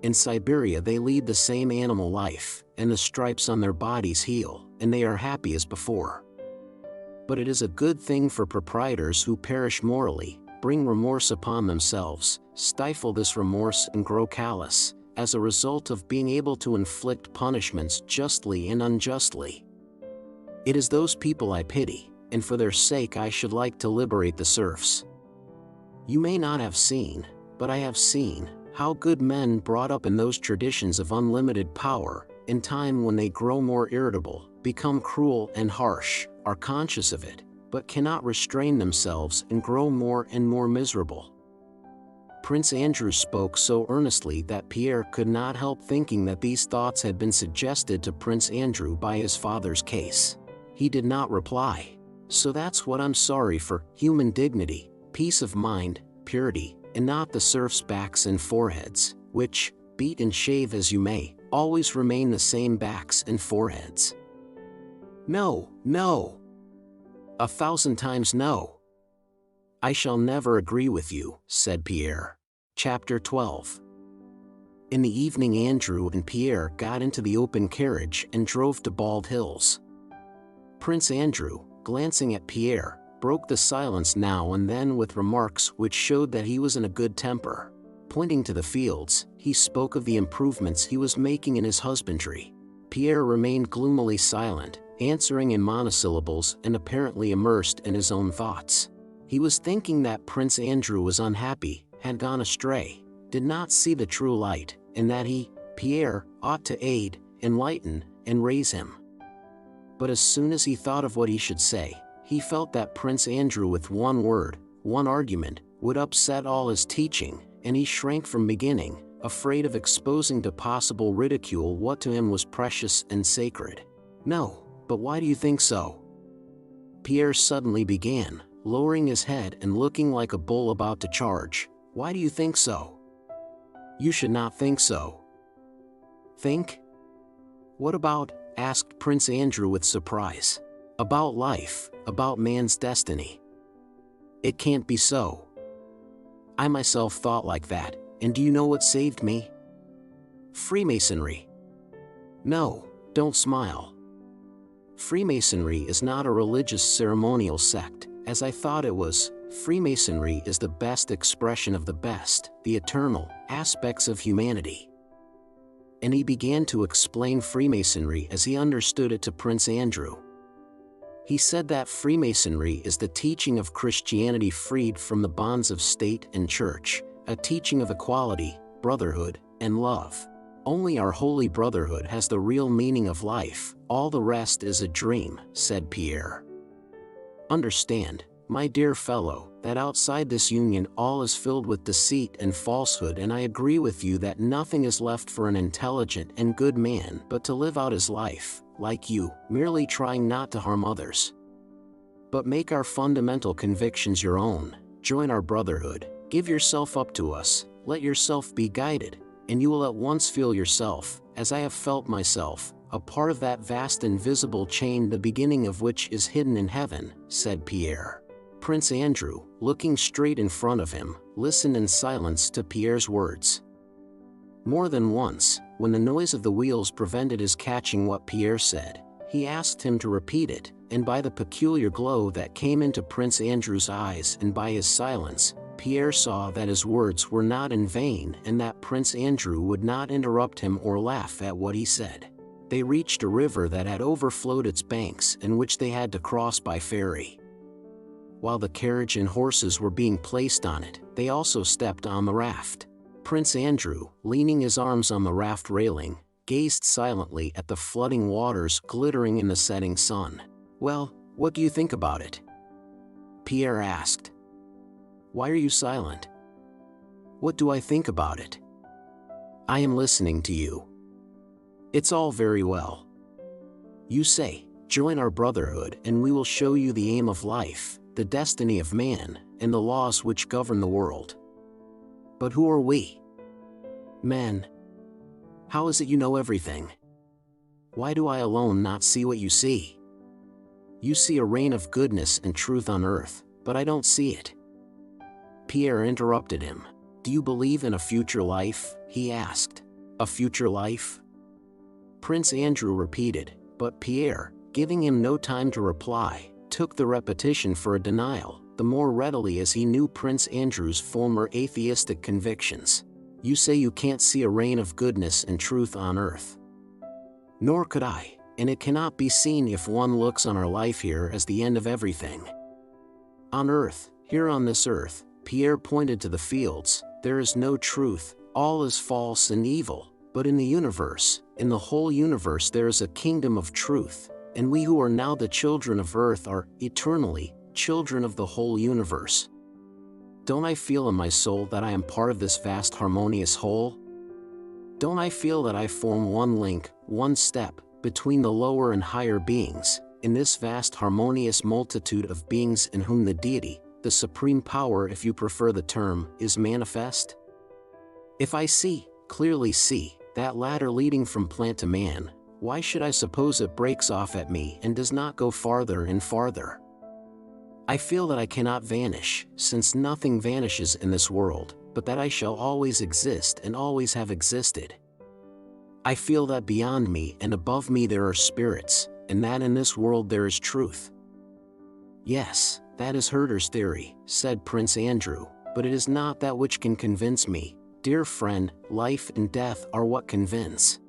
In Siberia they lead the same animal life, and the stripes on their bodies heal, and they are happy as before. But it is a good thing for proprietors who perish morally, bring remorse upon themselves, stifle this remorse and grow callous, as a result of being able to inflict punishments justly and unjustly. It is those people I pity, and for their sake I should like to liberate the serfs. You may not have seen, but I have seen, how good men brought up in those traditions of unlimited power, in time when they grow more irritable, become cruel and harsh, are conscious of it, but cannot restrain themselves and grow more and more miserable. Prince Andrew spoke so earnestly that Pierre could not help thinking that these thoughts had been suggested to Prince Andrew by his father's case. He did not reply. So that's what I'm sorry for, human dignity, peace of mind, purity, and not the serfs' backs and foreheads, which, beat and shave as you may, always remain the same backs and foreheads. No, no. 1,000 times no. I shall never agree with you, said Pierre. Chapter 12. In the evening Andrew and Pierre got into the open carriage and drove to Bald Hills. Prince Andrew, glancing at Pierre, broke the silence now and then with remarks which showed that he was in a good temper. Pointing to the fields, he spoke of the improvements he was making in his husbandry. Pierre remained gloomily silent, answering in monosyllables and apparently immersed in his own thoughts. He was thinking that Prince Andrew was unhappy, had gone astray, did not see the true light, and that he, Pierre, ought to aid, enlighten, and raise him. But as soon as he thought of what he should say, he felt that Prince Andrew with one word, one argument, would upset all his teaching, and he shrank from beginning, afraid of exposing to possible ridicule what to him was precious and sacred. No. But why do you think so? Pierre suddenly began, lowering his head and looking like a bull about to charge. Why do you think so? You should not think so. Think? What about? Asked Prince Andrew with surprise. About life, about man's destiny. It can't be so. I myself thought like that, and do you know what saved me? Freemasonry. No, don't smile. Freemasonry is not a religious ceremonial sect, as I thought it was, Freemasonry is the best expression of the best, the eternal, aspects of humanity. And he began to explain Freemasonry as he understood it to Prince Andrew. He said that Freemasonry is the teaching of Christianity freed from the bonds of state and church, a teaching of equality, brotherhood, and love. Only our holy brotherhood has the real meaning of life, all the rest is a dream, said Pierre. Understand, my dear fellow, that outside this union all is filled with deceit and falsehood, and I agree with you that nothing is left for an intelligent and good man but to live out his life, like you, merely trying not to harm others. But make our fundamental convictions your own, join our brotherhood, give yourself up to us, let yourself be guided, and you will at once feel yourself, as I have felt myself, a part of that vast invisible chain, the beginning of which is hidden in heaven, said Pierre. Prince Andrew, looking straight in front of him, listened in silence to Pierre's words. More than once, when the noise of the wheels prevented his catching what Pierre said, he asked him to repeat it, and by the peculiar glow that came into Prince Andrew's eyes and by his silence, Pierre saw that his words were not in vain and that Prince Andrew would not interrupt him or laugh at what he said. They reached a river that had overflowed its banks and which they had to cross by ferry. While the carriage and horses were being placed on it, they also stepped on the raft. Prince Andrew, leaning his arms on the raft railing, gazed silently at the flooding waters glittering in the setting sun. "Well, what do you think about it?" Pierre asked. "Why are you silent?" "What do I think about it? I am listening to you. It's all very well. You say, join our brotherhood and we will show you the aim of life, the destiny of man, and the laws which govern the world. But who are we? Men. How is it you know everything? Why do I alone not see what you see? You see a reign of goodness and truth on earth, but I don't see it." Pierre interrupted him. "Do you believe in a future life?" he asked. "A future life?" Prince Andrew repeated, but Pierre, giving him no time to reply, took the repetition for a denial, the more readily as he knew Prince Andrew's former atheistic convictions. "You say you can't see a reign of goodness and truth on earth. Nor could I, and it cannot be seen if one looks on our life here as the end of everything. On earth, here on this earth," Pierre pointed to the fields, "there is no truth, all is false and evil, but in the universe, in the whole universe there is a kingdom of truth, and we who are now the children of earth are, eternally, children of the whole universe. Don't I feel in my soul that I am part of this vast harmonious whole? Don't I feel that I form one link, one step, between the lower and higher beings, in this vast harmonious multitude of beings in whom the deity, the supreme power if you prefer the term, is manifest? If I see, clearly see, that ladder leading from plant to man, why should I suppose it breaks off at me and does not go farther and farther? I feel that I cannot vanish, since nothing vanishes in this world, but that I shall always exist and always have existed. I feel that beyond me and above me there are spirits, and that in this world there is truth." "Yes, that is Herder's theory," said Prince Andrew, "but it is not that which can convince me, dear friend. Life and death are what convince.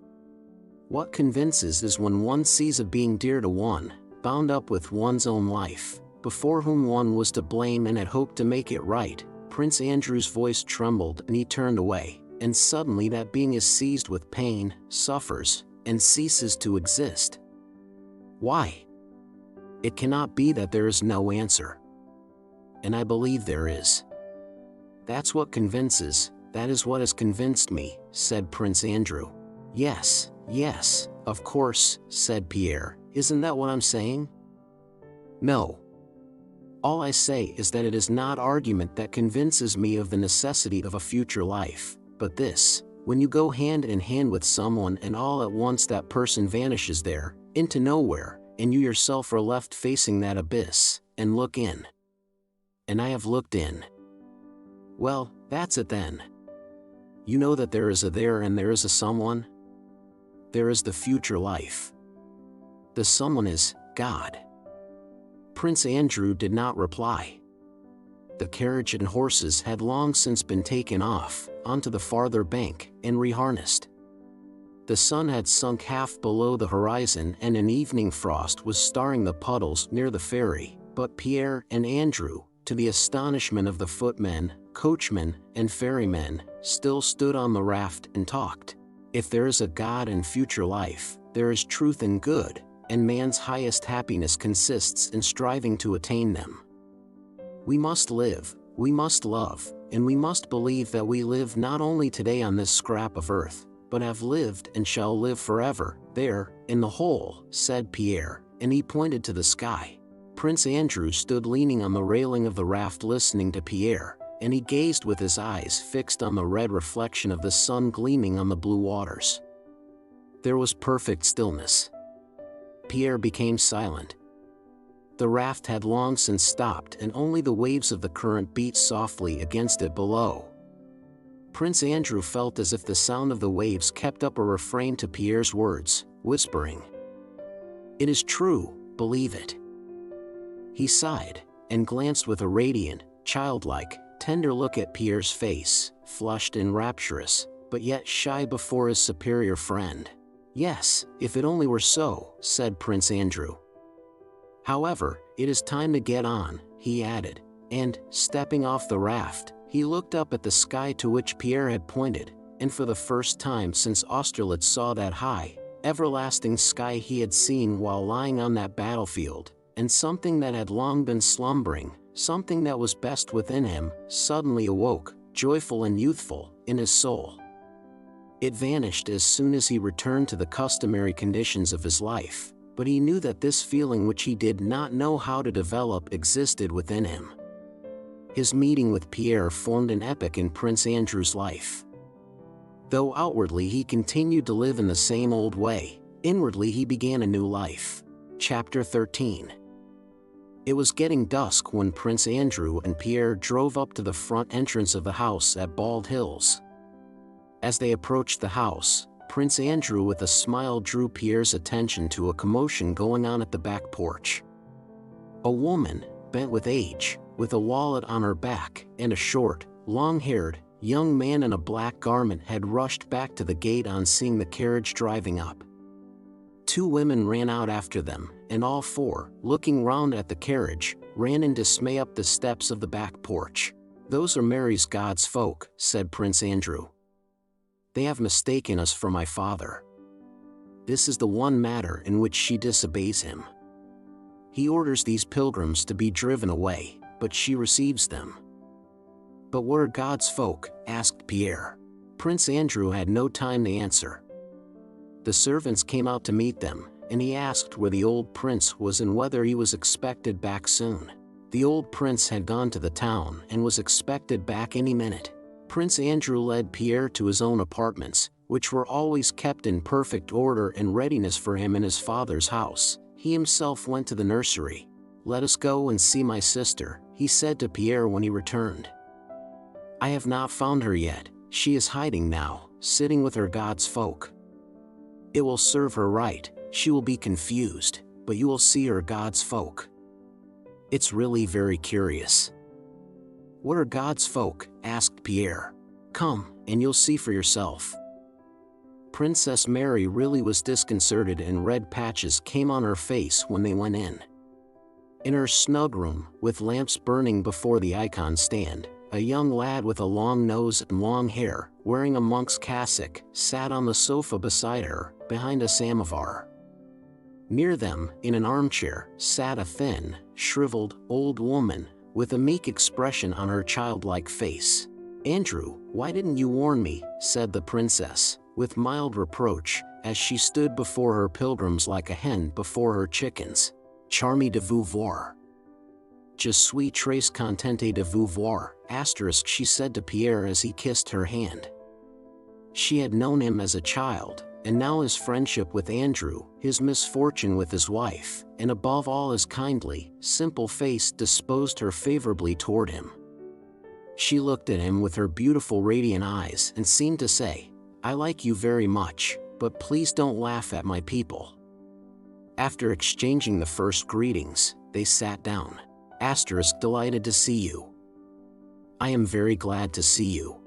What convinces is when one sees a being dear to one, bound up with one's own life, before whom one was to blame and had hoped to make it right." Prince Andrew's voice trembled and he turned away, and suddenly that being is seized with pain, suffers, and ceases to exist. Why? It cannot be that there is no answer. And I believe there is. That's what convinces, that is what has convinced me, said Prince Andrew. Yes, yes, of course, said Pierre, isn't that what I'm saying? No. All I say is that it is not argument that convinces me of the necessity of a future life, but this: when you go hand in hand with someone and all at once that person vanishes there, into nowhere, and you yourself are left facing that abyss, and look in. And I have looked in. Well, that's it then. You know that there is a there and there is a someone? There is the future life. The someone is God. Prince Andrew did not reply. The carriage and horses had long since been taken off, onto the farther bank, and reharnessed. The sun had sunk half below the horizon and an evening frost was starring the puddles near the ferry, but Pierre and Andrew, to the astonishment of the footmen, coachmen, and ferrymen, still stood on the raft and talked. If there is a God and future life, there is truth and good, and man's highest happiness consists in striving to attain them. We must live, we must love, and we must believe that we live not only today on this scrap of earth, but have lived and shall live forever, there, in the whole, said Pierre, and he pointed to the sky. Prince Andrew stood leaning on the railing of the raft listening to Pierre, and he gazed with his eyes fixed on the red reflection of the sun gleaming on the blue waters. There was perfect stillness. Pierre became silent. The raft had long since stopped and only the waves of the current beat softly against it below. Prince Andrew felt as if the sound of the waves kept up a refrain to Pierre's words, whispering, "It is true, believe it." He sighed, and glanced with a radiant, childlike, tender look at Pierre's face, flushed and rapturous, but yet shy before his superior friend. "Yes, if it only were so," said Prince Andrew. "However, it is time to get on," he added, and, stepping off the raft, he looked up at the sky to which Pierre had pointed, and for the first time since Austerlitz saw that high, everlasting sky he had seen while lying on that battlefield, and something that had long been slumbering, something that was best within him, suddenly awoke, joyful and youthful, in his soul. It vanished as soon as he returned to the customary conditions of his life, but he knew that this feeling which he did not know how to develop existed within him. His meeting with Pierre formed an epoch in Prince Andrew's life. Though outwardly he continued to live in the same old way, inwardly he began a new life. Chapter 13. It was getting dusk when Prince Andrew and Pierre drove up to the front entrance of the house at Bald Hills. As they approached the house, Prince Andrew with a smile drew Pierre's attention to a commotion going on at the back porch. A woman, bent with age, with a wallet on her back, and a short, long-haired, young man in a black garment had rushed back to the gate on seeing the carriage driving up. Two women ran out after them, and all four, looking round at the carriage, ran in dismay up the steps of the back porch. "Those are Mary's God's folk," said Prince Andrew. "They have mistaken us for my father. This is the one matter in which she disobeys him. He orders these pilgrims to be driven away, but she receives them." "But what are God's folk?" asked Pierre. Prince Andrew had no time to answer. The servants came out to meet them, and he asked where the old prince was and whether he was expected back soon. The old prince had gone to the town and was expected back any minute. Prince Andrew led Pierre to his own apartments, which were always kept in perfect order and readiness for him in his father's house. He himself went to the nursery. "Let us go and see my sister," he said to Pierre when he returned. "I have not found her yet. She is hiding now, sitting with her God's folk. It will serve her right. She will be confused, but you will see her God's folk. It's really very curious." "What are God's folk?" asked Pierre. "Come, and you'll see for yourself." Princess Mary really was disconcerted and red patches came on her face when they went in. In her snug room, with lamps burning before the icon stand, a young lad with a long nose and long hair, wearing a monk's cassock, sat on the sofa beside her, behind a samovar. Near them, in an armchair, sat a thin, shriveled, old woman, with a meek expression on her childlike face. "Andrew, why didn't you warn me?" said the princess, with mild reproach, as she stood before her pilgrims like a hen before her chickens. "Charmé de vous voir. Je suis très contente de vous voir," she said to Pierre as he kissed her hand. She had known him as a child, and now his friendship with Andrew, his misfortune with his wife, and above all his kindly, simple face disposed her favorably toward him. She looked at him with her beautiful radiant eyes and seemed to say, "I like you very much, but please don't laugh at my people." After exchanging the first greetings, They sat down. Delighted to see you. I am very glad to see you.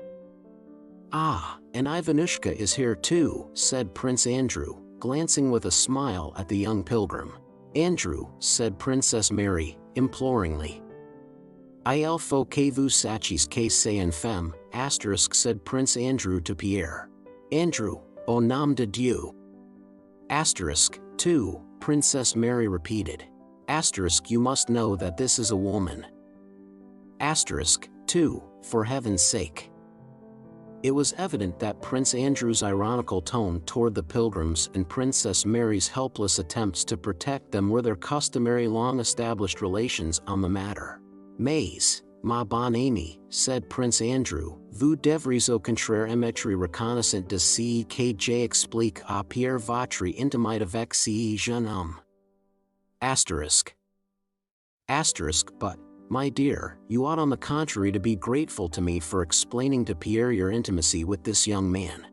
Ah, and Ivanushka is here too, said Prince Andrew, glancing with a smile at the young pilgrim. Andrew, said Princess Mary, imploringly. Il faut que vous sachiez que c'est une femme, said Prince Andrew to Pierre. Andrew, au nom de Dieu. Two, Princess Mary repeated. You must know that this is a woman. Two, for heaven's sake. It was evident that Prince Andrew's ironical tone toward the pilgrims and Princess Mary's helpless attempts to protect them were their customary long-established relations on the matter. Mais, ma bonne amie, said Prince Andrew, vous devriez au contraire être reconnaissant de ce que j'explique à Pierre votre intimité avec ce jeune homme. But, my dear, you ought on the contrary to be grateful to me for explaining to Pierre your intimacy with this young man.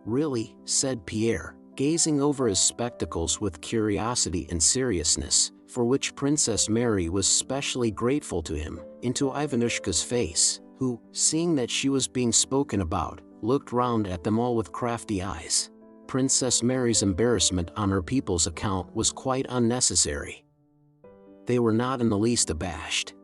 Really, said Pierre, gazing over his spectacles with curiosity and seriousness, for which Princess Mary was specially grateful to him, into Ivanushka's face, who, seeing that she was being spoken about, looked round at them all with crafty eyes. Princess Mary's embarrassment on her people's account was quite unnecessary. They were not in the least abashed.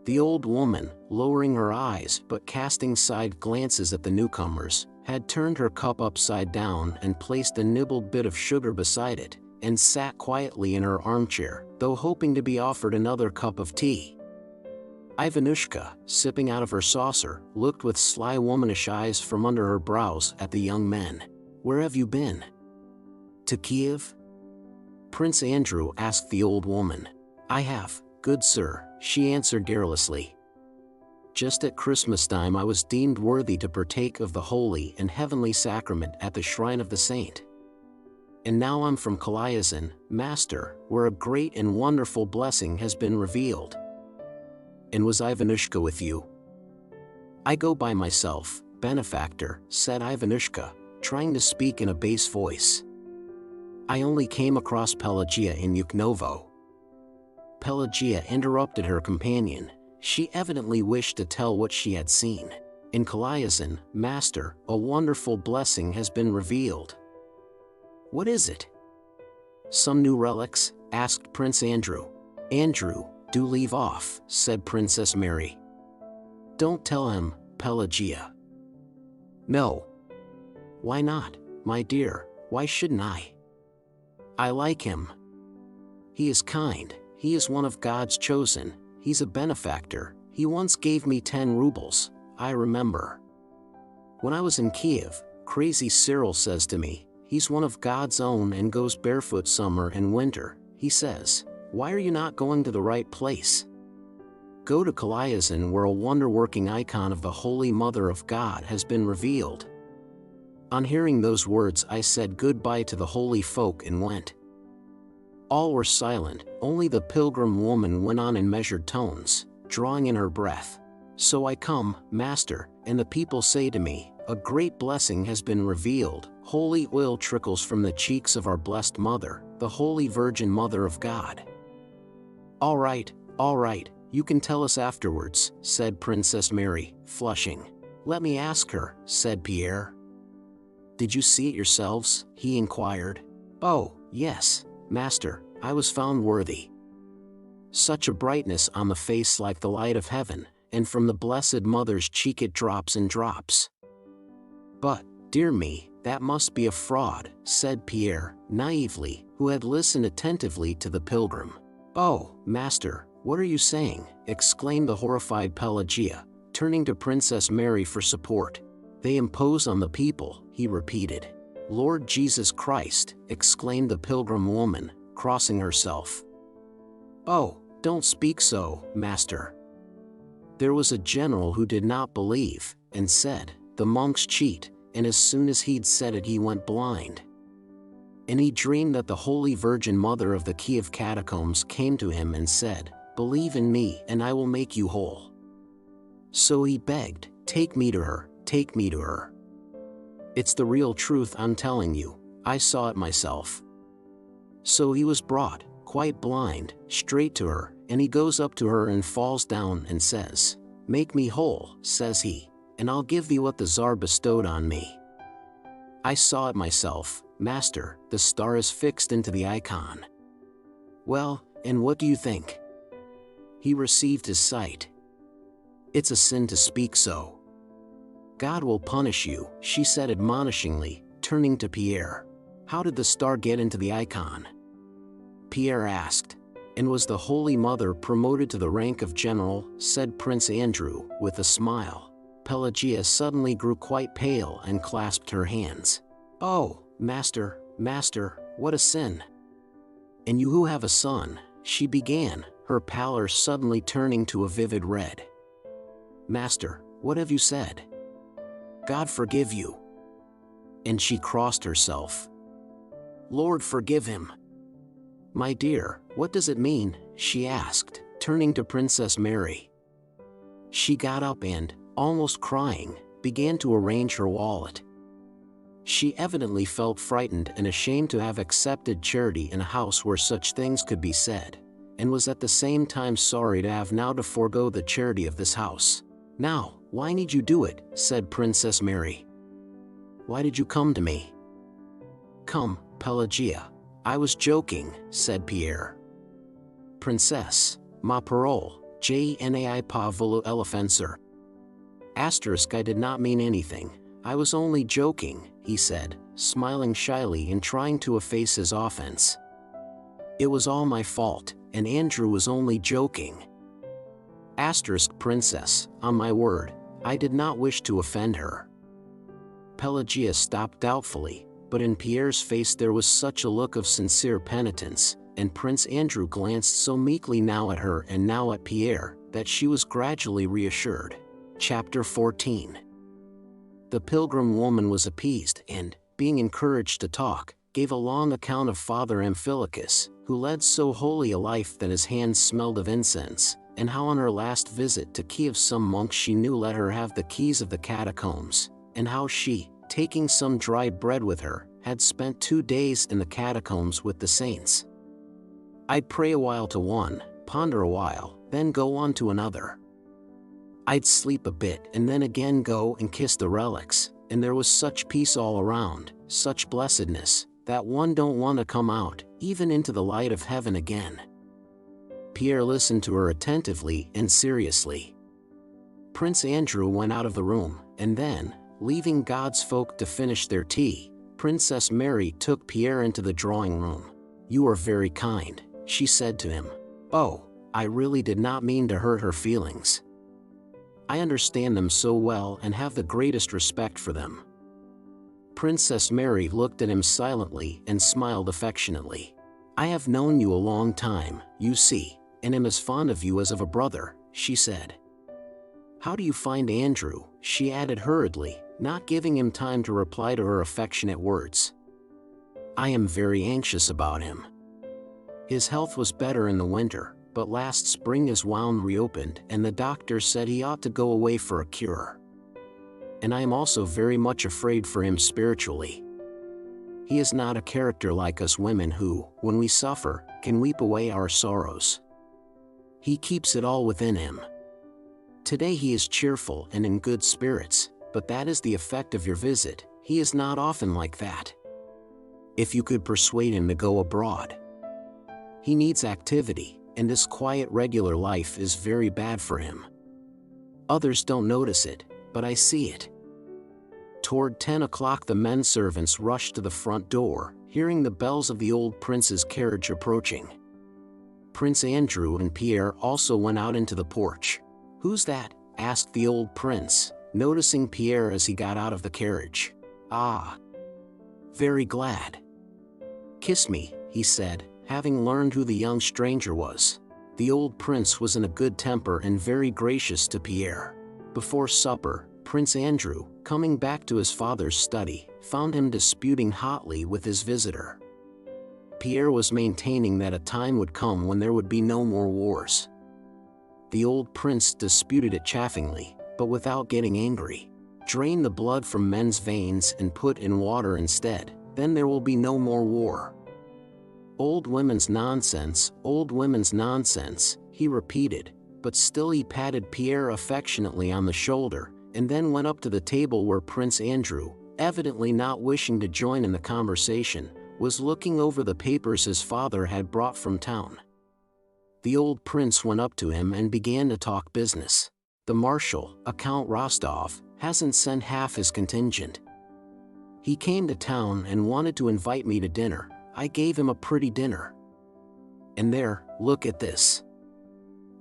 The old woman, lowering her eyes but casting side glances at the newcomers, had turned her cup upside down and placed a nibbled bit of sugar beside it, and sat quietly in her armchair, though hoping to be offered another cup of tea. Ivanushka, sipping out of her saucer, looked with sly womanish eyes from under her brows at the young men. Where have you been? To Kiev? Prince Andrew asked the old woman. I have, good sir, she answered garrulously. Just at Christmas time I was deemed worthy to partake of the holy and heavenly sacrament at the shrine of the saint. And now I'm from Kalyazin, master, where a great and wonderful blessing has been revealed. And was Ivanushka with you? I go by myself, benefactor, said Ivanushka, trying to speak in a bass voice. I only came across Pelagia in Yuknovo. Pelagia interrupted her companion. She evidently wished to tell what she had seen. In Kalyazin, master, a wonderful blessing has been revealed. What is it? Some new relics? Asked Prince Andrew. Andrew, do leave off, said Princess Mary. Don't tell him, Pelagia. No. Why not, my dear, why shouldn't I? I like him. He is kind, he is one of God's chosen, he's a benefactor, he once gave me 10 rubles, I remember. When I was in Kiev, crazy Cyril says to me, he's one of God's own and goes barefoot summer and winter, he says, why are you not going to the right place? Go to Kalyazin where a wonder-working icon of the Holy Mother of God has been revealed. On hearing those words I said goodbye to the holy folk and went. All were silent, only the pilgrim woman went on in measured tones, drawing in her breath. So I come, master, and the people say to me, a great blessing has been revealed, holy oil trickles from the cheeks of our blessed Mother, the Holy Virgin Mother of God. All right, you can tell us afterwards, said Princess Mary, flushing. Let me ask her, said Pierre. Did you see it yourselves? He inquired. Oh, yes, master, I was found worthy. Such a brightness on the face like the light of heaven, and from the Blessed Mother's cheek it drops and drops. But, dear me, that must be a fraud, said Pierre, naively, who had listened attentively to the pilgrim. Oh, master, what are you saying? Exclaimed the horrified Pelagia, turning to Princess Mary for support. They impose on the people, he repeated. Lord Jesus Christ, exclaimed the pilgrim woman, crossing herself. Oh, don't speak so, master. There was a general who did not believe, and said, the monks cheat, and as soon as he'd said it he went blind. And he dreamed that the Holy Virgin Mother of the Kiev catacombs came to him and said, believe in me and I will make you whole. So he begged, take me to her, take me to her. It's the real truth I'm telling you, I saw it myself. So he was brought, quite blind, straight to her, and he goes up to her and falls down and says, "Make me whole," says he, "and I'll give thee what the Tsar bestowed on me." I saw it myself, master, the star is fixed into the icon. Well, and what do you think? He received his sight. It's a sin to speak so. God will punish you, she said admonishingly, turning to Pierre. How did the star get into the icon? Pierre asked. And was the Holy Mother promoted to the rank of general, said Prince Andrew, with a smile. Pelagia suddenly grew quite pale and clasped her hands. "Oh, master, master, what a sin! And you who have a son," she began, her pallor suddenly turning to a vivid red. "Master, what have you said? God forgive you." And she crossed herself. "Lord, forgive him." "My dear, what does it mean?" she asked, turning to Princess Mary. She got up and, almost crying, began to arrange her wallet. She evidently felt frightened and ashamed to have accepted charity in a house where such things could be said, and was at the same time sorry to have now to forego the charity of this house. "Now, why need you do it?" said Princess Mary. "Why did you come to me?" "Come, Pelagia. I was joking," said Pierre. "Princess, ma parole, je pas voulu l'offenser." I did not mean anything, I was only joking, he said, smiling shyly and trying to efface his offense. "It was all my fault, and Andrew was only joking." Princess, on my word, I did not wish to offend her. Pelagia stopped doubtfully, but in Pierre's face there was such a look of sincere penitence, and Prince Andrew glanced so meekly now at her and now at Pierre, that she was gradually reassured. Chapter 14. The pilgrim woman was appeased and, being encouraged to talk, gave a long account of Father Amphilochus, who led so holy a life that his hands smelled of incense, and how on her last visit to Kiev some monk she knew let her have the keys of the catacombs, and how she, taking some dried bread with her, had spent 2 days in the catacombs with the saints. "I'd pray a while to one, ponder a while, then go on to another. I'd sleep a bit and then again go and kiss the relics, and there was such peace all around, such blessedness, that one don't want to come out, even into the light of heaven again." Pierre listened to her attentively and seriously. Prince Andrew went out of the room, and then, leaving God's folk to finish their tea, Princess Mary took Pierre into the drawing room. "You are very kind," she said to him. "Oh, I really did not mean to hurt her feelings. I understand them so well and have the greatest respect for them." Princess Mary looked at him silently and smiled affectionately. "I have known you a long time, you see, and am as fond of you as of a brother," she said. "How do you find Andrew?" she added hurriedly, not giving him time to reply to her affectionate words. "I am very anxious about him. His health was better in the winter, but last spring his wound reopened and the doctor said he ought to go away for a cure. And I am also very much afraid for him spiritually. He is not a character like us women who, when we suffer, can weep away our sorrows. He keeps it all within him. Today he is cheerful and in good spirits, but that is the effect of your visit. He is not often like that. If you could persuade him to go abroad. He needs activity, and this quiet regular life is very bad for him. Others don't notice it, but I see it." Toward 10 o'clock the men servants rushed to the front door, hearing the bells of the old prince's carriage approaching. Prince Andrew and Pierre also went out into the porch. "Who's that?" asked the old prince, noticing Pierre as he got out of the carriage. "Ah, very glad. Kiss me," he said, having learned who the young stranger was. The old prince was in a good temper and very gracious to Pierre. Before supper, Prince Andrew, coming back to his father's study, found him disputing hotly with his visitor. Pierre was maintaining that a time would come when there would be no more wars. The old prince disputed it chaffingly, but without getting angry. "Drain the blood from men's veins and put in water instead, then there will be no more war." Old women's nonsense, he repeated, but still he patted Pierre affectionately on the shoulder, and then went up to the table where Prince Andrew, evidently not wishing to join in the conversation, was looking over the papers his father had brought from town. The old prince went up to him and began to talk business. The marshal, Count Rostov, hasn't sent half his contingent. He came to town and wanted to invite me to dinner. I gave him a pretty dinner. And there, look at this.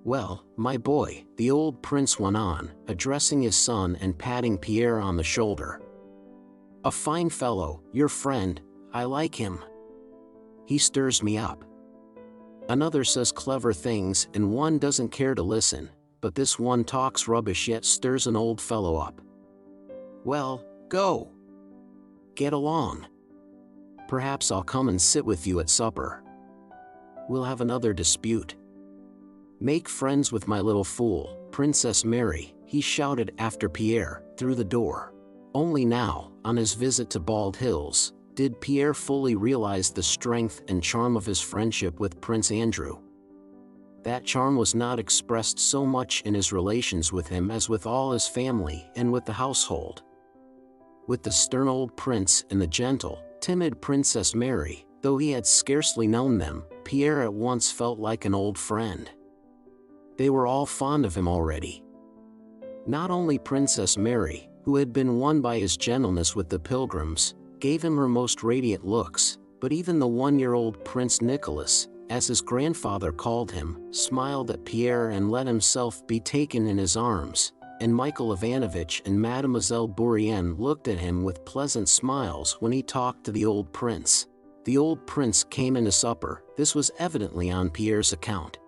Well, my boy, the old prince went on, addressing his son and patting Pierre on the shoulder. A fine fellow, your friend, I like him. He stirs me up. Another says clever things and one doesn't care to listen, but this one talks rubbish yet stirs an old fellow up. Well, go. Get along. Perhaps I'll come and sit with you at supper. We'll have another dispute. Make friends with my little fool, Princess Mary, he shouted after Pierre, through the door. Only now, on his visit to Bald Hills, did Pierre fully realize the strength and charm of his friendship with Prince Andrew. That charm was not expressed so much in his relations with him as with all his family and with the household. With the stern old prince and the gentle, timid Princess Mary, though he had scarcely known them, Pierre at once felt like an old friend. They were all fond of him already. Not only Princess Mary, who had been won by his gentleness with the pilgrims, gave him her most radiant looks, but even the one-year-old Prince Nicholas, as his grandfather called him, smiled at Pierre and let himself be taken in his arms, and Michael Ivanovich and Mademoiselle Bourienne looked at him with pleasant smiles when he talked to the old prince. The old prince came in to supper. This was evidently on Pierre's account.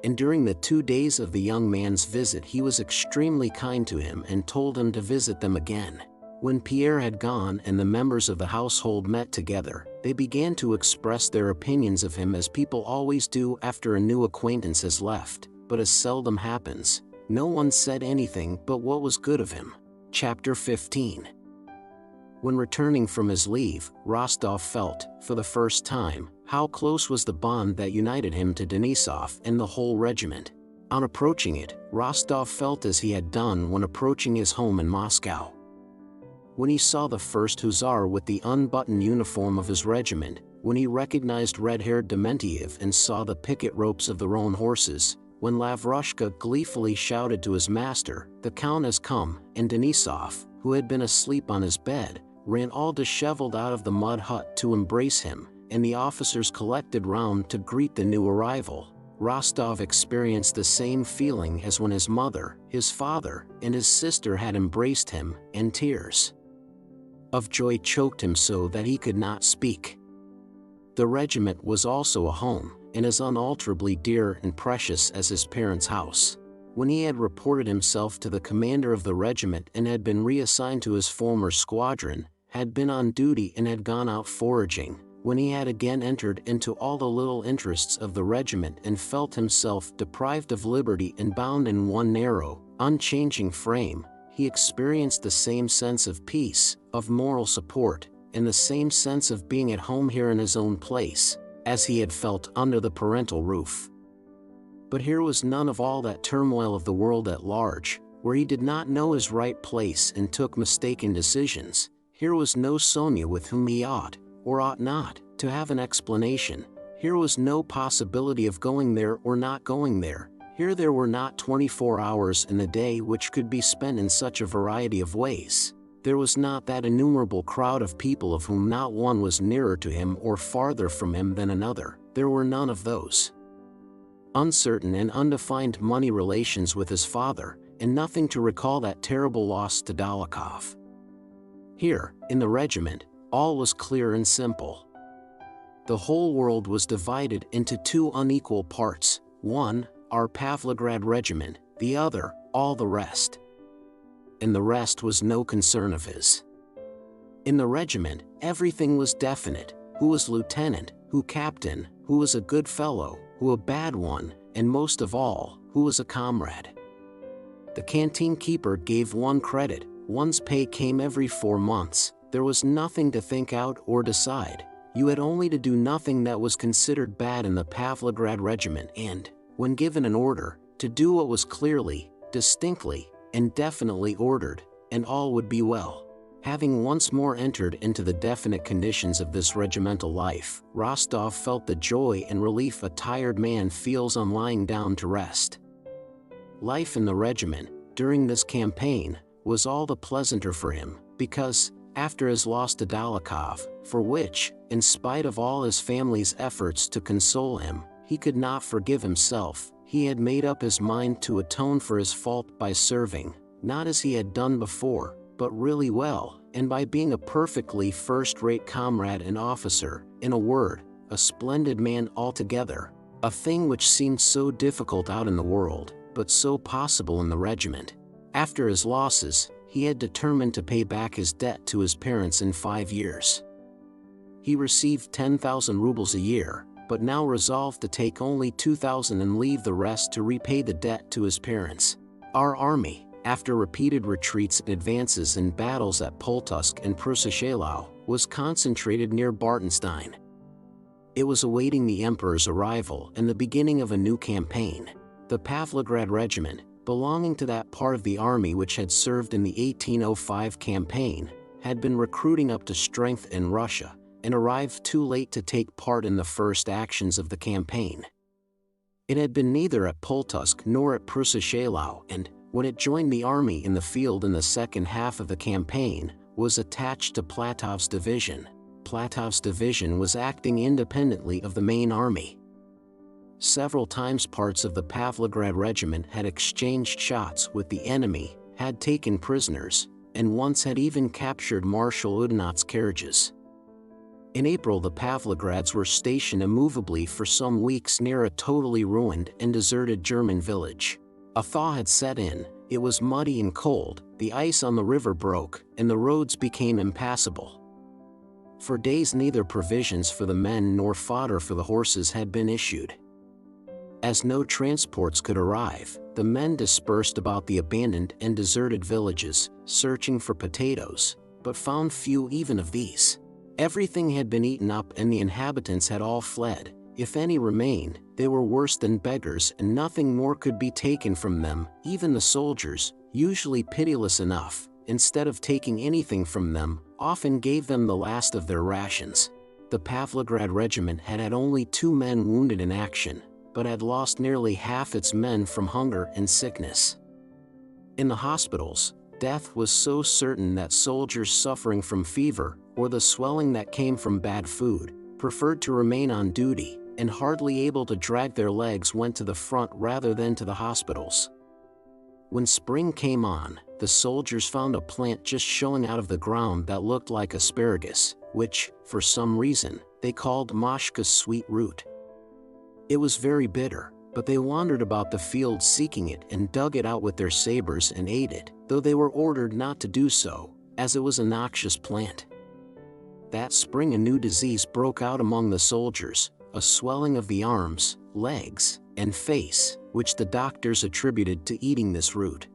And during the 2 days of the young man's visit he was extremely kind to him and told him to visit them again. When Pierre had gone and the members of the household met together, they began to express their opinions of him as people always do after a new acquaintance has left, but as seldom happens, no one said anything but what was good of him. Chapter 15. When returning from his leave, Rostov felt, for the first time, how close was the bond that united him to Denisov and the whole regiment. On approaching it, Rostov felt as he had done when approaching his home in Moscow. When he saw the first hussar with the unbuttoned uniform of his regiment, when he recognized red-haired Dementiev and saw the picket ropes of the roan horses, when Lavrushka gleefully shouted to his master, "The Count has come," and Denisov, who had been asleep on his bed, ran all disheveled out of the mud hut to embrace him, and the officers collected round to greet the new arrival, Rostov experienced the same feeling as when his mother, his father, and his sister had embraced him, and tears of joy choked him so that he could not speak. The regiment was also a home, and as unalterably dear and precious as his parents' house. When he had reported himself to the commander of the regiment and had been reassigned to his former squadron, had been on duty and had gone out foraging, when he had again entered into all the little interests of the regiment and felt himself deprived of liberty and bound in one narrow, unchanging frame, he experienced the same sense of peace, of moral support, and the same sense of being at home here in his own place, as he had felt under the parental roof. But here was none of all that turmoil of the world at large, where he did not know his right place and took mistaken decisions. Here was no Sonia with whom he ought, or ought not, to have an explanation. Here was no possibility of going there or not going there. Here there were not 24 hours in the day which could be spent in such a variety of ways. There was not that innumerable crowd of people of whom not one was nearer to him or farther from him than another. There were none of those uncertain and undefined money relations with his father, and nothing to recall that terrible loss to Dolokhov. Here, in the regiment, all was clear and simple. The whole world was divided into two unequal parts, one, our Pavlograd regiment, the other, all the rest. And the rest was no concern of his. In the regiment, everything was definite: who was lieutenant, who captain, who was a good fellow, who a bad one, and most of all, who was a comrade. The canteen keeper gave one credit, one's pay came every 4 months, there was nothing to think out or decide. You had only to do nothing that was considered bad in the Pavlograd regiment and, when given an order, to do what was clearly, distinctly, and definitely ordered, and all would be well. Having once more entered into the definite conditions of this regimental life, Rostov felt the joy and relief a tired man feels on lying down to rest. Life in the regiment, during this campaign, was all the pleasanter for him, because, after his loss to Dolokhov, for which, in spite of all his family's efforts to console him, he could not forgive himself, he had made up his mind to atone for his fault by serving, not as he had done before, but really well, and by being a perfectly first-rate comrade and officer, in a word, a splendid man altogether, a thing which seemed so difficult out in the world, but so possible in the regiment. After his losses, he had determined to pay back his debt to his parents in 5 years. He received 10,000 rubles a year, but now resolved to take only 2,000 and leave the rest to repay the debt to his parents. Our army, after repeated retreats and advances in battles at Poltusk and Przashelau, was concentrated near Bartenstein. It was awaiting the emperor's arrival and the beginning of a new campaign. The Pavlograd regiment, belonging to that part of the army which had served in the 1805 campaign, had been recruiting up to strength in Russia, and arrived too late to take part in the first actions of the campaign. It had been neither at Poltusk nor at Przashelau, and, when it joined the army in the field in the second half of the campaign, was attached to Platov's division. Platov's division was acting independently of the main army. Several times parts of the Pavlograd regiment had exchanged shots with the enemy, had taken prisoners, and once had even captured Marshal Oudinot's carriages. In April the Pavlograds were stationed immovably for some weeks near a totally ruined and deserted German village. A thaw had set in, it was muddy and cold, the ice on the river broke, and the roads became impassable. For days neither provisions for the men nor fodder for the horses had been issued. As no transports could arrive, the men dispersed about the abandoned and deserted villages, searching for potatoes, but found few even of these. Everything had been eaten up and the inhabitants had all fled. If any remained, they were worse than beggars and nothing more could be taken from them. Even the soldiers, usually pitiless enough, instead of taking anything from them, often gave them the last of their rations. The Pavlograd regiment had had only 2 men wounded in action, but had lost nearly half its men from hunger and sickness. In the hospitals, death was so certain that soldiers suffering from fever, or the swelling that came from bad food, preferred to remain on duty, and hardly able to drag their legs went to the front rather than to the hospitals. When spring came on, the soldiers found a plant just showing out of the ground that looked like asparagus, which, for some reason, they called Mashka's sweet root. It was very bitter, but they wandered about the field seeking it and dug it out with their sabers and ate it, though they were ordered not to do so, as it was a noxious plant. That spring a new disease broke out among the soldiers, a swelling of the arms, legs, and face, which the doctors attributed to eating this root.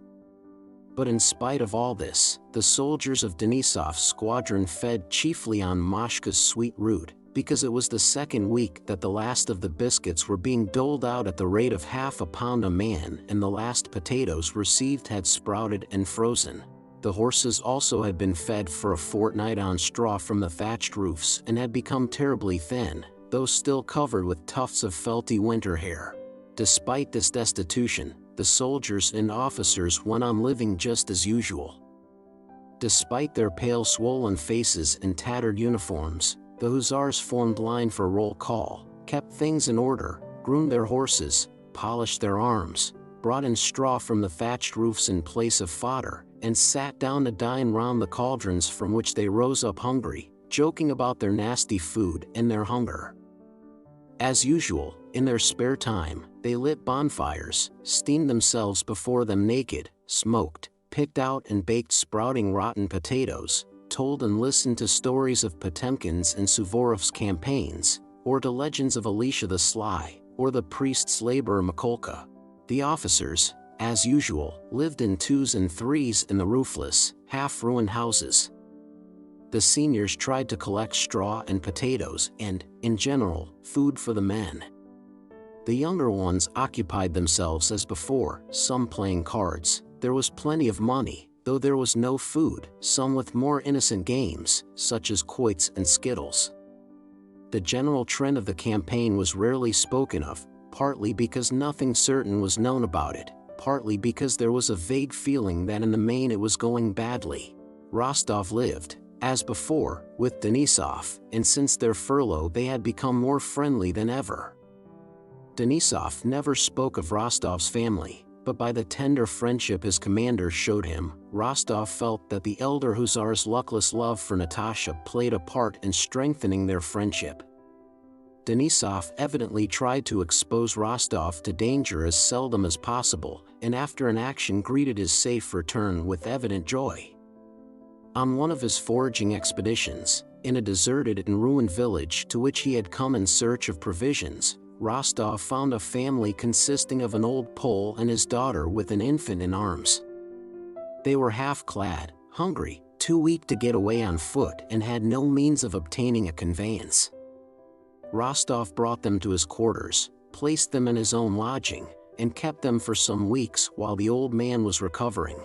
But in spite of all this, the soldiers of Denisov's squadron fed chiefly on Mashka's sweet root, because it was the second week that the last of the biscuits were being doled out at the rate of half a pound a man and the last potatoes received had sprouted and frozen. The horses also had been fed for a fortnight on straw from the thatched roofs and had become terribly thin, though still covered with tufts of felty winter hair. Despite this destitution, the soldiers and officers went on living just as usual. Despite their pale swollen faces and tattered uniforms, the hussars formed line for roll call, kept things in order, groomed their horses, polished their arms, brought in straw from the thatched roofs in place of fodder, and sat down to dine round the cauldrons from which they rose up hungry, joking about their nasty food and their hunger. As usual, in their spare time, they lit bonfires, steamed themselves before them naked, smoked, picked out and baked sprouting rotten potatoes, told and listened to stories of Potemkin's and Suvorov's campaigns, or to legends of Elisha the Sly, or the priest's laborer Mikolka. The officers, as usual, lived in 2s and 3s in the roofless, half-ruined houses. The seniors tried to collect straw and potatoes and, in general, food for the men. The younger ones occupied themselves as before, some playing cards. There was plenty of money, though there was no food, some with more innocent games, such as quoits and skittles. The general trend of the campaign was rarely spoken of, partly because nothing certain was known about it, partly because there was a vague feeling that in the main it was going badly. Rostov lived, as before, with Denisov, and since their furlough they had become more friendly than ever. Denisov never spoke of Rostov's family, but by the tender friendship his commander showed him, Rostov felt that the elder hussar's luckless love for Natasha played a part in strengthening their friendship. Denisov evidently tried to expose Rostov to danger as seldom as possible, and after an action greeted his safe return with evident joy. On one of his foraging expeditions, in a deserted and ruined village to which he had come in search of provisions, Rostov found a family consisting of an old Pole and his daughter with an infant in arms. They were half-clad, hungry, too weak to get away on foot, and had no means of obtaining a conveyance. Rostov brought them to his quarters, placed them in his own lodging, and kept them for some weeks while the old man was recovering.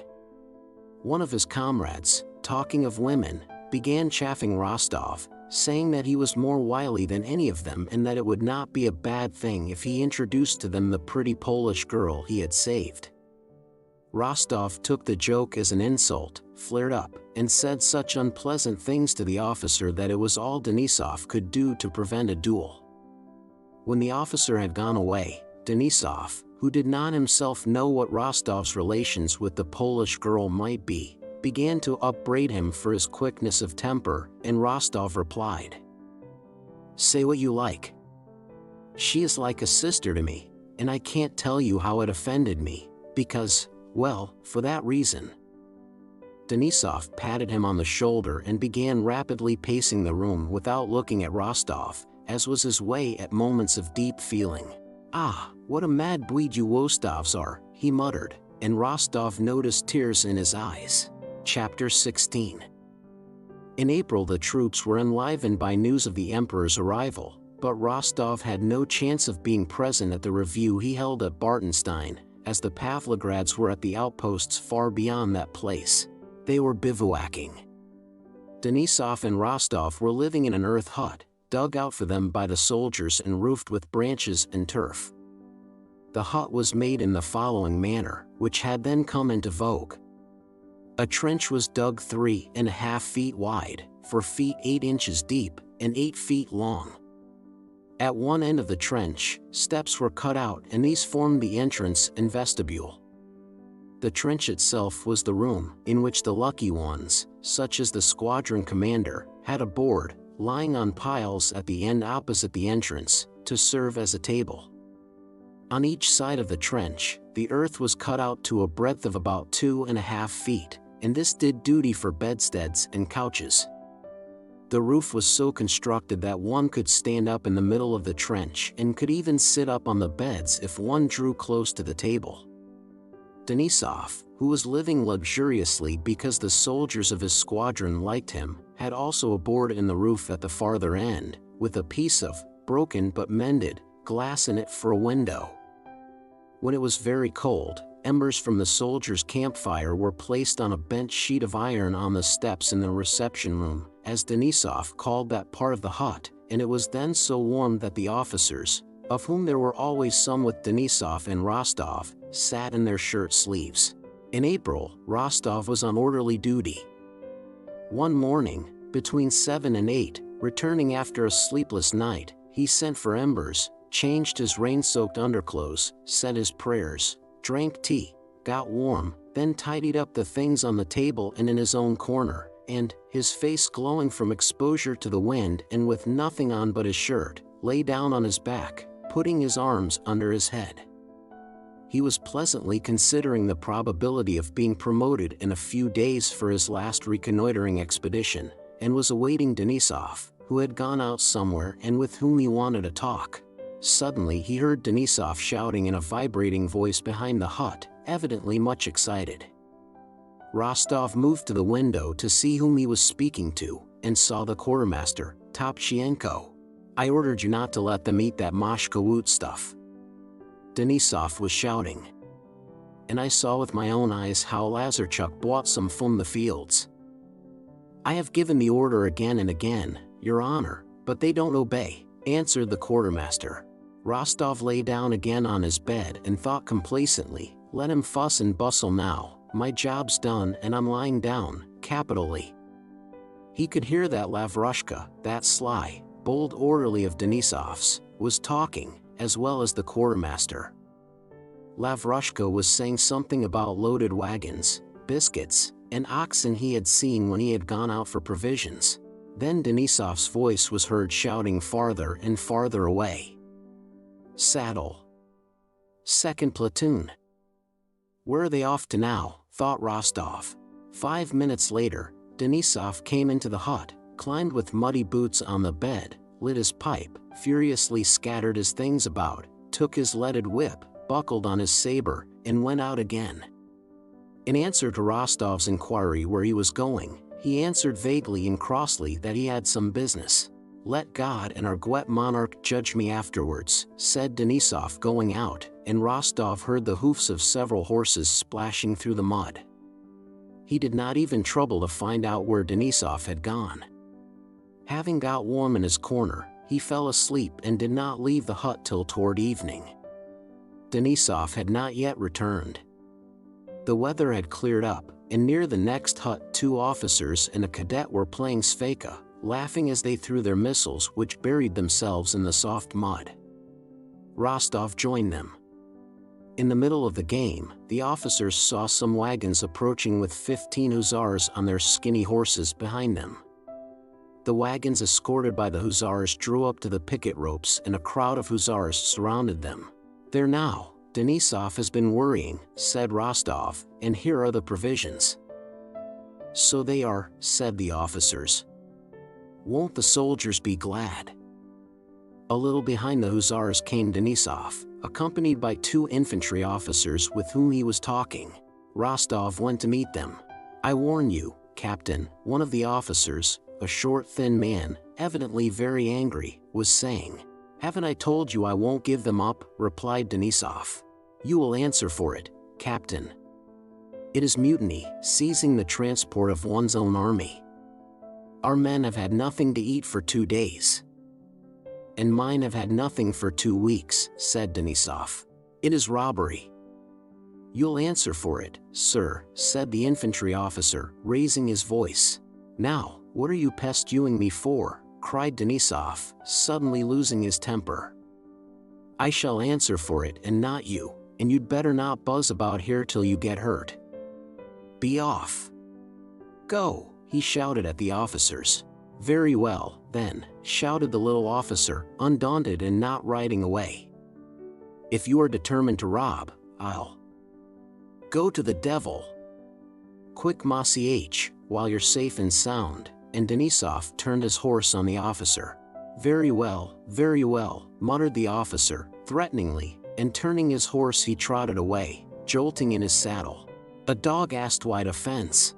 One of his comrades, talking of women, began chaffing Rostov, saying that he was more wily than any of them and that it would not be a bad thing if he introduced to them the pretty Polish girl he had saved. Rostov took the joke as an insult, flared up, and said such unpleasant things to the officer that it was all Denisov could do to prevent a duel. When the officer had gone away, Denisov, who did not himself know what Rostov's relations with the Polish girl might be, began to upbraid him for his quickness of temper, and Rostov replied, "Say what you like. She is like a sister to me, and I can't tell you how it offended me, because, well, for that reason." Denisov patted him on the shoulder and began rapidly pacing the room without looking at Rostov, as was his way at moments of deep feeling. "Ah, what a mad breed you Rostovs are," he muttered, and Rostov noticed tears in his eyes. Chapter 16. In April the troops were enlivened by news of the Emperor's arrival, but Rostov had no chance of being present at the review he held at Bartenstein, as the Pavlograds were at the outposts far beyond that place. They were bivouacking. Denisov and Rostov were living in an earth hut, dug out for them by the soldiers and roofed with branches and turf. The hut was made in the following manner, which had then come into vogue. A trench was dug 3.5 feet wide, 4 feet 8 inches deep, and 8 feet long. At one end of the trench, steps were cut out and these formed the entrance and vestibule. The trench itself was the room in which the lucky ones, such as the squadron commander, had a board, lying on piles at the end opposite the entrance, to serve as a table. On each side of the trench, the earth was cut out to a breadth of about 2.5 feet, and this did duty for bedsteads and couches. The roof was so constructed that one could stand up in the middle of the trench and could even sit up on the beds if one drew close to the table. Denisov, who was living luxuriously because the soldiers of his squadron liked him, had also a board in the roof at the farther end, with a piece of, broken but mended, glass in it for a window. When it was very cold, embers from the soldiers' campfire were placed on a bent sheet of iron on the steps in the reception room, as Denisov called that part of the hut, and it was then so warm that the officers, of whom there were always some with Denisov and Rostov, sat in their shirt sleeves. In April, Rostov was on orderly duty. One morning, between 7 and 8, returning after a sleepless night, he sent for embers, changed his rain-soaked underclothes, said his prayers, drank tea, got warm, then tidied up the things on the table and in his own corner, and, his face glowing from exposure to the wind and with nothing on but his shirt, lay down on his back, putting his arms under his head. He was pleasantly considering the probability of being promoted in a few days for his last reconnoitering expedition, and was awaiting Denisov, who had gone out somewhere and with whom he wanted to talk. Suddenly he heard Denisov shouting in a vibrating voice behind the hut, evidently much excited. Rostov moved to the window to see whom he was speaking to, and saw the quartermaster, Topchenko. I ordered you not to let them eat that Moshkowut stuff. Denisov was shouting. And I saw with my own eyes how Lazarchuk bought some from the fields. I have given the order again and again, Your Honor, but they don't obey, answered the quartermaster. Rostov lay down again on his bed and thought complacently, let him fuss and bustle now, my job's done and I'm lying down, capitally. He could hear that Lavrushka, that sly, bold orderly of Denisov's, was talking, as well as the quartermaster. Lavrushka was saying something about loaded wagons, biscuits, and oxen he had seen when he had gone out for provisions. Then Denisov's voice was heard shouting farther and farther away. Saddle. Second platoon. Where are they off to now, thought Rostov. 5 minutes later, Denisov came into the hut, climbed with muddy boots on the bed, lit his pipe, furiously scattered his things about, took his leaded whip, buckled on his saber, and went out again. In answer to Rostov's inquiry where he was going, he answered vaguely and crossly that he had some business. Let God and our Gwet monarch judge me afterwards, said Denisov going out, and Rostov heard the hoofs of several horses splashing through the mud. He did not even trouble to find out where Denisov had gone. Having got warm in his corner, he fell asleep and did not leave the hut till toward evening. Denisov had not yet returned. The weather had cleared up, and near the next hut 2 officers and a cadet were playing sveka, laughing as they threw their missiles which buried themselves in the soft mud. Rostov joined them. In the middle of the game, the officers saw some wagons approaching with 15 hussars on their skinny horses behind them. The wagons escorted by the hussars drew up to the picket ropes and a crowd of hussars surrounded them. There now, Denisov has been worrying, said Rostov, and here are the provisions. So they are, said the officers. Won't the soldiers be glad? A little behind the hussars came Denisov, accompanied by 2 infantry officers with whom he was talking. Rostov went to meet them. I warn you, Captain, one of the officers, a short thin man, evidently very angry, was saying. Haven't I told you I won't give them up, replied Denisov. You will answer for it, Captain. It is mutiny, seizing the transport of one's own army. Our men have had nothing to eat for 2 days. And mine have had nothing for 2 weeks, said Denisov. It is robbery. You'll answer for it, sir, said the infantry officer, raising his voice. Now, what are you pestering me for? Cried Denisov, suddenly losing his temper. I shall answer for it and not you, and you'd better not buzz about here till you get hurt. Be off. Go, he shouted at the officers. Very well, then, shouted the little officer, undaunted and not riding away. If you are determined to rob, I'll go to the devil. Quick Masih, while you're safe and sound, and Denisov turned his horse on the officer. Very well, muttered the officer, threateningly, and turning his horse he trotted away, jolting in his saddle. A dog asked why to fence.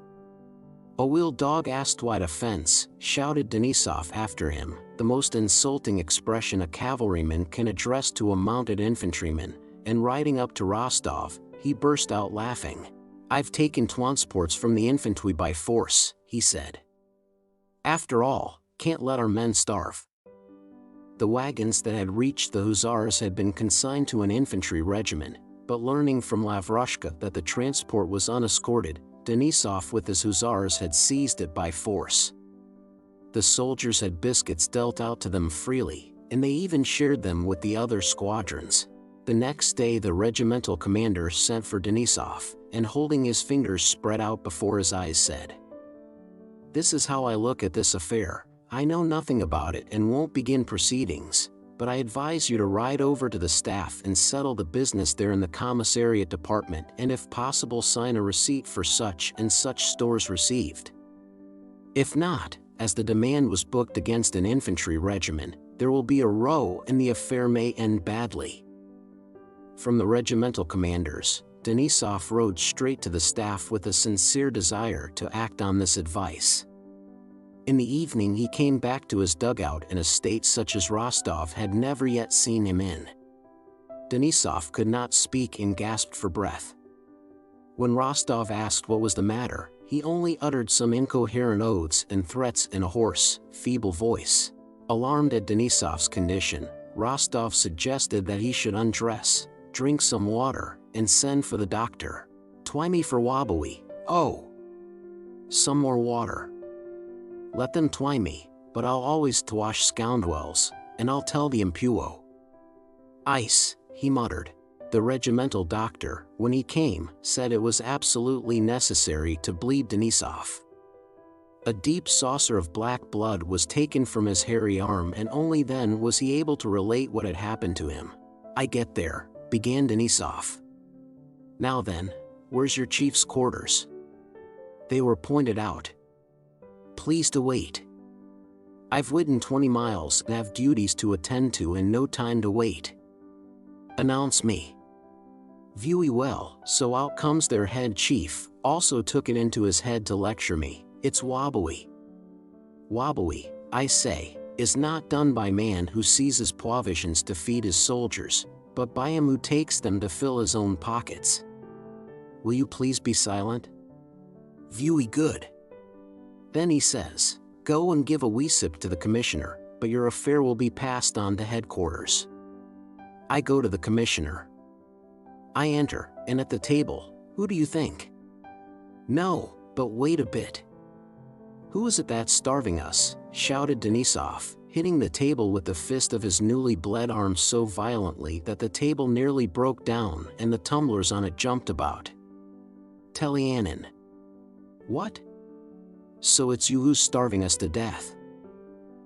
A will dog asked why to fence, shouted Denisov after him, the most insulting expression a cavalryman can address to a mounted infantryman, and riding up to Rostov, he burst out laughing. I've taken transports from the infantry by force, he said. After all, can't let our men starve. The wagons that had reached the hussars had been consigned to an infantry regiment, but learning from Lavrushka that the transport was unescorted, Denisov with his hussars had seized it by force. The soldiers had biscuits dealt out to them freely, and they even shared them with the other squadrons. The next day the regimental commander sent for Denisov, and holding his fingers spread out before his eyes said, This is how I look at this affair. I know nothing about it and won't begin proceedings, but I advise you to ride over to the staff and settle the business there in the commissariat department and if possible sign a receipt for such and such stores received. If not, as the demand was booked against an infantry regiment, there will be a row and the affair may end badly. From the regimental commanders, Denisov rode straight to the staff with a sincere desire to act on this advice. In the evening he came back to his dugout in a state such as Rostov had never yet seen him in. Denisov could not speak and gasped for breath. When Rostov asked what was the matter, he only uttered some incoherent oaths and threats in a hoarse, feeble voice. Alarmed at Denisov's condition, Rostov suggested that he should undress, drink some water, and send for the doctor. "Twy me for wobbly, oh! Some more water. Let them twy me, but I'll always twash scoundwells, and I'll tell the impuo." "Ice," he muttered. The regimental doctor, when he came, said it was absolutely necessary to bleed Denisov. A deep saucer of black blood was taken from his hairy arm, and only then was he able to relate what had happened to him. "I get there," began Denisov. "Now then, where's your chief's quarters?" They were pointed out. "Please to wait. I've ridden 20 miles and have duties to attend to and no time to wait. Announce me." Viewy well, so out comes their head chief, also took it into his head to lecture me. "It's wobbly. Wobbly, I say, is not done by man who seizes provisions to feed his soldiers, but by him who takes them to fill his own pockets. Will you please be silent?" Viewy good. Then he says, "Go and give a receipt to the commissioner, but your affair will be passed on to headquarters." I go to the commissioner. I enter, and at the table, who do you think? "No, but wait a bit. Who is it that's starving us?" shouted Denisov, hitting the table with the fist of his newly bled arm so violently that the table nearly broke down and the tumblers on it jumped about. "Telyanin." "What? So it's you who's starving us to death?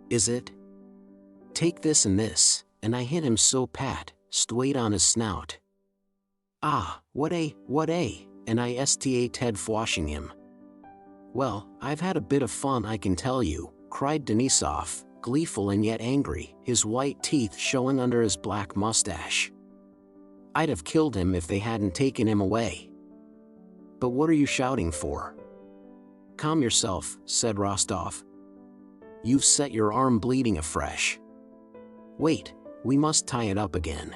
Is it? Take this and this," and I hit him so pat, straight on his snout. "Ah, what a, and I sta Ted washing him." "Well, I've had a bit of fun, I can tell you," cried Denisov, gleeful and yet angry, his white teeth showing under his black mustache. "I'd have killed him if they hadn't taken him away." "But what are you shouting for?" "Calm yourself," said Rostov. "You've set your arm bleeding afresh. Wait, we must tie it up again."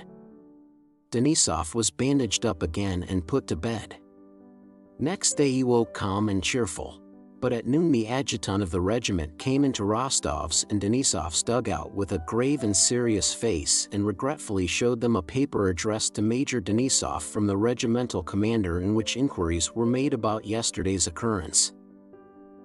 Denisov was bandaged up again and put to bed. Next day he woke calm and cheerful, but at noon the adjutant of the regiment came into Rostov's and Denisov's dugout with a grave and serious face and regretfully showed them a paper addressed to Major Denisov from the regimental commander in which inquiries were made about yesterday's occurrence.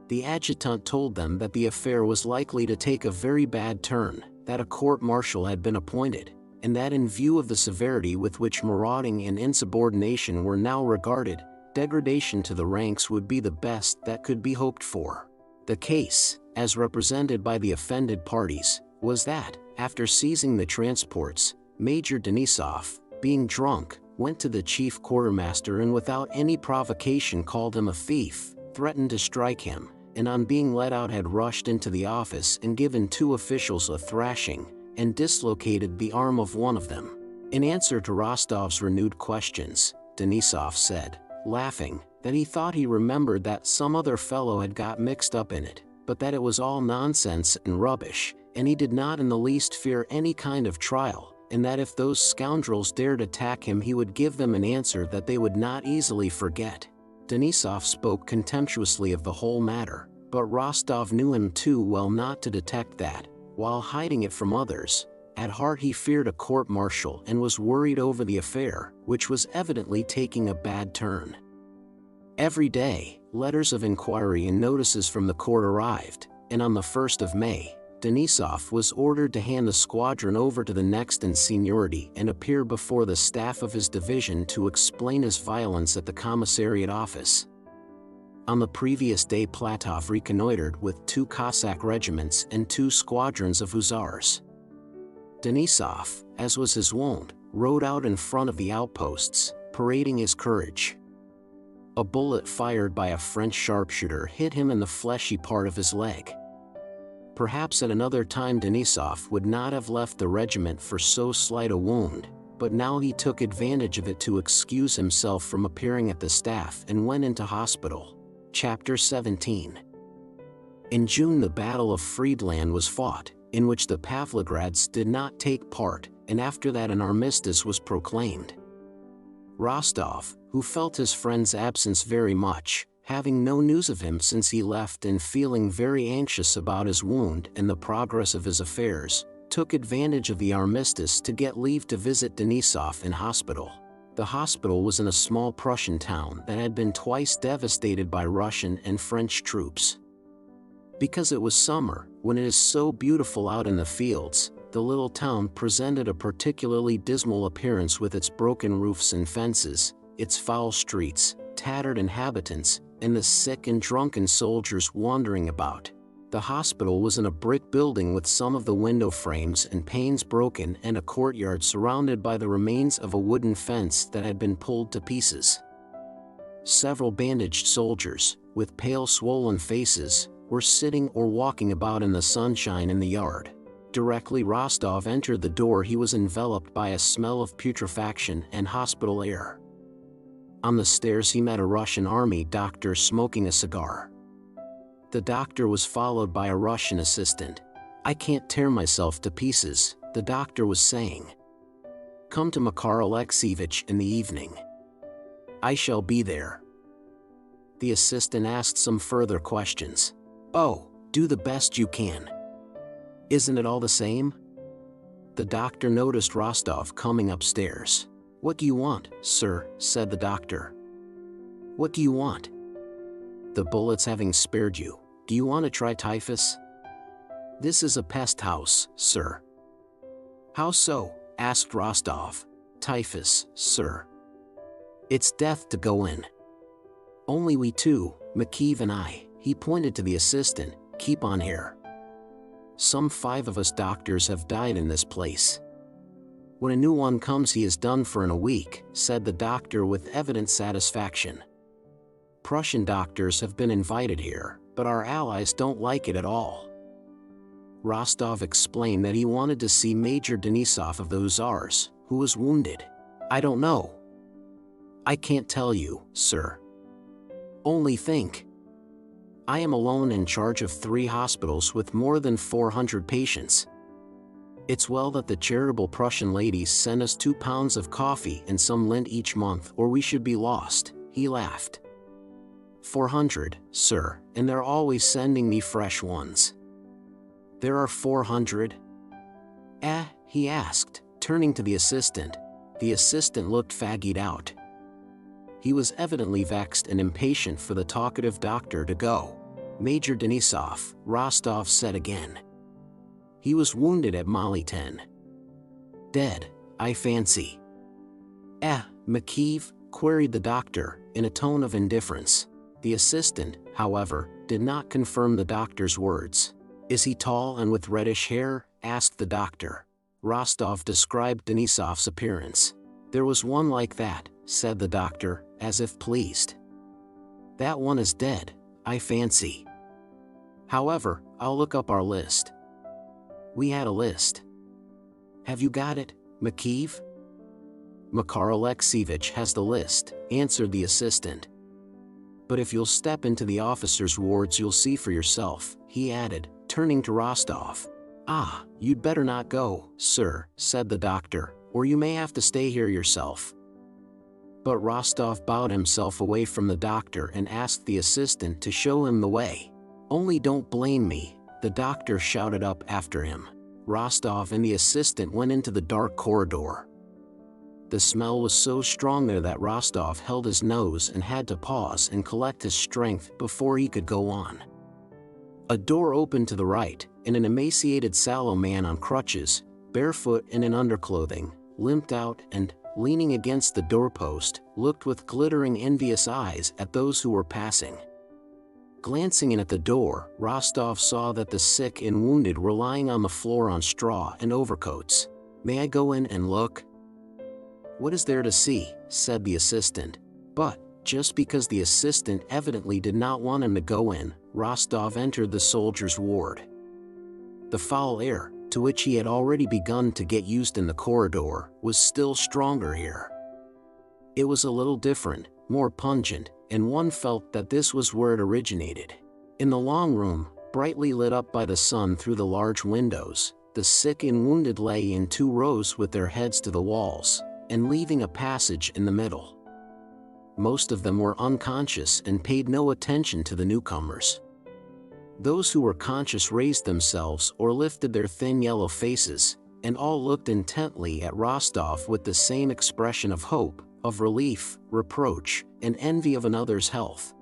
The adjutant told them that the affair was likely to take a very bad turn, that a court-martial had been appointed, and that in view of the severity with which marauding and insubordination were now regarded, degradation to the ranks would be the best that could be hoped for. The case, as represented by the offended parties, was that, after seizing the transports, Major Denisov, being drunk, went to the chief quartermaster and without any provocation called him a thief, threatened to strike him, and on being let out had rushed into the office and given 2 officials a thrashing, and dislocated the arm of one of them. In answer to Rostov's renewed questions, Denisov said, laughing, that he thought he remembered that some other fellow had got mixed up in it, but that it was all nonsense and rubbish, and he did not in the least fear any kind of trial, and that if those scoundrels dared attack him he would give them an answer that they would not easily forget. Denisov spoke contemptuously of the whole matter, but Rostov knew him too well not to detect that, while hiding it from others, at heart he feared a court-martial and was worried over the affair, which was evidently taking a bad turn. Every day, letters of inquiry and notices from the court arrived, and on the 1st of May, Denisov was ordered to hand the squadron over to the next in seniority and appear before the staff of his division to explain his violence at the commissariat office. On the previous day Platov reconnoitered with 2 Cossack regiments and 2 squadrons of hussars. Denisov, as was his wont, rode out in front of the outposts, parading his courage. A bullet fired by a French sharpshooter hit him in the fleshy part of his leg. Perhaps at another time Denisov would not have left the regiment for so slight a wound, but now he took advantage of it to excuse himself from appearing at the staff and went into hospital. Chapter 17. In June the Battle of Friedland was fought, in which the Pavlograds did not take part, and after that an armistice was proclaimed. Rostov, who felt his friend's absence very much, having no news of him since he left and feeling very anxious about his wound and the progress of his affairs, took advantage of the armistice to get leave to visit Denisov in hospital. The hospital was in a small Prussian town that had been twice devastated by Russian and French troops. Because it was summer, when it is so beautiful out in the fields, the little town presented a particularly dismal appearance with its broken roofs and fences, its foul streets, tattered inhabitants, and the sick and drunken soldiers wandering about. The hospital was in a brick building with some of the window frames and panes broken and a courtyard surrounded by the remains of a wooden fence that had been pulled to pieces. Several bandaged soldiers, with pale swollen faces, were sitting or walking about in the sunshine in the yard. Directly Rostov entered the door he was enveloped by a smell of putrefaction and hospital air. On the stairs he met a Russian army doctor smoking a cigar. The doctor was followed by a Russian assistant. "I can't tear myself to pieces," the doctor was saying. "Come to Makar Alexeyevich in the evening. I shall be there." The assistant asked some further questions. "Oh, do the best you can. Isn't it all the same?" The doctor noticed Rostov coming upstairs. "What do you want, sir?" said the doctor. "What do you want?" "The bullets having spared you, do you want to try typhus?" "This is a pest house, sir." "How so?" asked Rostov. "Typhus, sir. It's death to go in. Only we two, Makeev and I," he pointed to the assistant, "keep on here. Some 5 of us doctors have died in this place. When a new one comes he is done for in a week," said the doctor with evident satisfaction. "Prussian doctors have been invited here, but our allies don't like it at all." Rostov explained that he wanted to see Major Denisov of the Hussars, who was wounded. "I don't know. I can't tell you, sir. Only think. I am alone in charge of 3 hospitals with more than 400 patients. It's well that the charitable Prussian ladies send us 2 pounds of coffee and some lint each month, or we should be lost," he laughed. 400, sir, and they're always sending me fresh ones." "There are 400? He asked, turning to the assistant. The assistant looked fagged out. He was evidently vexed and impatient for the talkative doctor to go. "Major Denisov," Rostov said again. "He was wounded at Mali 10. Dead, I fancy." Makeev?" queried the doctor, in a tone of indifference. The assistant, however, did not confirm the doctor's words. "Is he tall and with reddish hair?" asked the doctor. Rostov described Denisov's appearance. "There was one like that," said the doctor, as if pleased. "That one is dead, I fancy. However, I'll look up our list." "We had a list." "Have you got it, Makeev?" "Makar Alexeyevich has the list," answered the assistant. "But if you'll step into the officers' wards you'll see for yourself," he added, turning to Rostov. You'd better not go, sir," said the doctor, "or you may have to stay here yourself." But Rostov bowed himself away from the doctor and asked the assistant to show him the way. "Only don't blame me," the doctor shouted up after him. Rostov and the assistant went into the dark corridor. The smell was so strong there that Rostov held his nose and had to pause and collect his strength before he could go on. A door opened to the right, and an emaciated sallow man on crutches, barefoot and in underclothing, limped out and, leaning against the doorpost, looked with glittering envious eyes at those who were passing. Glancing in at the door, Rostov saw that the sick and wounded were lying on the floor on straw and overcoats. "May I go in and look?" "What is there to see?" said the assistant. But, just because the assistant evidently did not want him to go in, Rostov entered the soldier's ward. The foul air, to which he had already begun to get used in the corridor, was still stronger here. It was a little different, more pungent, and one felt that this was where it originated. In the long room, brightly lit up by the sun through the large windows. The sick and wounded lay in 2 rows with their heads to the walls, and leaving a passage in the middle. Most of them were unconscious and paid no attention to the newcomers. Those who were conscious raised themselves or lifted their thin yellow faces, and all looked intently at Rostov with the same expression of hope, of relief, reproach, and envy of another's health.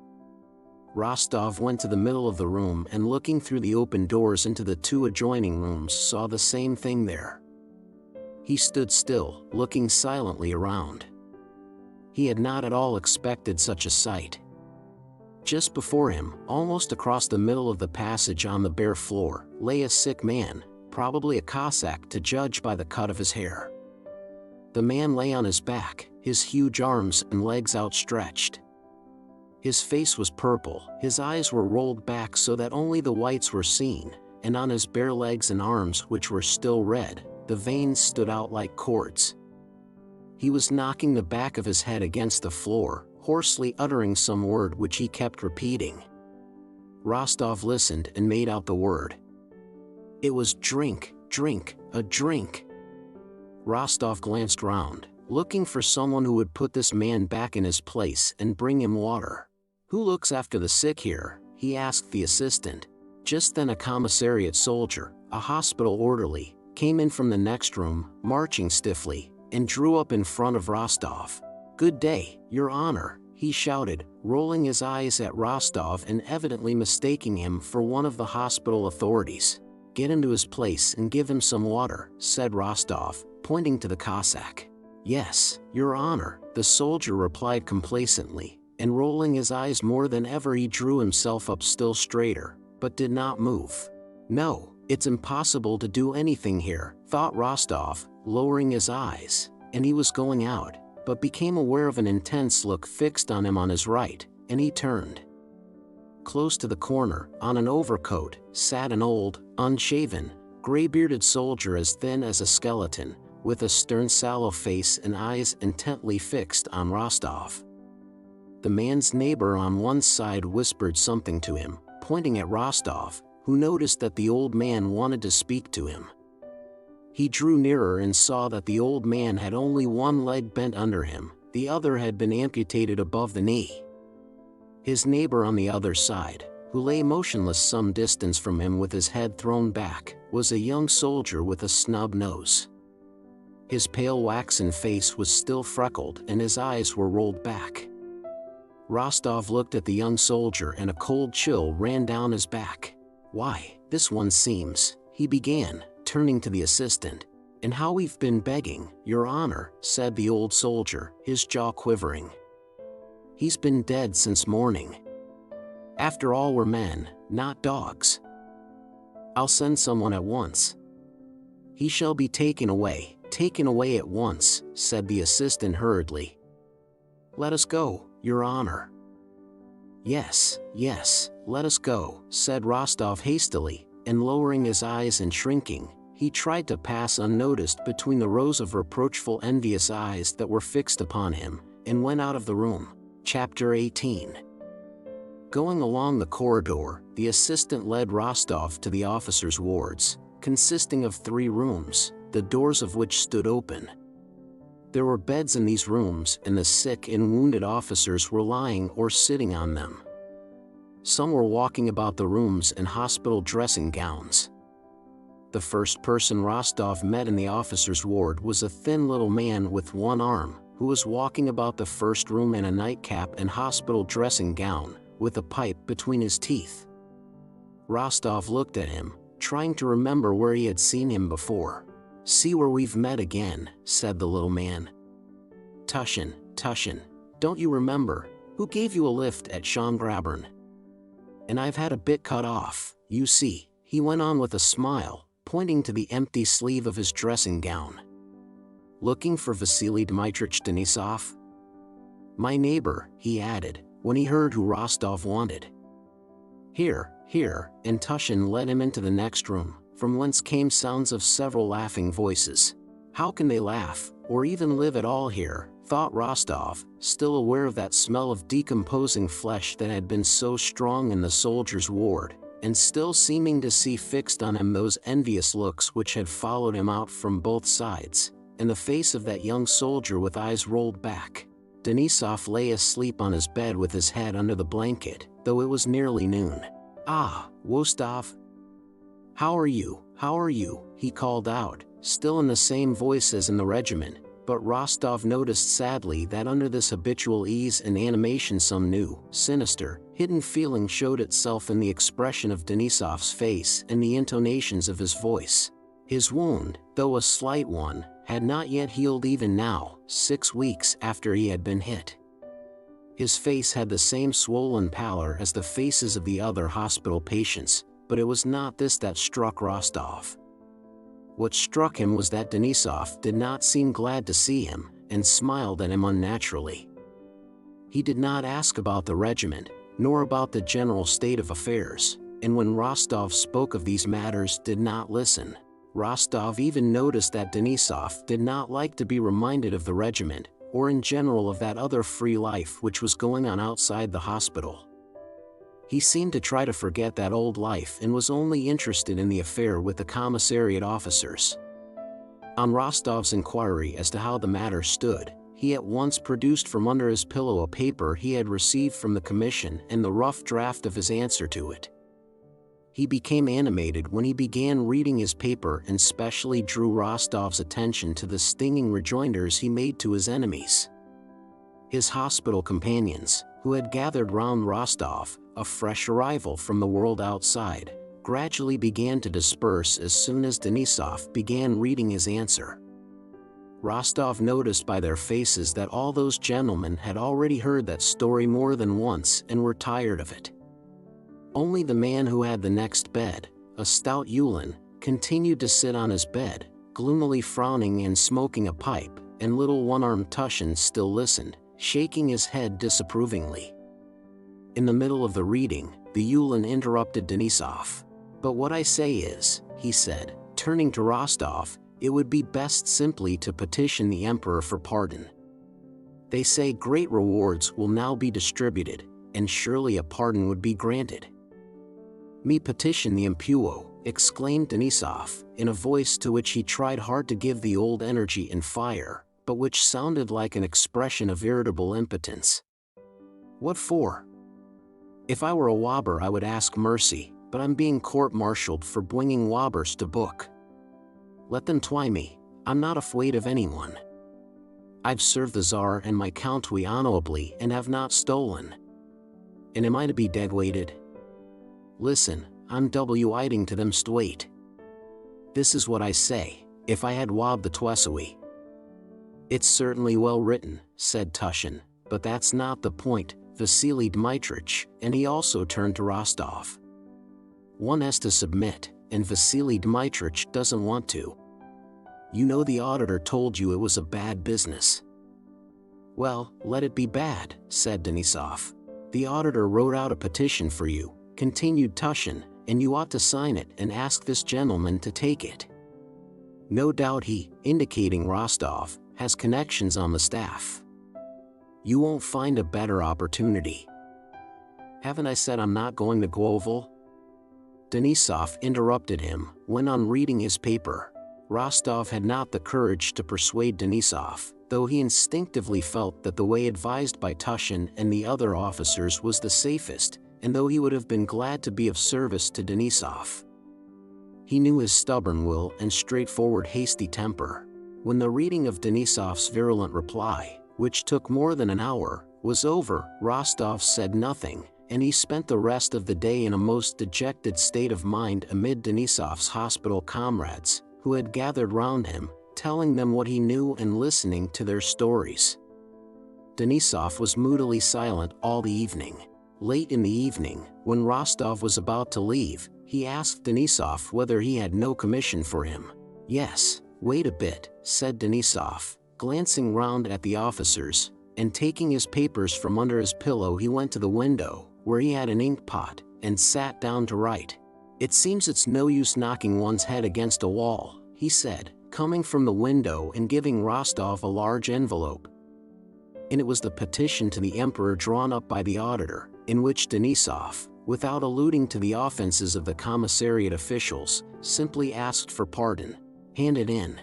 Rostov went to the middle of the room and, looking through the open doors into the 2 adjoining rooms, saw the same thing there. He stood still, looking silently around. He had not at all expected such a sight. Just before him, almost across the middle of the passage on the bare floor, lay a sick man, probably a Cossack to judge by the cut of his hair. The man lay on his back, his huge arms and legs outstretched. His face was purple, his eyes were rolled back so that only the whites were seen, and on his bare legs and arms, which were still red, the veins stood out like cords. He was knocking the back of his head against the floor, hoarsely uttering some word which he kept repeating. Rostov listened and made out the word. It was drink, drink, a drink. Rostov glanced round, looking for someone who would put this man back in his place and bring him water. "Who looks after the sick here?" he asked the assistant. Just then a commissariat soldier, a hospital orderly, came in from the next room, marching stiffly, and drew up in front of Rostov. "Good day, Your Honor," he shouted, rolling his eyes at Rostov and evidently mistaking him for one of the hospital authorities. "Get him to his place and give him some water," said Rostov, pointing to the Cossack. "Yes, Your Honor," the soldier replied complacently, and rolling his eyes more than ever he drew himself up still straighter, but did not move. "No, it's impossible to do anything here," thought Rostov, lowering his eyes, and he was going out, but became aware of an intense look fixed on him on his right, and he turned. Close to the corner, on an overcoat, sat an old, unshaven, gray-bearded soldier as thin as a skeleton, with a stern sallow face and eyes intently fixed on Rostov. The man's neighbor on one side whispered something to him, pointing at Rostov, who noticed that the old man wanted to speak to him. He drew nearer and saw that the old man had only one leg bent under him, the other had been amputated above the knee. His neighbor on the other side, who lay motionless some distance from him with his head thrown back, was a young soldier with a snub nose. His pale waxen face was still freckled and his eyes were rolled back. Rostov looked at the young soldier and a cold chill ran down his back. "Why, this one seems," he began, turning to the assistant. "And how we've been begging, Your Honor," said the old soldier, his jaw quivering. "He's been dead since morning. After all, we're men, not dogs. I'll send someone at once." "He shall be taken away at once," said the assistant hurriedly. "Let us go, Your Honor." Yes, let us go," said Rostov hastily, and lowering his eyes and shrinking, he tried to pass unnoticed between the rows of reproachful, envious eyes that were fixed upon him, and went out of the room. Chapter 18. Going along the corridor, the assistant led Rostov to the officers' wards, consisting of 3 rooms, the doors of which stood open. There were beds in these rooms, and the sick and wounded officers were lying or sitting on them. Some were walking about the rooms in hospital dressing gowns. The first person Rostov met in the officers' ward was a thin little man with one arm, who was walking about the first room in a nightcap and hospital dressing gown, with a pipe between his teeth. Rostov looked at him, trying to remember where he had seen him before. "See where we've met again," said the little man. Tushin, don't you remember, who gave you a lift at Schöngrabern? And I've had a bit cut off, you see," he went on with a smile, pointing to the empty sleeve of his dressing gown. "Looking for Vasily Dmitrich Denisov?" "My neighbor," he added, when he heard who Rostov wanted. Here, and Tushin led him into the next room, from whence came sounds of several laughing voices. "How can they laugh, or even live at all here?" thought Rostov, still aware of that smell of decomposing flesh that had been so strong in the soldiers' ward, and still seeming to see fixed on him those envious looks which had followed him out from both sides, and the face of that young soldier with eyes rolled back. Denisov lay asleep on his bed with his head under the blanket, though it was nearly noon. "Ah, Wostov! How are you? How are you?" he called out, still in the same voice as in the regiment, but Rostov noticed sadly that under this habitual ease and animation some new, sinister, hidden feeling showed itself in the expression of Denisov's face and the intonations of his voice. His wound, though a slight one, had not yet healed even now, 6 weeks after he had been hit. His face had the same swollen pallor as the faces of the other hospital patients, but it was not this that struck Rostov. What struck him was that Denisov did not seem glad to see him, and smiled at him unnaturally. He did not ask about the regiment, nor about the general state of affairs, and when Rostov spoke of these matters did not listen. Rostov even noticed that Denisov did not like to be reminded of the regiment, or in general of that other free life which was going on outside the hospital. He seemed to try to forget that old life and was only interested in the affair with the commissariat officers. On Rostov's inquiry as to how the matter stood, he at once produced from under his pillow a paper he had received from the commission and the rough draft of his answer to it. He became animated when he began reading his paper and specially drew Rostov's attention to the stinging rejoinders he made to his enemies. His hospital companions, who had gathered round Rostov, a fresh arrival from the world outside, gradually began to disperse as soon as Denisov began reading his answer. Rostov noticed by their faces that all those gentlemen had already heard that story more than once and were tired of it. Only the man who had the next bed, a stout Yulin, continued to sit on his bed, gloomily frowning and smoking a pipe, and little one-armed Tushin still listened, shaking his head disapprovingly. In the middle of the reading, the Yulin interrupted Denisov. "But what I say is," he said, turning to Rostov, "it would be best simply to petition the emperor for pardon. They say great rewards will now be distributed, and surely a pardon would be granted." "Me petition the impuo," exclaimed Denisov, in a voice to which he tried hard to give the old energy and fire, but which sounded like an expression of irritable impotence. "What for? If I were a wobber I would ask mercy, but I'm being court-martialed for bringing wobbers to book. Let them twy me, I'm not afraid of anyone. I've served the Tsar and my country honorably and have not stolen. And am I to be dead-weighted? Listen, I'm w-iding to them straight. This is what I say, if I had wobbed the Twesui." "It's certainly well written," said Tushin, "but that's not the point, Vasily Dmitrich," and he also turned to Rostov. "One has to submit, and Vasily Dmitrich doesn't want to. You know the auditor told you it was a bad business." "Well, let it be bad," said Denisov. "The auditor wrote out a petition for you," continued Tushin, "and you ought to sign it and ask this gentleman to take it. No doubt he," indicating Rostov, "has connections on the staff. You won't find a better opportunity." "Haven't I said I'm not going to Gwovel?" Denisov interrupted him, went on reading his paper. Rostov had not the courage to persuade Denisov, though he instinctively felt that the way advised by Tushin and the other officers was the safest, and though he would have been glad to be of service to Denisov. He knew his stubborn will and straightforward hasty temper. When the reading of Denisov's virulent reply, which took more than an hour, was over, Rostov said nothing, and he spent the rest of the day in a most dejected state of mind amid Denisov's hospital comrades, who had gathered round him, telling them what he knew and listening to their stories. Denisov was moodily silent all the evening. Late in the evening, when Rostov was about to leave, he asked Denisov whether he had no commission for him. "Yes, wait a bit," said Denisov, glancing round at the officers, and taking his papers from under his pillow he went to the window, where he had an ink pot, and sat down to write. "It seems it's no use knocking one's head against a wall," he said, coming from the window and giving Rostov a large envelope. And it was the petition to the emperor drawn up by the auditor, in which Denisov, without alluding to the offenses of the commissariat officials, simply asked for pardon. Hand it in.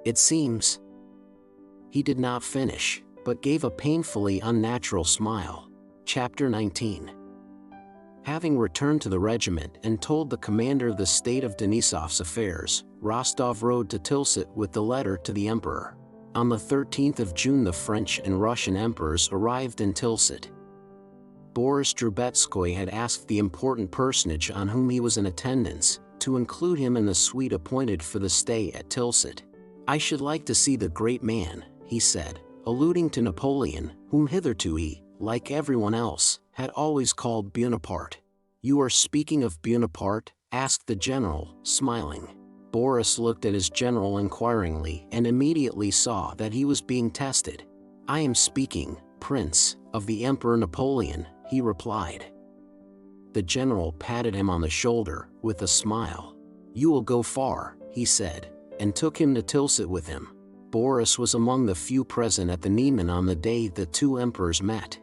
It seems. He did not finish, but gave a painfully unnatural smile. Chapter 19. Having returned to the regiment and told the commander the state of Denisov's affairs, Rostov rode to Tilsit with the letter to the emperor. On the 13th of June the French and Russian emperors arrived in Tilsit. Boris Drubetskoy had asked the important personage on whom he was in attendance to include him in the suite appointed for the stay at Tilsit. "I should like to see the great man," he said, alluding to Napoleon, whom hitherto he, like everyone else, had always called Bonaparte. "You are speaking of Bonaparte?" asked the general, smiling. Boris looked at his general inquiringly and immediately saw that he was being tested. "I am speaking, Prince, of the Emperor Napoleon," he replied. The general patted him on the shoulder with a smile. "You will go far," he said, and took him to Tilsit with him. Boris was among the few present at the Niemen on the day the two emperors met.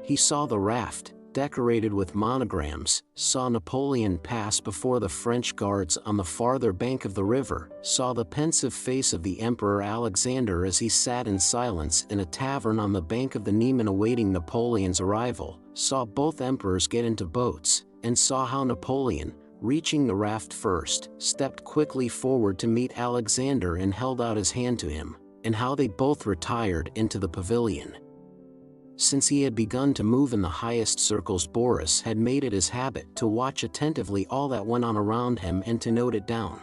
He saw the raft, decorated with monograms, saw Napoleon pass before the French guards on the farther bank of the river, saw the pensive face of the Emperor Alexander as he sat in silence in a tavern on the bank of the Niemen awaiting Napoleon's arrival, saw both emperors get into boats, and saw how Napoleon, reaching the raft first, stepped quickly forward to meet Alexander and held out his hand to him, and how they both retired into the pavilion. Since he had begun to move in the highest circles, Boris had made it his habit to watch attentively all that went on around him and to note it down.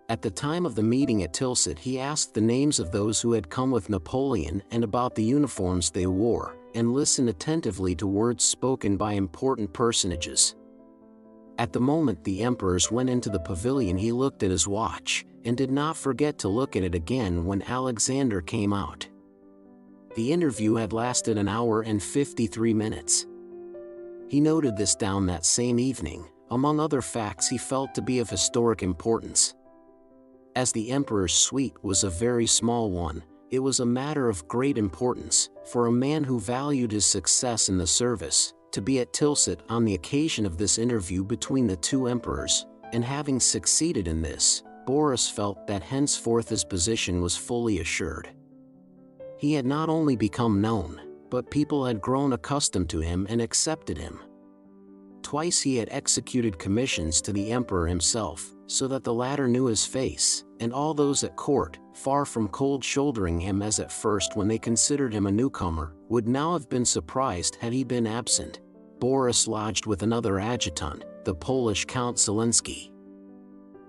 At the time of the meeting at Tilsit, he asked the names of those who had come with Napoleon and about the uniforms they wore, and listened attentively to words spoken by important personages. At the moment the emperors went into the pavilion, he looked at his watch, and did not forget to look at it again when Alexander came out. The interview had lasted an hour and 53 minutes. He noted this down that same evening, among other facts he felt to be of historic importance. As the emperor's suite was a very small one, it was a matter of great importance, for a man who valued his success in the service, to be at Tilsit on the occasion of this interview between the two emperors, and having succeeded in this, Boris felt that henceforth his position was fully assured. He had not only become known, but people had grown accustomed to him and accepted him. Twice he had executed commissions to the emperor himself, so that the latter knew his face, and all those at court, far from cold-shouldering him as at first when they considered him a newcomer, would now have been surprised had he been absent. Boris lodged with another adjutant, the Polish Count Zielinski.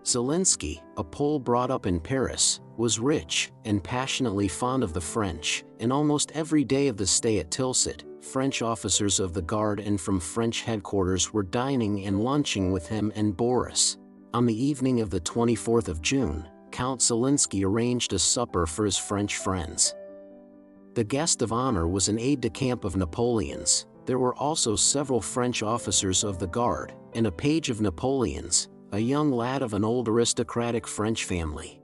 Zielinski, a Pole brought up in Paris, was rich and passionately fond of the French, and almost every day of the stay at Tilsit, French officers of the guard and from French headquarters were dining and lunching with him and Boris. On the evening of the 24th of June, Count Zielinski arranged a supper for his French friends. The guest of honor was an aide-de-camp of Napoleon's. There were also several French officers of the guard, and a page of Napoleon's, a young lad of an old aristocratic French family.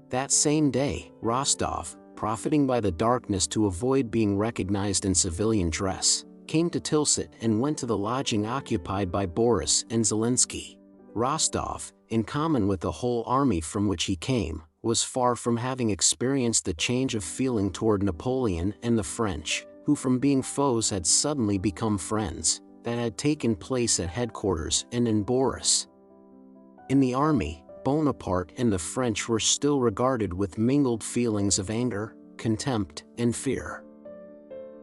That same day, Rostov, profiting by the darkness to avoid being recognized in civilian dress, came to Tilsit and went to the lodging occupied by Boris and Zielinski. Rostov, in common with the whole army from which he came, was far from having experienced a change of feeling toward Napoleon and the French, who from being foes had suddenly become friends, that had taken place at headquarters and in Boris. In the army, Bonaparte and the French were still regarded with mingled feelings of anger, contempt, and fear.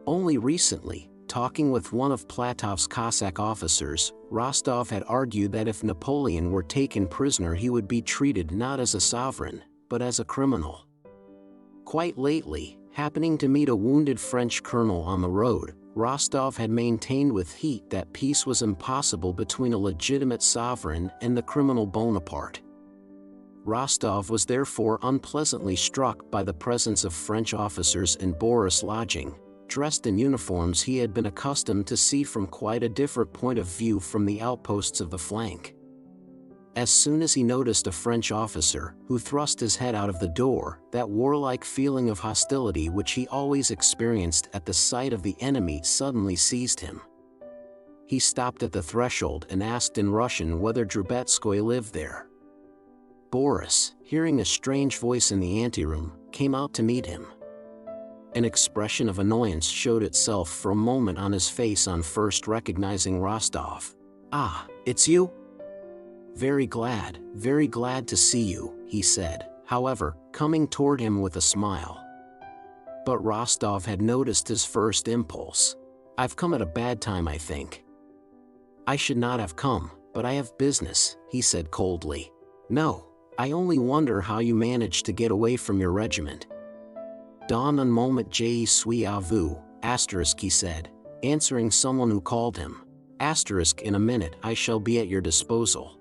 Only recently, talking with one of Platov's Cossack officers, Rostov had argued that if Napoleon were taken prisoner he would be treated not as a sovereign, but as a criminal. Quite lately, happening to meet a wounded French colonel on the road, Rostov had maintained with heat that peace was impossible between a legitimate sovereign and the criminal Bonaparte. Rostov was therefore unpleasantly struck by the presence of French officers in Boris' lodging, dressed in uniforms he had been accustomed to see from quite a different point of view from the outposts of the flank. As soon as he noticed a French officer, who thrust his head out of the door, that warlike feeling of hostility which he always experienced at the sight of the enemy suddenly seized him. He stopped at the threshold and asked in Russian whether Drubetskoy lived there. Boris, hearing a strange voice in the anteroom, came out to meet him. An expression of annoyance showed itself for a moment on his face on first recognizing Rostov. "Ah, it's you? Very glad to see you," he said, however, coming toward him with a smile. But Rostov had noticed his first impulse. "I've come at a bad time, I think." "I should not have come, but I have business," he said coldly. "No, I only wonder how you managed to get away from your regiment." "Dans un moment je suis à vous," he said, answering someone who called him. "In a minute I shall be at your disposal."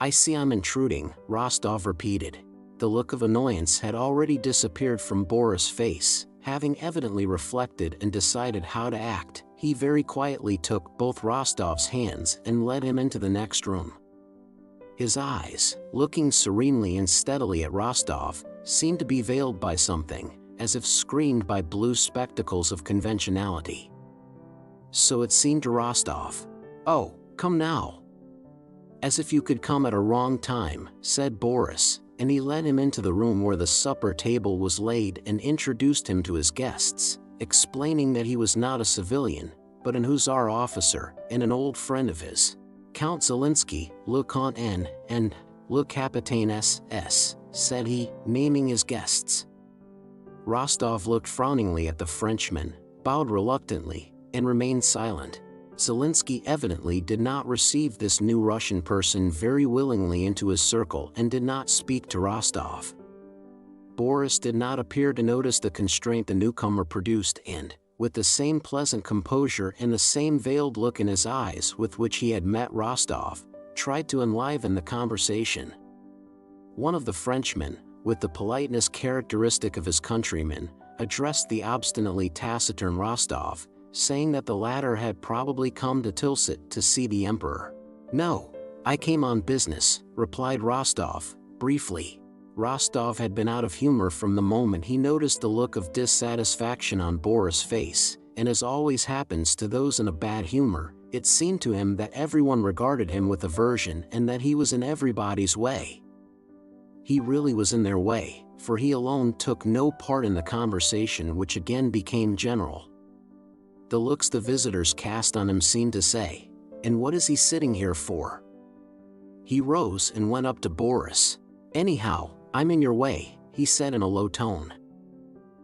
"I see I'm intruding," Rostov repeated. The look of annoyance had already disappeared from Boris' face. Having evidently reflected and decided how to act, he very quietly took both Rostov's hands and led him into the next room. His eyes, looking serenely and steadily at Rostov, seemed to be veiled by something, as if screened by blue spectacles of conventionality. So it seemed to Rostov. "Oh, come now." "As if you could come at a wrong time," said Boris, and he led him into the room where the supper table was laid and introduced him to his guests, explaining that he was not a civilian, but an hussar officer and an old friend of his. "Count Zelinsky, le Comte N, and le Capitaine S," said he, naming his guests. Rostov looked frowningly at the Frenchman, bowed reluctantly, and remained silent. Zelinsky evidently did not receive this new Russian person very willingly into his circle and did not speak to Rostov. Boris did not appear to notice the constraint the newcomer produced and, with the same pleasant composure and the same veiled look in his eyes with which he had met Rostov, tried to enliven the conversation. One of the Frenchmen, with the politeness characteristic of his countrymen, addressed the obstinately taciturn Rostov, saying that the latter had probably come to Tilsit to see the emperor. "No, I came on business," replied Rostov, briefly. Rostov had been out of humor from the moment he noticed the look of dissatisfaction on Boris' face, and as always happens to those in a bad humor, it seemed to him that everyone regarded him with aversion and that he was in everybody's way. He really was in their way, for he alone took no part in the conversation, which again became general. The looks the visitors cast on him seemed to say, "And what is he sitting here for?" He rose and went up to Boris. "Anyhow, I'm in your way," he said in a low tone.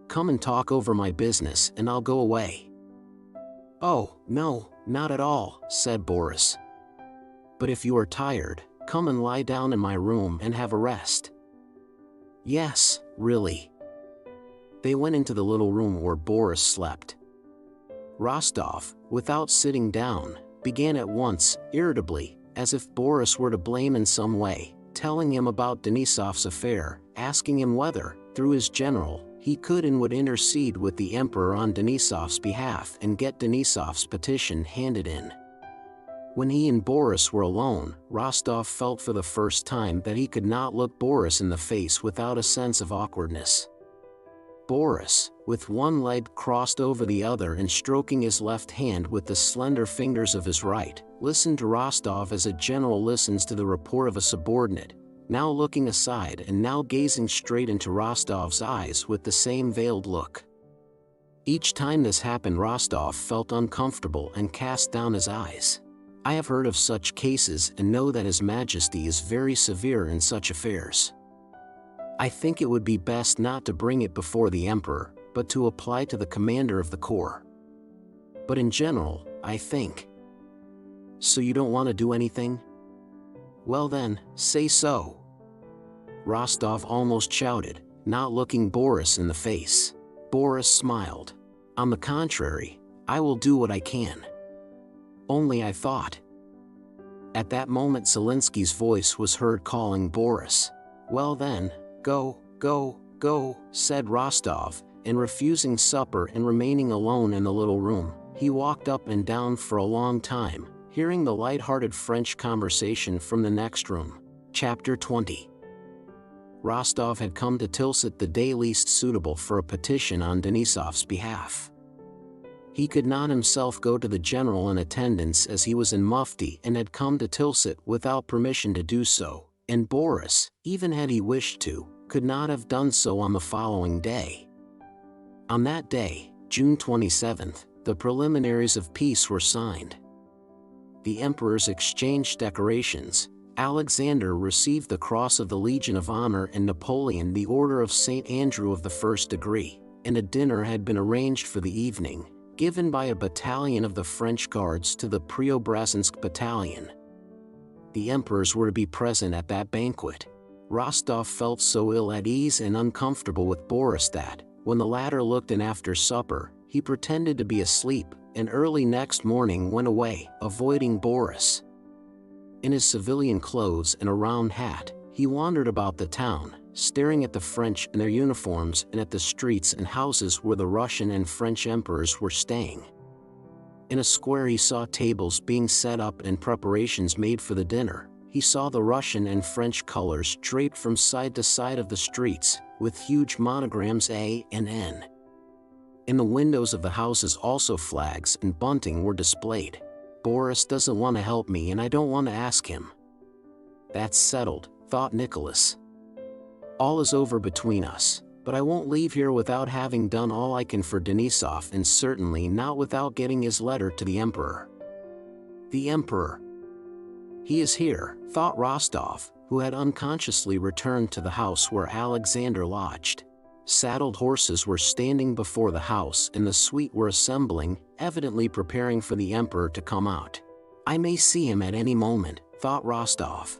"Come and talk over my business and I'll go away." "Oh, no, not at all," said Boris. "But if you are tired, come and lie down in my room and have a rest." "Yes, really." They went into the little room where Boris slept. Rostov, without sitting down, began at once, irritably, as if Boris were to blame in some way, telling him about Denisov's affair, asking him whether, through his general, he could and would intercede with the emperor on Denisov's behalf and get Denisov's petition handed in. When he and Boris were alone, Rostov felt for the first time that he could not look Boris in the face without a sense of awkwardness. Boris, with one leg crossed over the other and stroking his left hand with the slender fingers of his right, listened to Rostov as a general listens to the report of a subordinate, now looking aside and now gazing straight into Rostov's eyes with the same veiled look. Each time this happened, Rostov felt uncomfortable and cast down his eyes. "I have heard of such cases and know that His Majesty is very severe in such affairs. I think it would be best not to bring it before the emperor, but to apply to the commander of the corps. But in general, I think." "So you don't want to do anything? Well then, say so," Rostov almost shouted, not looking Boris in the face. Boris smiled. "On the contrary, I will do what I can. Only I thought." At that moment Zelinsky's voice was heard calling Boris. "Well then, go, said Rostov, and refusing supper and remaining alone in the little room, he walked up and down for a long time, hearing the light-hearted French conversation from the next room. Chapter 20. Rostov had come to Tilsit the day least suitable for a petition on Denisov's behalf. He could not himself go to the general in attendance as he was in mufti and had come to Tilsit without permission to do so, and Boris, even had he wished to, could not have done so on the following day. On that day, June 27th, the preliminaries of peace were signed. The emperors exchanged decorations. Alexander received the Cross of the Legion of Honor and Napoleon the Order of St. Andrew of the First Degree, and a dinner had been arranged for the evening, given by a battalion of the French Guards to the Preobrazhensk battalion. The emperors were to be present at that banquet. Rostov felt so ill at ease and uncomfortable with Boris that, when the latter looked in after supper, he pretended to be asleep, and early next morning went away, avoiding Boris. In his civilian clothes and a round hat, he wandered about the town, staring at the French in their uniforms and at the streets and houses where the Russian and French emperors were staying. In a square he saw tables being set up and preparations made for the dinner. He saw the Russian and French colors draped from side to side of the streets, with huge monograms A and N. In the windows of the houses also flags and bunting were displayed. Boris doesn't want to help me and I don't want to ask him. That's settled, thought Nicholas. All is over between us, but I won't leave here without having done all I can for Denisov and certainly not without getting his letter to the emperor. The emperor. He is here, thought Rostov, who had unconsciously returned to the house where Alexander lodged. Saddled horses were standing before the house and the suite were assembling, evidently preparing for the emperor to come out. I may see him at any moment, thought Rostov.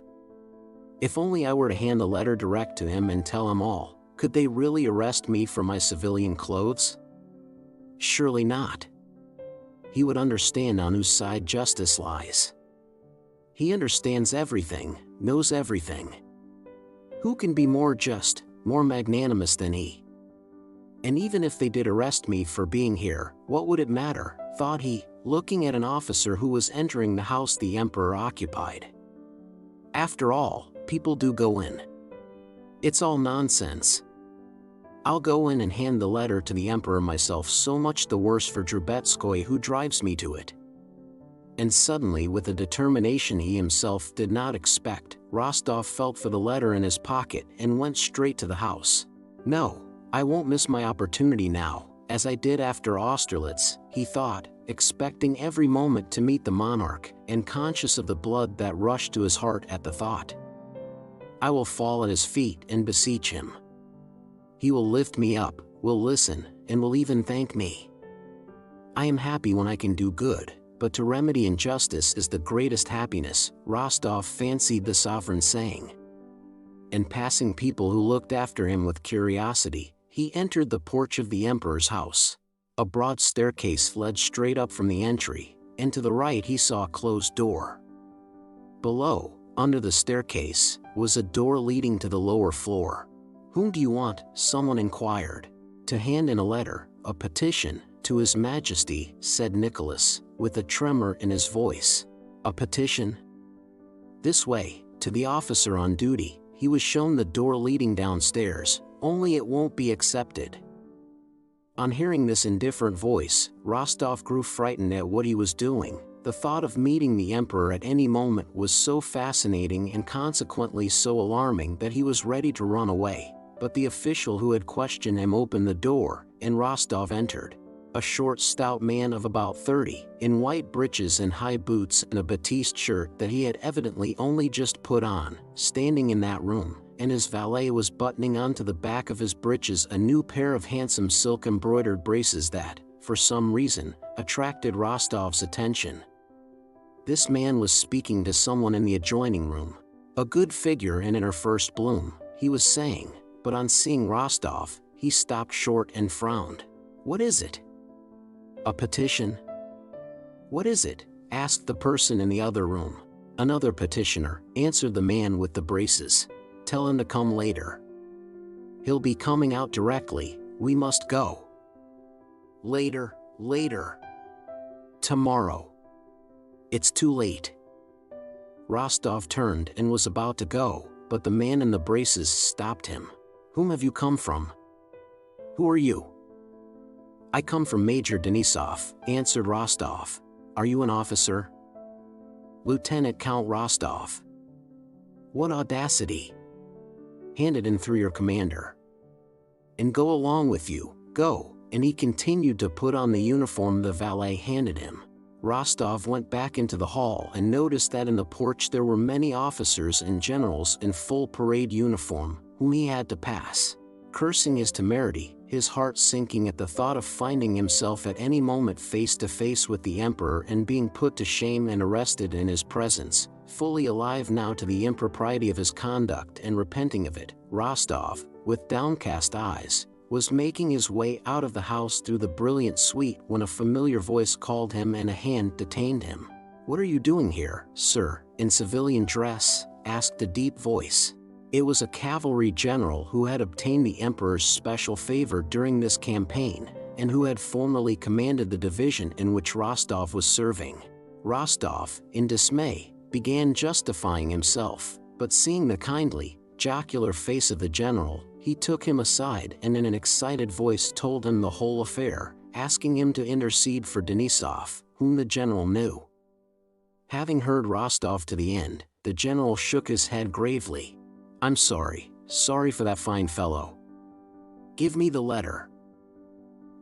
If only I were to hand the letter direct to him and tell him all, could they really arrest me for my civilian clothes? Surely not. He would understand on whose side justice lies. He understands everything, knows everything. Who can be more just, more magnanimous than he? And even if they did arrest me for being here, what would it matter, thought he, looking at an officer who was entering the house the emperor occupied. After all, people do go in. It's all nonsense. I'll go in and hand the letter to the emperor myself, so much the worse for Drubetskoy who drives me to it. And suddenly, with a determination he himself did not expect, Rostov felt for the letter in his pocket and went straight to the house. No, I won't miss my opportunity now, as I did after Austerlitz, he thought, expecting every moment to meet the monarch, and conscious of the blood that rushed to his heart at the thought. I will fall at his feet and beseech him. He will lift me up, will listen, and will even thank me. I am happy when I can do good, but to remedy injustice is the greatest happiness, Rostov fancied the sovereign saying. And passing people who looked after him with curiosity, he entered the porch of the emperor's house. A broad staircase led straight up from the entry, and to the right he saw a closed door. Below, under the staircase, was a door leading to the lower floor. Whom do you want? Someone inquired. To hand in a letter, a petition, to His Majesty, said Nicholas, with a tremor in his voice. A petition? This way, to the officer on duty. He was shown the door leading downstairs, only it won't be accepted. On hearing this indifferent voice, Rostov grew frightened at what he was doing. The thought of meeting the emperor at any moment was so fascinating and consequently so alarming that he was ready to run away. But the official who had questioned him opened the door, and Rostov entered. A short, stout man of about 30, in white breeches and high boots and a batiste shirt that he had evidently only just put on, standing in that room, and his valet was buttoning onto the back of his breeches a new pair of handsome silk-embroidered braces that, for some reason, attracted Rostov's attention. This man was speaking to someone in the adjoining room. A good figure and in her first bloom, he was saying, but on seeing Rostov, he stopped short and frowned. What is it? A petition? What is it? Asked the person in the other room. Another petitioner, answered the man with the braces. Tell him to come later. He'll be coming out directly, we must go. Later, later. Tomorrow. It's too late. Rostov turned and was about to go, but the man in the braces stopped him. Whom have you come from? Who are you? "I come from Major Denisov," answered Rostov. "Are you an officer?" "Lieutenant Count Rostov." "What audacity! Hand it in through your commander." "And go along with you, go." And he continued to put on the uniform the valet handed him. Rostov went back into the hall and noticed that in the porch there were many officers and generals in full parade uniform, whom he had to pass. Cursing his temerity, his heart sinking at the thought of finding himself at any moment face to face with the emperor and being put to shame and arrested in his presence, fully alive now to the impropriety of his conduct and repenting of it, Rostov, with downcast eyes, was making his way out of the house through the brilliant suite when a familiar voice called him and a hand detained him. "What are you doing here, sir, in civilian dress?" asked a deep voice. It was a cavalry general who had obtained the emperor's special favor during this campaign, and who had formerly commanded the division in which Rostov was serving. Rostov, in dismay, began justifying himself, but seeing the kindly, jocular face of the general, he took him aside and in an excited voice told him the whole affair, asking him to intercede for Denisov, whom the general knew. Having heard Rostov to the end, the general shook his head gravely. "I'm sorry for that fine fellow. Give me the letter."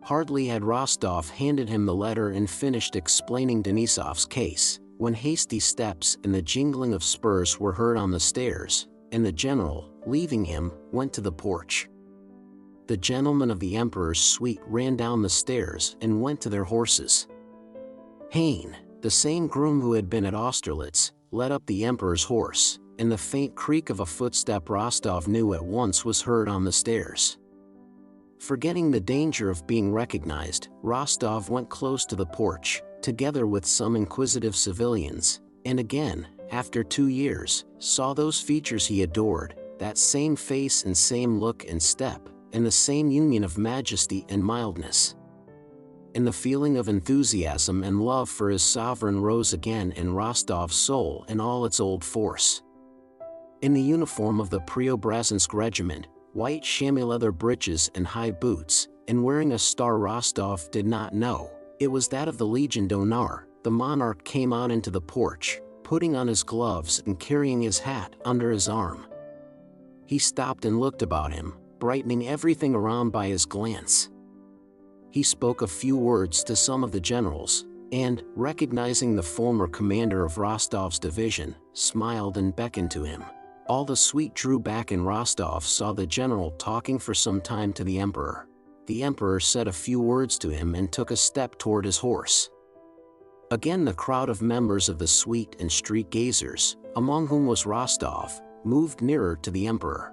Hardly had Rostov handed him the letter and finished explaining Denisov's case, when hasty steps and the jingling of spurs were heard on the stairs, and the general, leaving him, went to the porch. The gentlemen of the emperor's suite ran down the stairs and went to their horses. Hain, the same groom who had been at Austerlitz, led up the emperor's horse, and the faint creak of a footstep Rostov knew at once was heard on the stairs. Forgetting the danger of being recognized, Rostov went close to the porch, together with some inquisitive civilians, and again, after 2 years, saw those features he adored, that same face and same look and step, and the same union of majesty and mildness. And the feeling of enthusiasm and love for his sovereign rose again in Rostov's soul in all its old force. In the uniform of the Preobrazhensk regiment, white chamois leather breeches and high boots, and wearing a star Rostov did not know, it was that of the Legion d'Honneur, the monarch came out into the porch, putting on his gloves and carrying his hat under his arm. He stopped and looked about him, brightening everything around by his glance. He spoke a few words to some of the generals, and, recognizing the former commander of Rostov's division, smiled and beckoned to him. All the suite drew back and Rostov saw the general talking for some time to the emperor. The emperor said a few words to him and took a step toward his horse. Again the crowd of members of the suite and street gazers, among whom was Rostov, moved nearer to the emperor.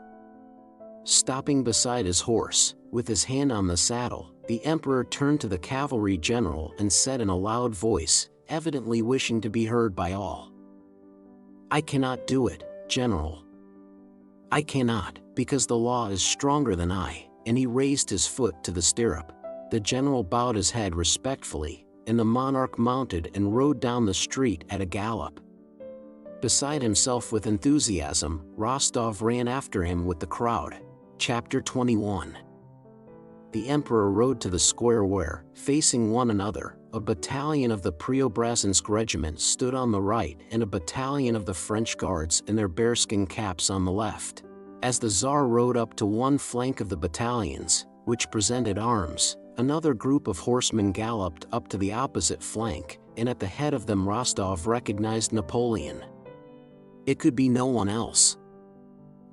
Stopping beside his horse, with his hand on the saddle, the emperor turned to the cavalry general and said in a loud voice, evidently wishing to be heard by all, "I cannot do it, General. I cannot, because the law is stronger than I," and he raised his foot to the stirrup. The general bowed his head respectfully, and the monarch mounted and rode down the street at a gallop. Beside himself with enthusiasm, Rostov ran after him with the crowd. Chapter 21. The emperor rode to the square where, facing one another, a battalion of the Preobrazhensk regiment stood on the right and a battalion of the French guards in their bearskin caps on the left. As the Tsar rode up to one flank of the battalions, which presented arms, another group of horsemen galloped up to the opposite flank, and at the head of them Rostov recognized Napoleon. It could be no one else.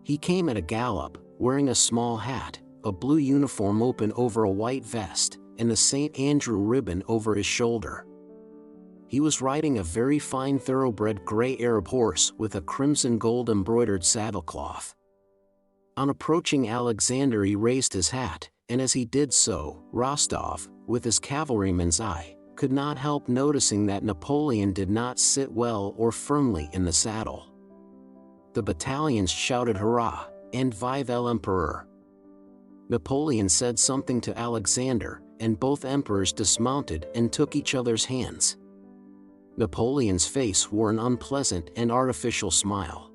He came at a gallop, wearing a small hat, a blue uniform open over a white vest, and the St. Andrew ribbon over his shoulder. He was riding a very fine thoroughbred gray Arab horse with a crimson gold embroidered saddlecloth. On approaching Alexander he raised his hat, and as he did so, Rostov, with his cavalryman's eye, could not help noticing that Napoleon did not sit well or firmly in the saddle. The battalions shouted hurrah, and vive l'empereur. Napoleon said something to Alexander, and both emperors dismounted and took each other's hands. Napoleon's face wore an unpleasant and artificial smile.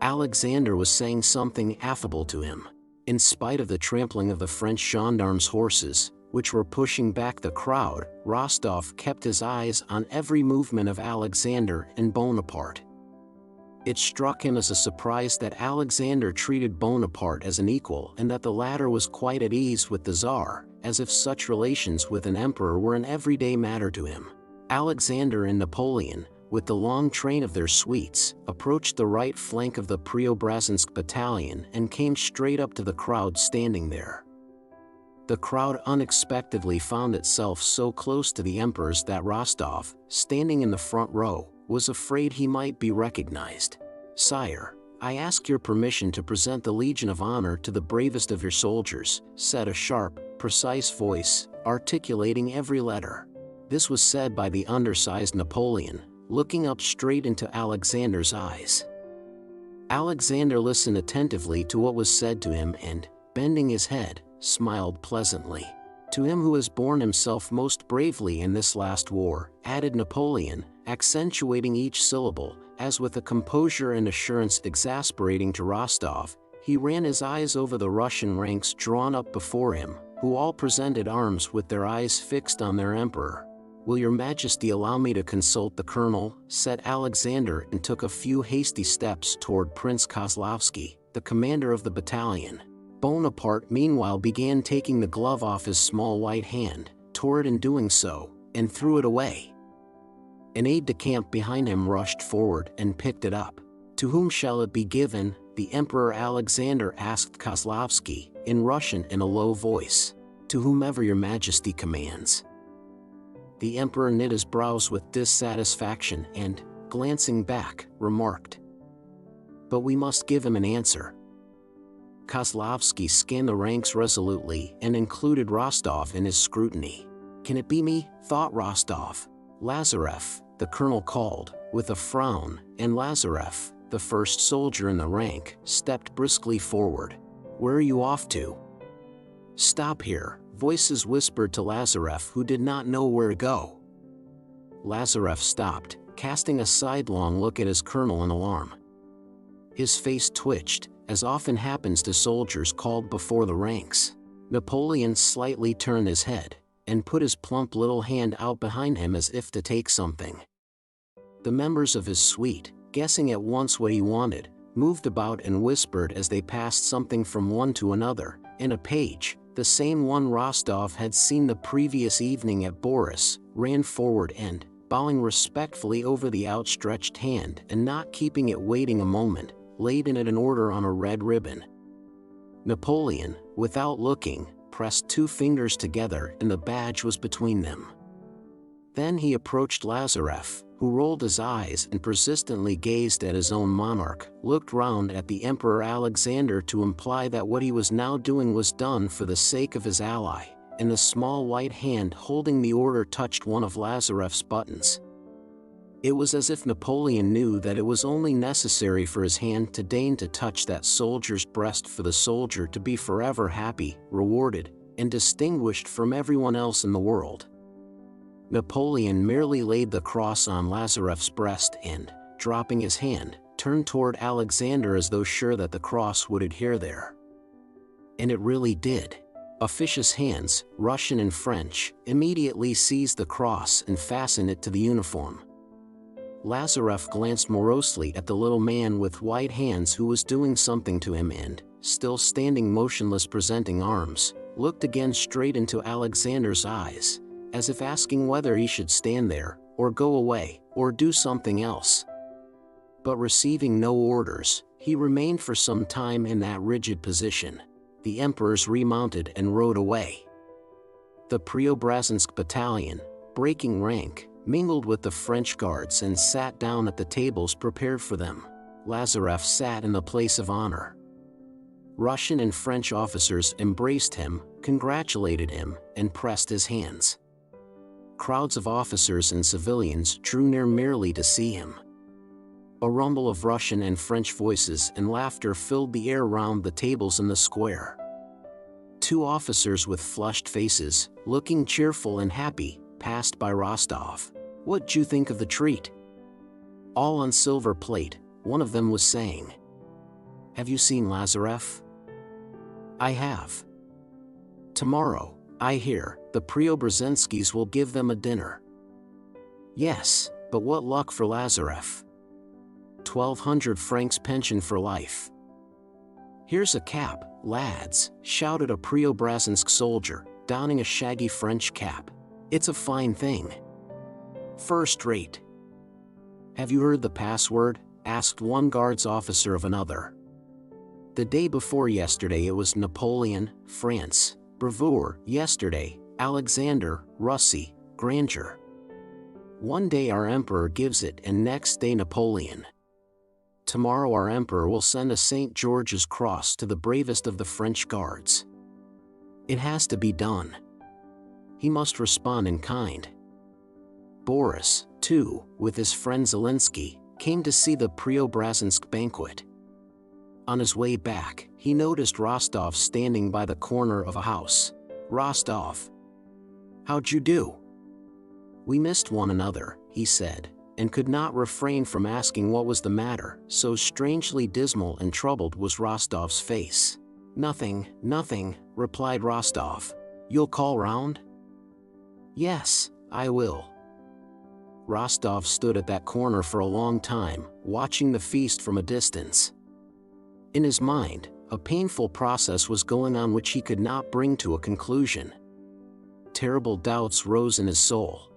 Alexander was saying something affable to him. In spite of the trampling of the French gendarmes' horses, which were pushing back the crowd, Rostov kept his eyes on every movement of Alexander and Bonaparte. It struck him as a surprise that Alexander treated Bonaparte as an equal and that the latter was quite at ease with the Tsar, as if such relations with an emperor were an everyday matter to him. Alexander and Napoleon, with the long train of their suites, approached the right flank of the Preobrazhensk battalion and came straight up to the crowd standing there. The crowd unexpectedly found itself so close to the emperors that Rostov, standing in the front row, was afraid he might be recognized. "Sire, I ask your permission to present the Legion of Honor to the bravest of your soldiers," said a sharp, precise voice, articulating every letter. This was said by the undersized Napoleon, looking up straight into Alexander's eyes. Alexander listened attentively to what was said to him and, bending his head, smiled pleasantly. "To him who has borne himself most bravely in this last war," added Napoleon, accentuating each syllable, as with a composure and assurance exasperating to Rostov, he ran his eyes over the Russian ranks drawn up before him, who all presented arms with their eyes fixed on their emperor. "Will your Majesty allow me to consult the colonel?" said Alexander, and took a few hasty steps toward Prince Kozlovsky, the commander of the battalion. Bonaparte meanwhile began taking the glove off his small white hand, tore it in doing so, and threw it away. An aide-de-camp behind him rushed forward and picked it up. "To whom shall it be given?" the Emperor Alexander asked Kozlovsky, in Russian in a low voice. "To whomever your Majesty commands." The Emperor knit his brows with dissatisfaction and, glancing back, remarked, "But we must give him an answer." Kozlovsky scanned the ranks resolutely and included Rostov in his scrutiny. "Can it be me?" thought Rostov. "Lazarev," the colonel called, with a frown, and Lazarev, the first soldier in the rank, stepped briskly forward. "Where are you off to?" "Stop here," voices whispered to Lazarev, who did not know where to go. Lazarev stopped, casting a sidelong look at his colonel in alarm. His face twitched, as often happens to soldiers called before the ranks. Napoleon slightly turned his head, and put his plump little hand out behind him as if to take something. The members of his suite, guessing at once what he wanted, moved about and whispered as they passed something from one to another, and a page, the same one Rostov had seen the previous evening at Boris, ran forward and, bowing respectfully over the outstretched hand and not keeping it waiting a moment, laid in it an order on a red ribbon. Napoleon, without looking, pressed two fingers together and the badge was between them. Then he approached Lazarev, who rolled his eyes and persistently gazed at his own monarch, looked round at the Emperor Alexander to imply that what he was now doing was done for the sake of his ally, and the small white hand holding the order touched one of Lazarev's buttons. It was as if Napoleon knew that it was only necessary for his hand to deign to touch that soldier's breast for the soldier to be forever happy, rewarded, and distinguished from everyone else in the world. Napoleon merely laid the cross on Lazarev's breast and, dropping his hand, turned toward Alexander as though sure that the cross would adhere there. And it really did. Officious hands, Russian and French, immediately seized the cross and fastened it to the uniform. Lazarev glanced morosely at the little man with white hands who was doing something to him and, still standing motionless presenting arms, looked again straight into Alexander's eyes, as if asking whether he should stand there, or go away, or do something else. But receiving no orders, he remained for some time in that rigid position. The emperors remounted and rode away. The Preobrazhensk battalion, breaking rank, mingled with the French guards and sat down at the tables prepared for them. Lazarev sat in the place of honor. Russian and French officers embraced him, congratulated him, and pressed his hands. Crowds of officers and civilians drew near merely to see him. A rumble of Russian and French voices and laughter filled the air round the tables in the square. Two officers with flushed faces, looking cheerful and happy, passed by Rostov. "What do you think of the treat?" "All on silver plate," one of them was saying. "Have you seen Lazarev?" "I have. Tomorrow, I hear," The Preobrazhenskys will give them a dinner. Yes, but what luck for Lazarev. 1,200 francs pension for life. Here's a cap, lads, shouted a Preobrazhensk soldier, donning a shaggy French cap. It's a fine thing. First rate. Have you heard the password? Asked one guards officer of another. The day before yesterday it was Napoleon, France, bravoure, yesterday, Alexander, Russie, grandeur. One day our emperor gives it and next day Napoleon. Tomorrow our emperor will send a St. George's Cross to the bravest of the French guards. It has to be done. He must respond in kind. Boris, too, with his friend Zelensky, came to see the Preobrazhensk banquet. On his way back, he noticed Rostov standing by the corner of a house. Rostov. How'd you do? We missed one another, he said, and could not refrain from asking what was the matter, so strangely dismal and troubled was Rostov's face. Nothing, nothing, replied Rostov. You'll call round? Yes, I will. Rostov stood at that corner for a long time, watching the feast from a distance. In his mind, a painful process was going on which he could not bring to a conclusion. Terrible doubts rose in his soul.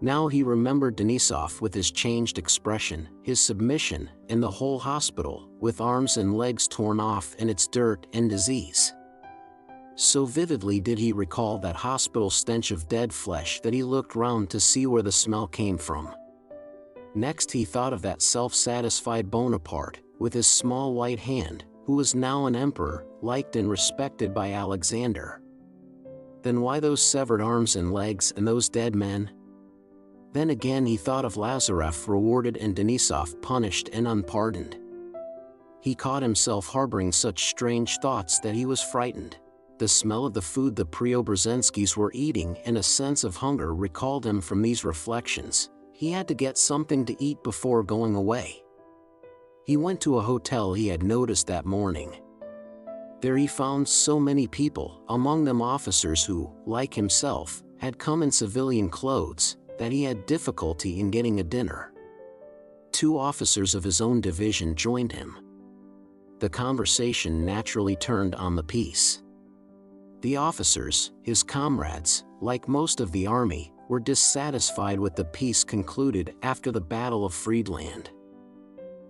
Now he remembered Denisov with his changed expression, his submission, and the whole hospital, with arms and legs torn off and its dirt and disease. So vividly did he recall that hospital stench of dead flesh that he looked round to see where the smell came from. Next he thought of that self-satisfied Bonaparte, with his small white hand, who was now an emperor, liked and respected by Alexander. Then why those severed arms and legs and those dead men? Then again he thought of Lazarev rewarded and Denisov punished and unpardoned. He caught himself harboring such strange thoughts that he was frightened. The smell of the food the Preobrazhenskys were eating and a sense of hunger recalled him from these reflections. He had to get something to eat before going away. He went to a hotel he had noticed that morning. There he found so many people, among them officers who, like himself, had come in civilian clothes, that he had difficulty in getting a dinner. 2 officers of his own division joined him. The conversation naturally turned on the peace. The officers, his comrades, like most of the army, were dissatisfied with the peace concluded after the Battle of Friedland.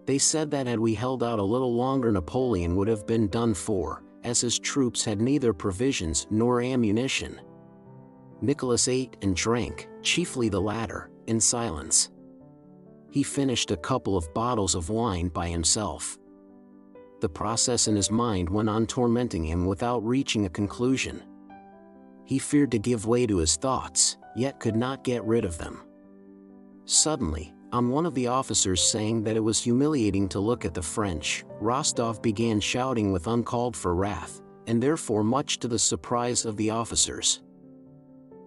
They said that had we held out a little longer Napoleon would have been done for, as his troops had neither provisions nor ammunition. Nicholas ate and drank, chiefly the latter, in silence. He finished a couple of bottles of wine by himself. The process in his mind went on tormenting him without reaching a conclusion. He feared to give way to his thoughts, yet could not get rid of them. Suddenly, on one of the officers saying that it was humiliating to look at the French, Rostov began shouting with uncalled for wrath, and therefore much to the surprise of the officers.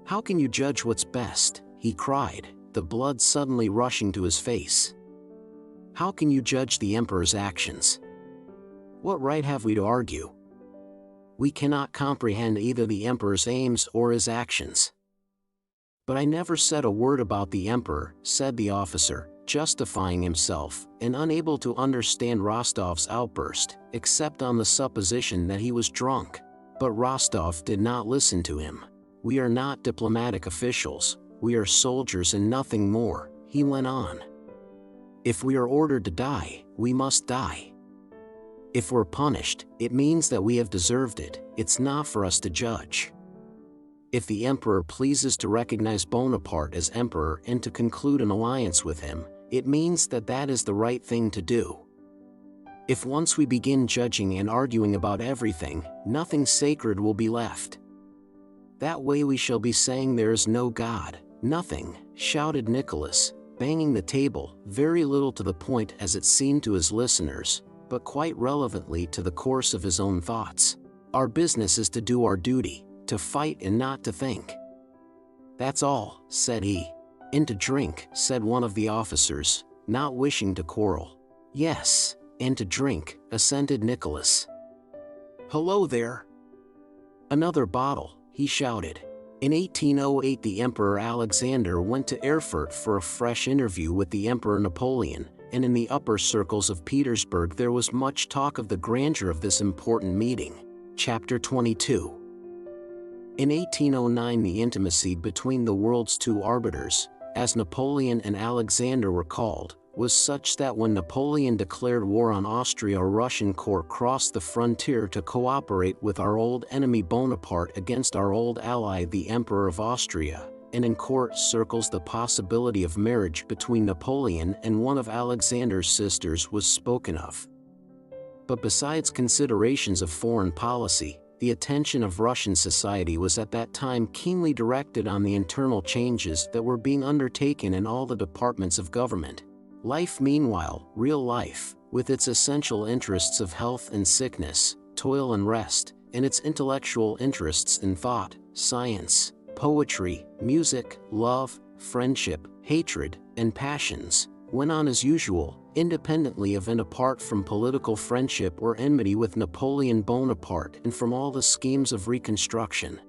"How can you judge what's best?" he cried, the blood suddenly rushing to his face. "How can you judge the emperor's actions? What right have we to argue? We cannot comprehend either the emperor's aims or his actions." "But I never said a word about the emperor," said the officer, justifying himself, and unable to understand Rostov's outburst, except on the supposition that he was drunk. But Rostov did not listen to him. "We are not diplomatic officials, we are soldiers and nothing more," he went on. "If we are ordered to die, we must die. If we're punished, it means that we have deserved it, it's not for us to judge. If the emperor pleases to recognize Bonaparte as emperor and to conclude an alliance with him, it means that that is the right thing to do. If once we begin judging and arguing about everything, nothing sacred will be left. That way we shall be saying there is no God, nothing," shouted Nicholas, banging the table, very little to the point as it seemed to his listeners, but quite relevantly to the course of his own thoughts. "Our business is to do our duty, to fight and not to think. That's all," said he. "And to drink," said one of the officers, not wishing to quarrel. "Yes, and to drink," assented Nicholas. "Hello there! Another bottle," he shouted. In 1808, the Emperor Alexander went to Erfurt for a fresh interview with the Emperor Napoleon, and in the upper circles of Petersburg there was much talk of the grandeur of this important meeting. Chapter 22. In 1809, the intimacy between the world's two arbiters, as Napoleon and Alexander were called, was such that when Napoleon declared war on Austria, a Russian court crossed the frontier to cooperate with our old enemy Bonaparte against our old ally the Emperor of Austria, and in court circles the possibility of marriage between Napoleon and one of Alexander's sisters was spoken of. But besides considerations of foreign policy, the attention of Russian society was at that time keenly directed on the internal changes that were being undertaken in all the departments of government. Life, meanwhile, real life, with its essential interests of health and sickness, toil and rest, and its intellectual interests in thought, science, poetry, music, love, friendship, hatred, and passions, went on as usual, independently of and apart from political friendship or enmity with Napoleon Bonaparte and from all the schemes of reconstruction,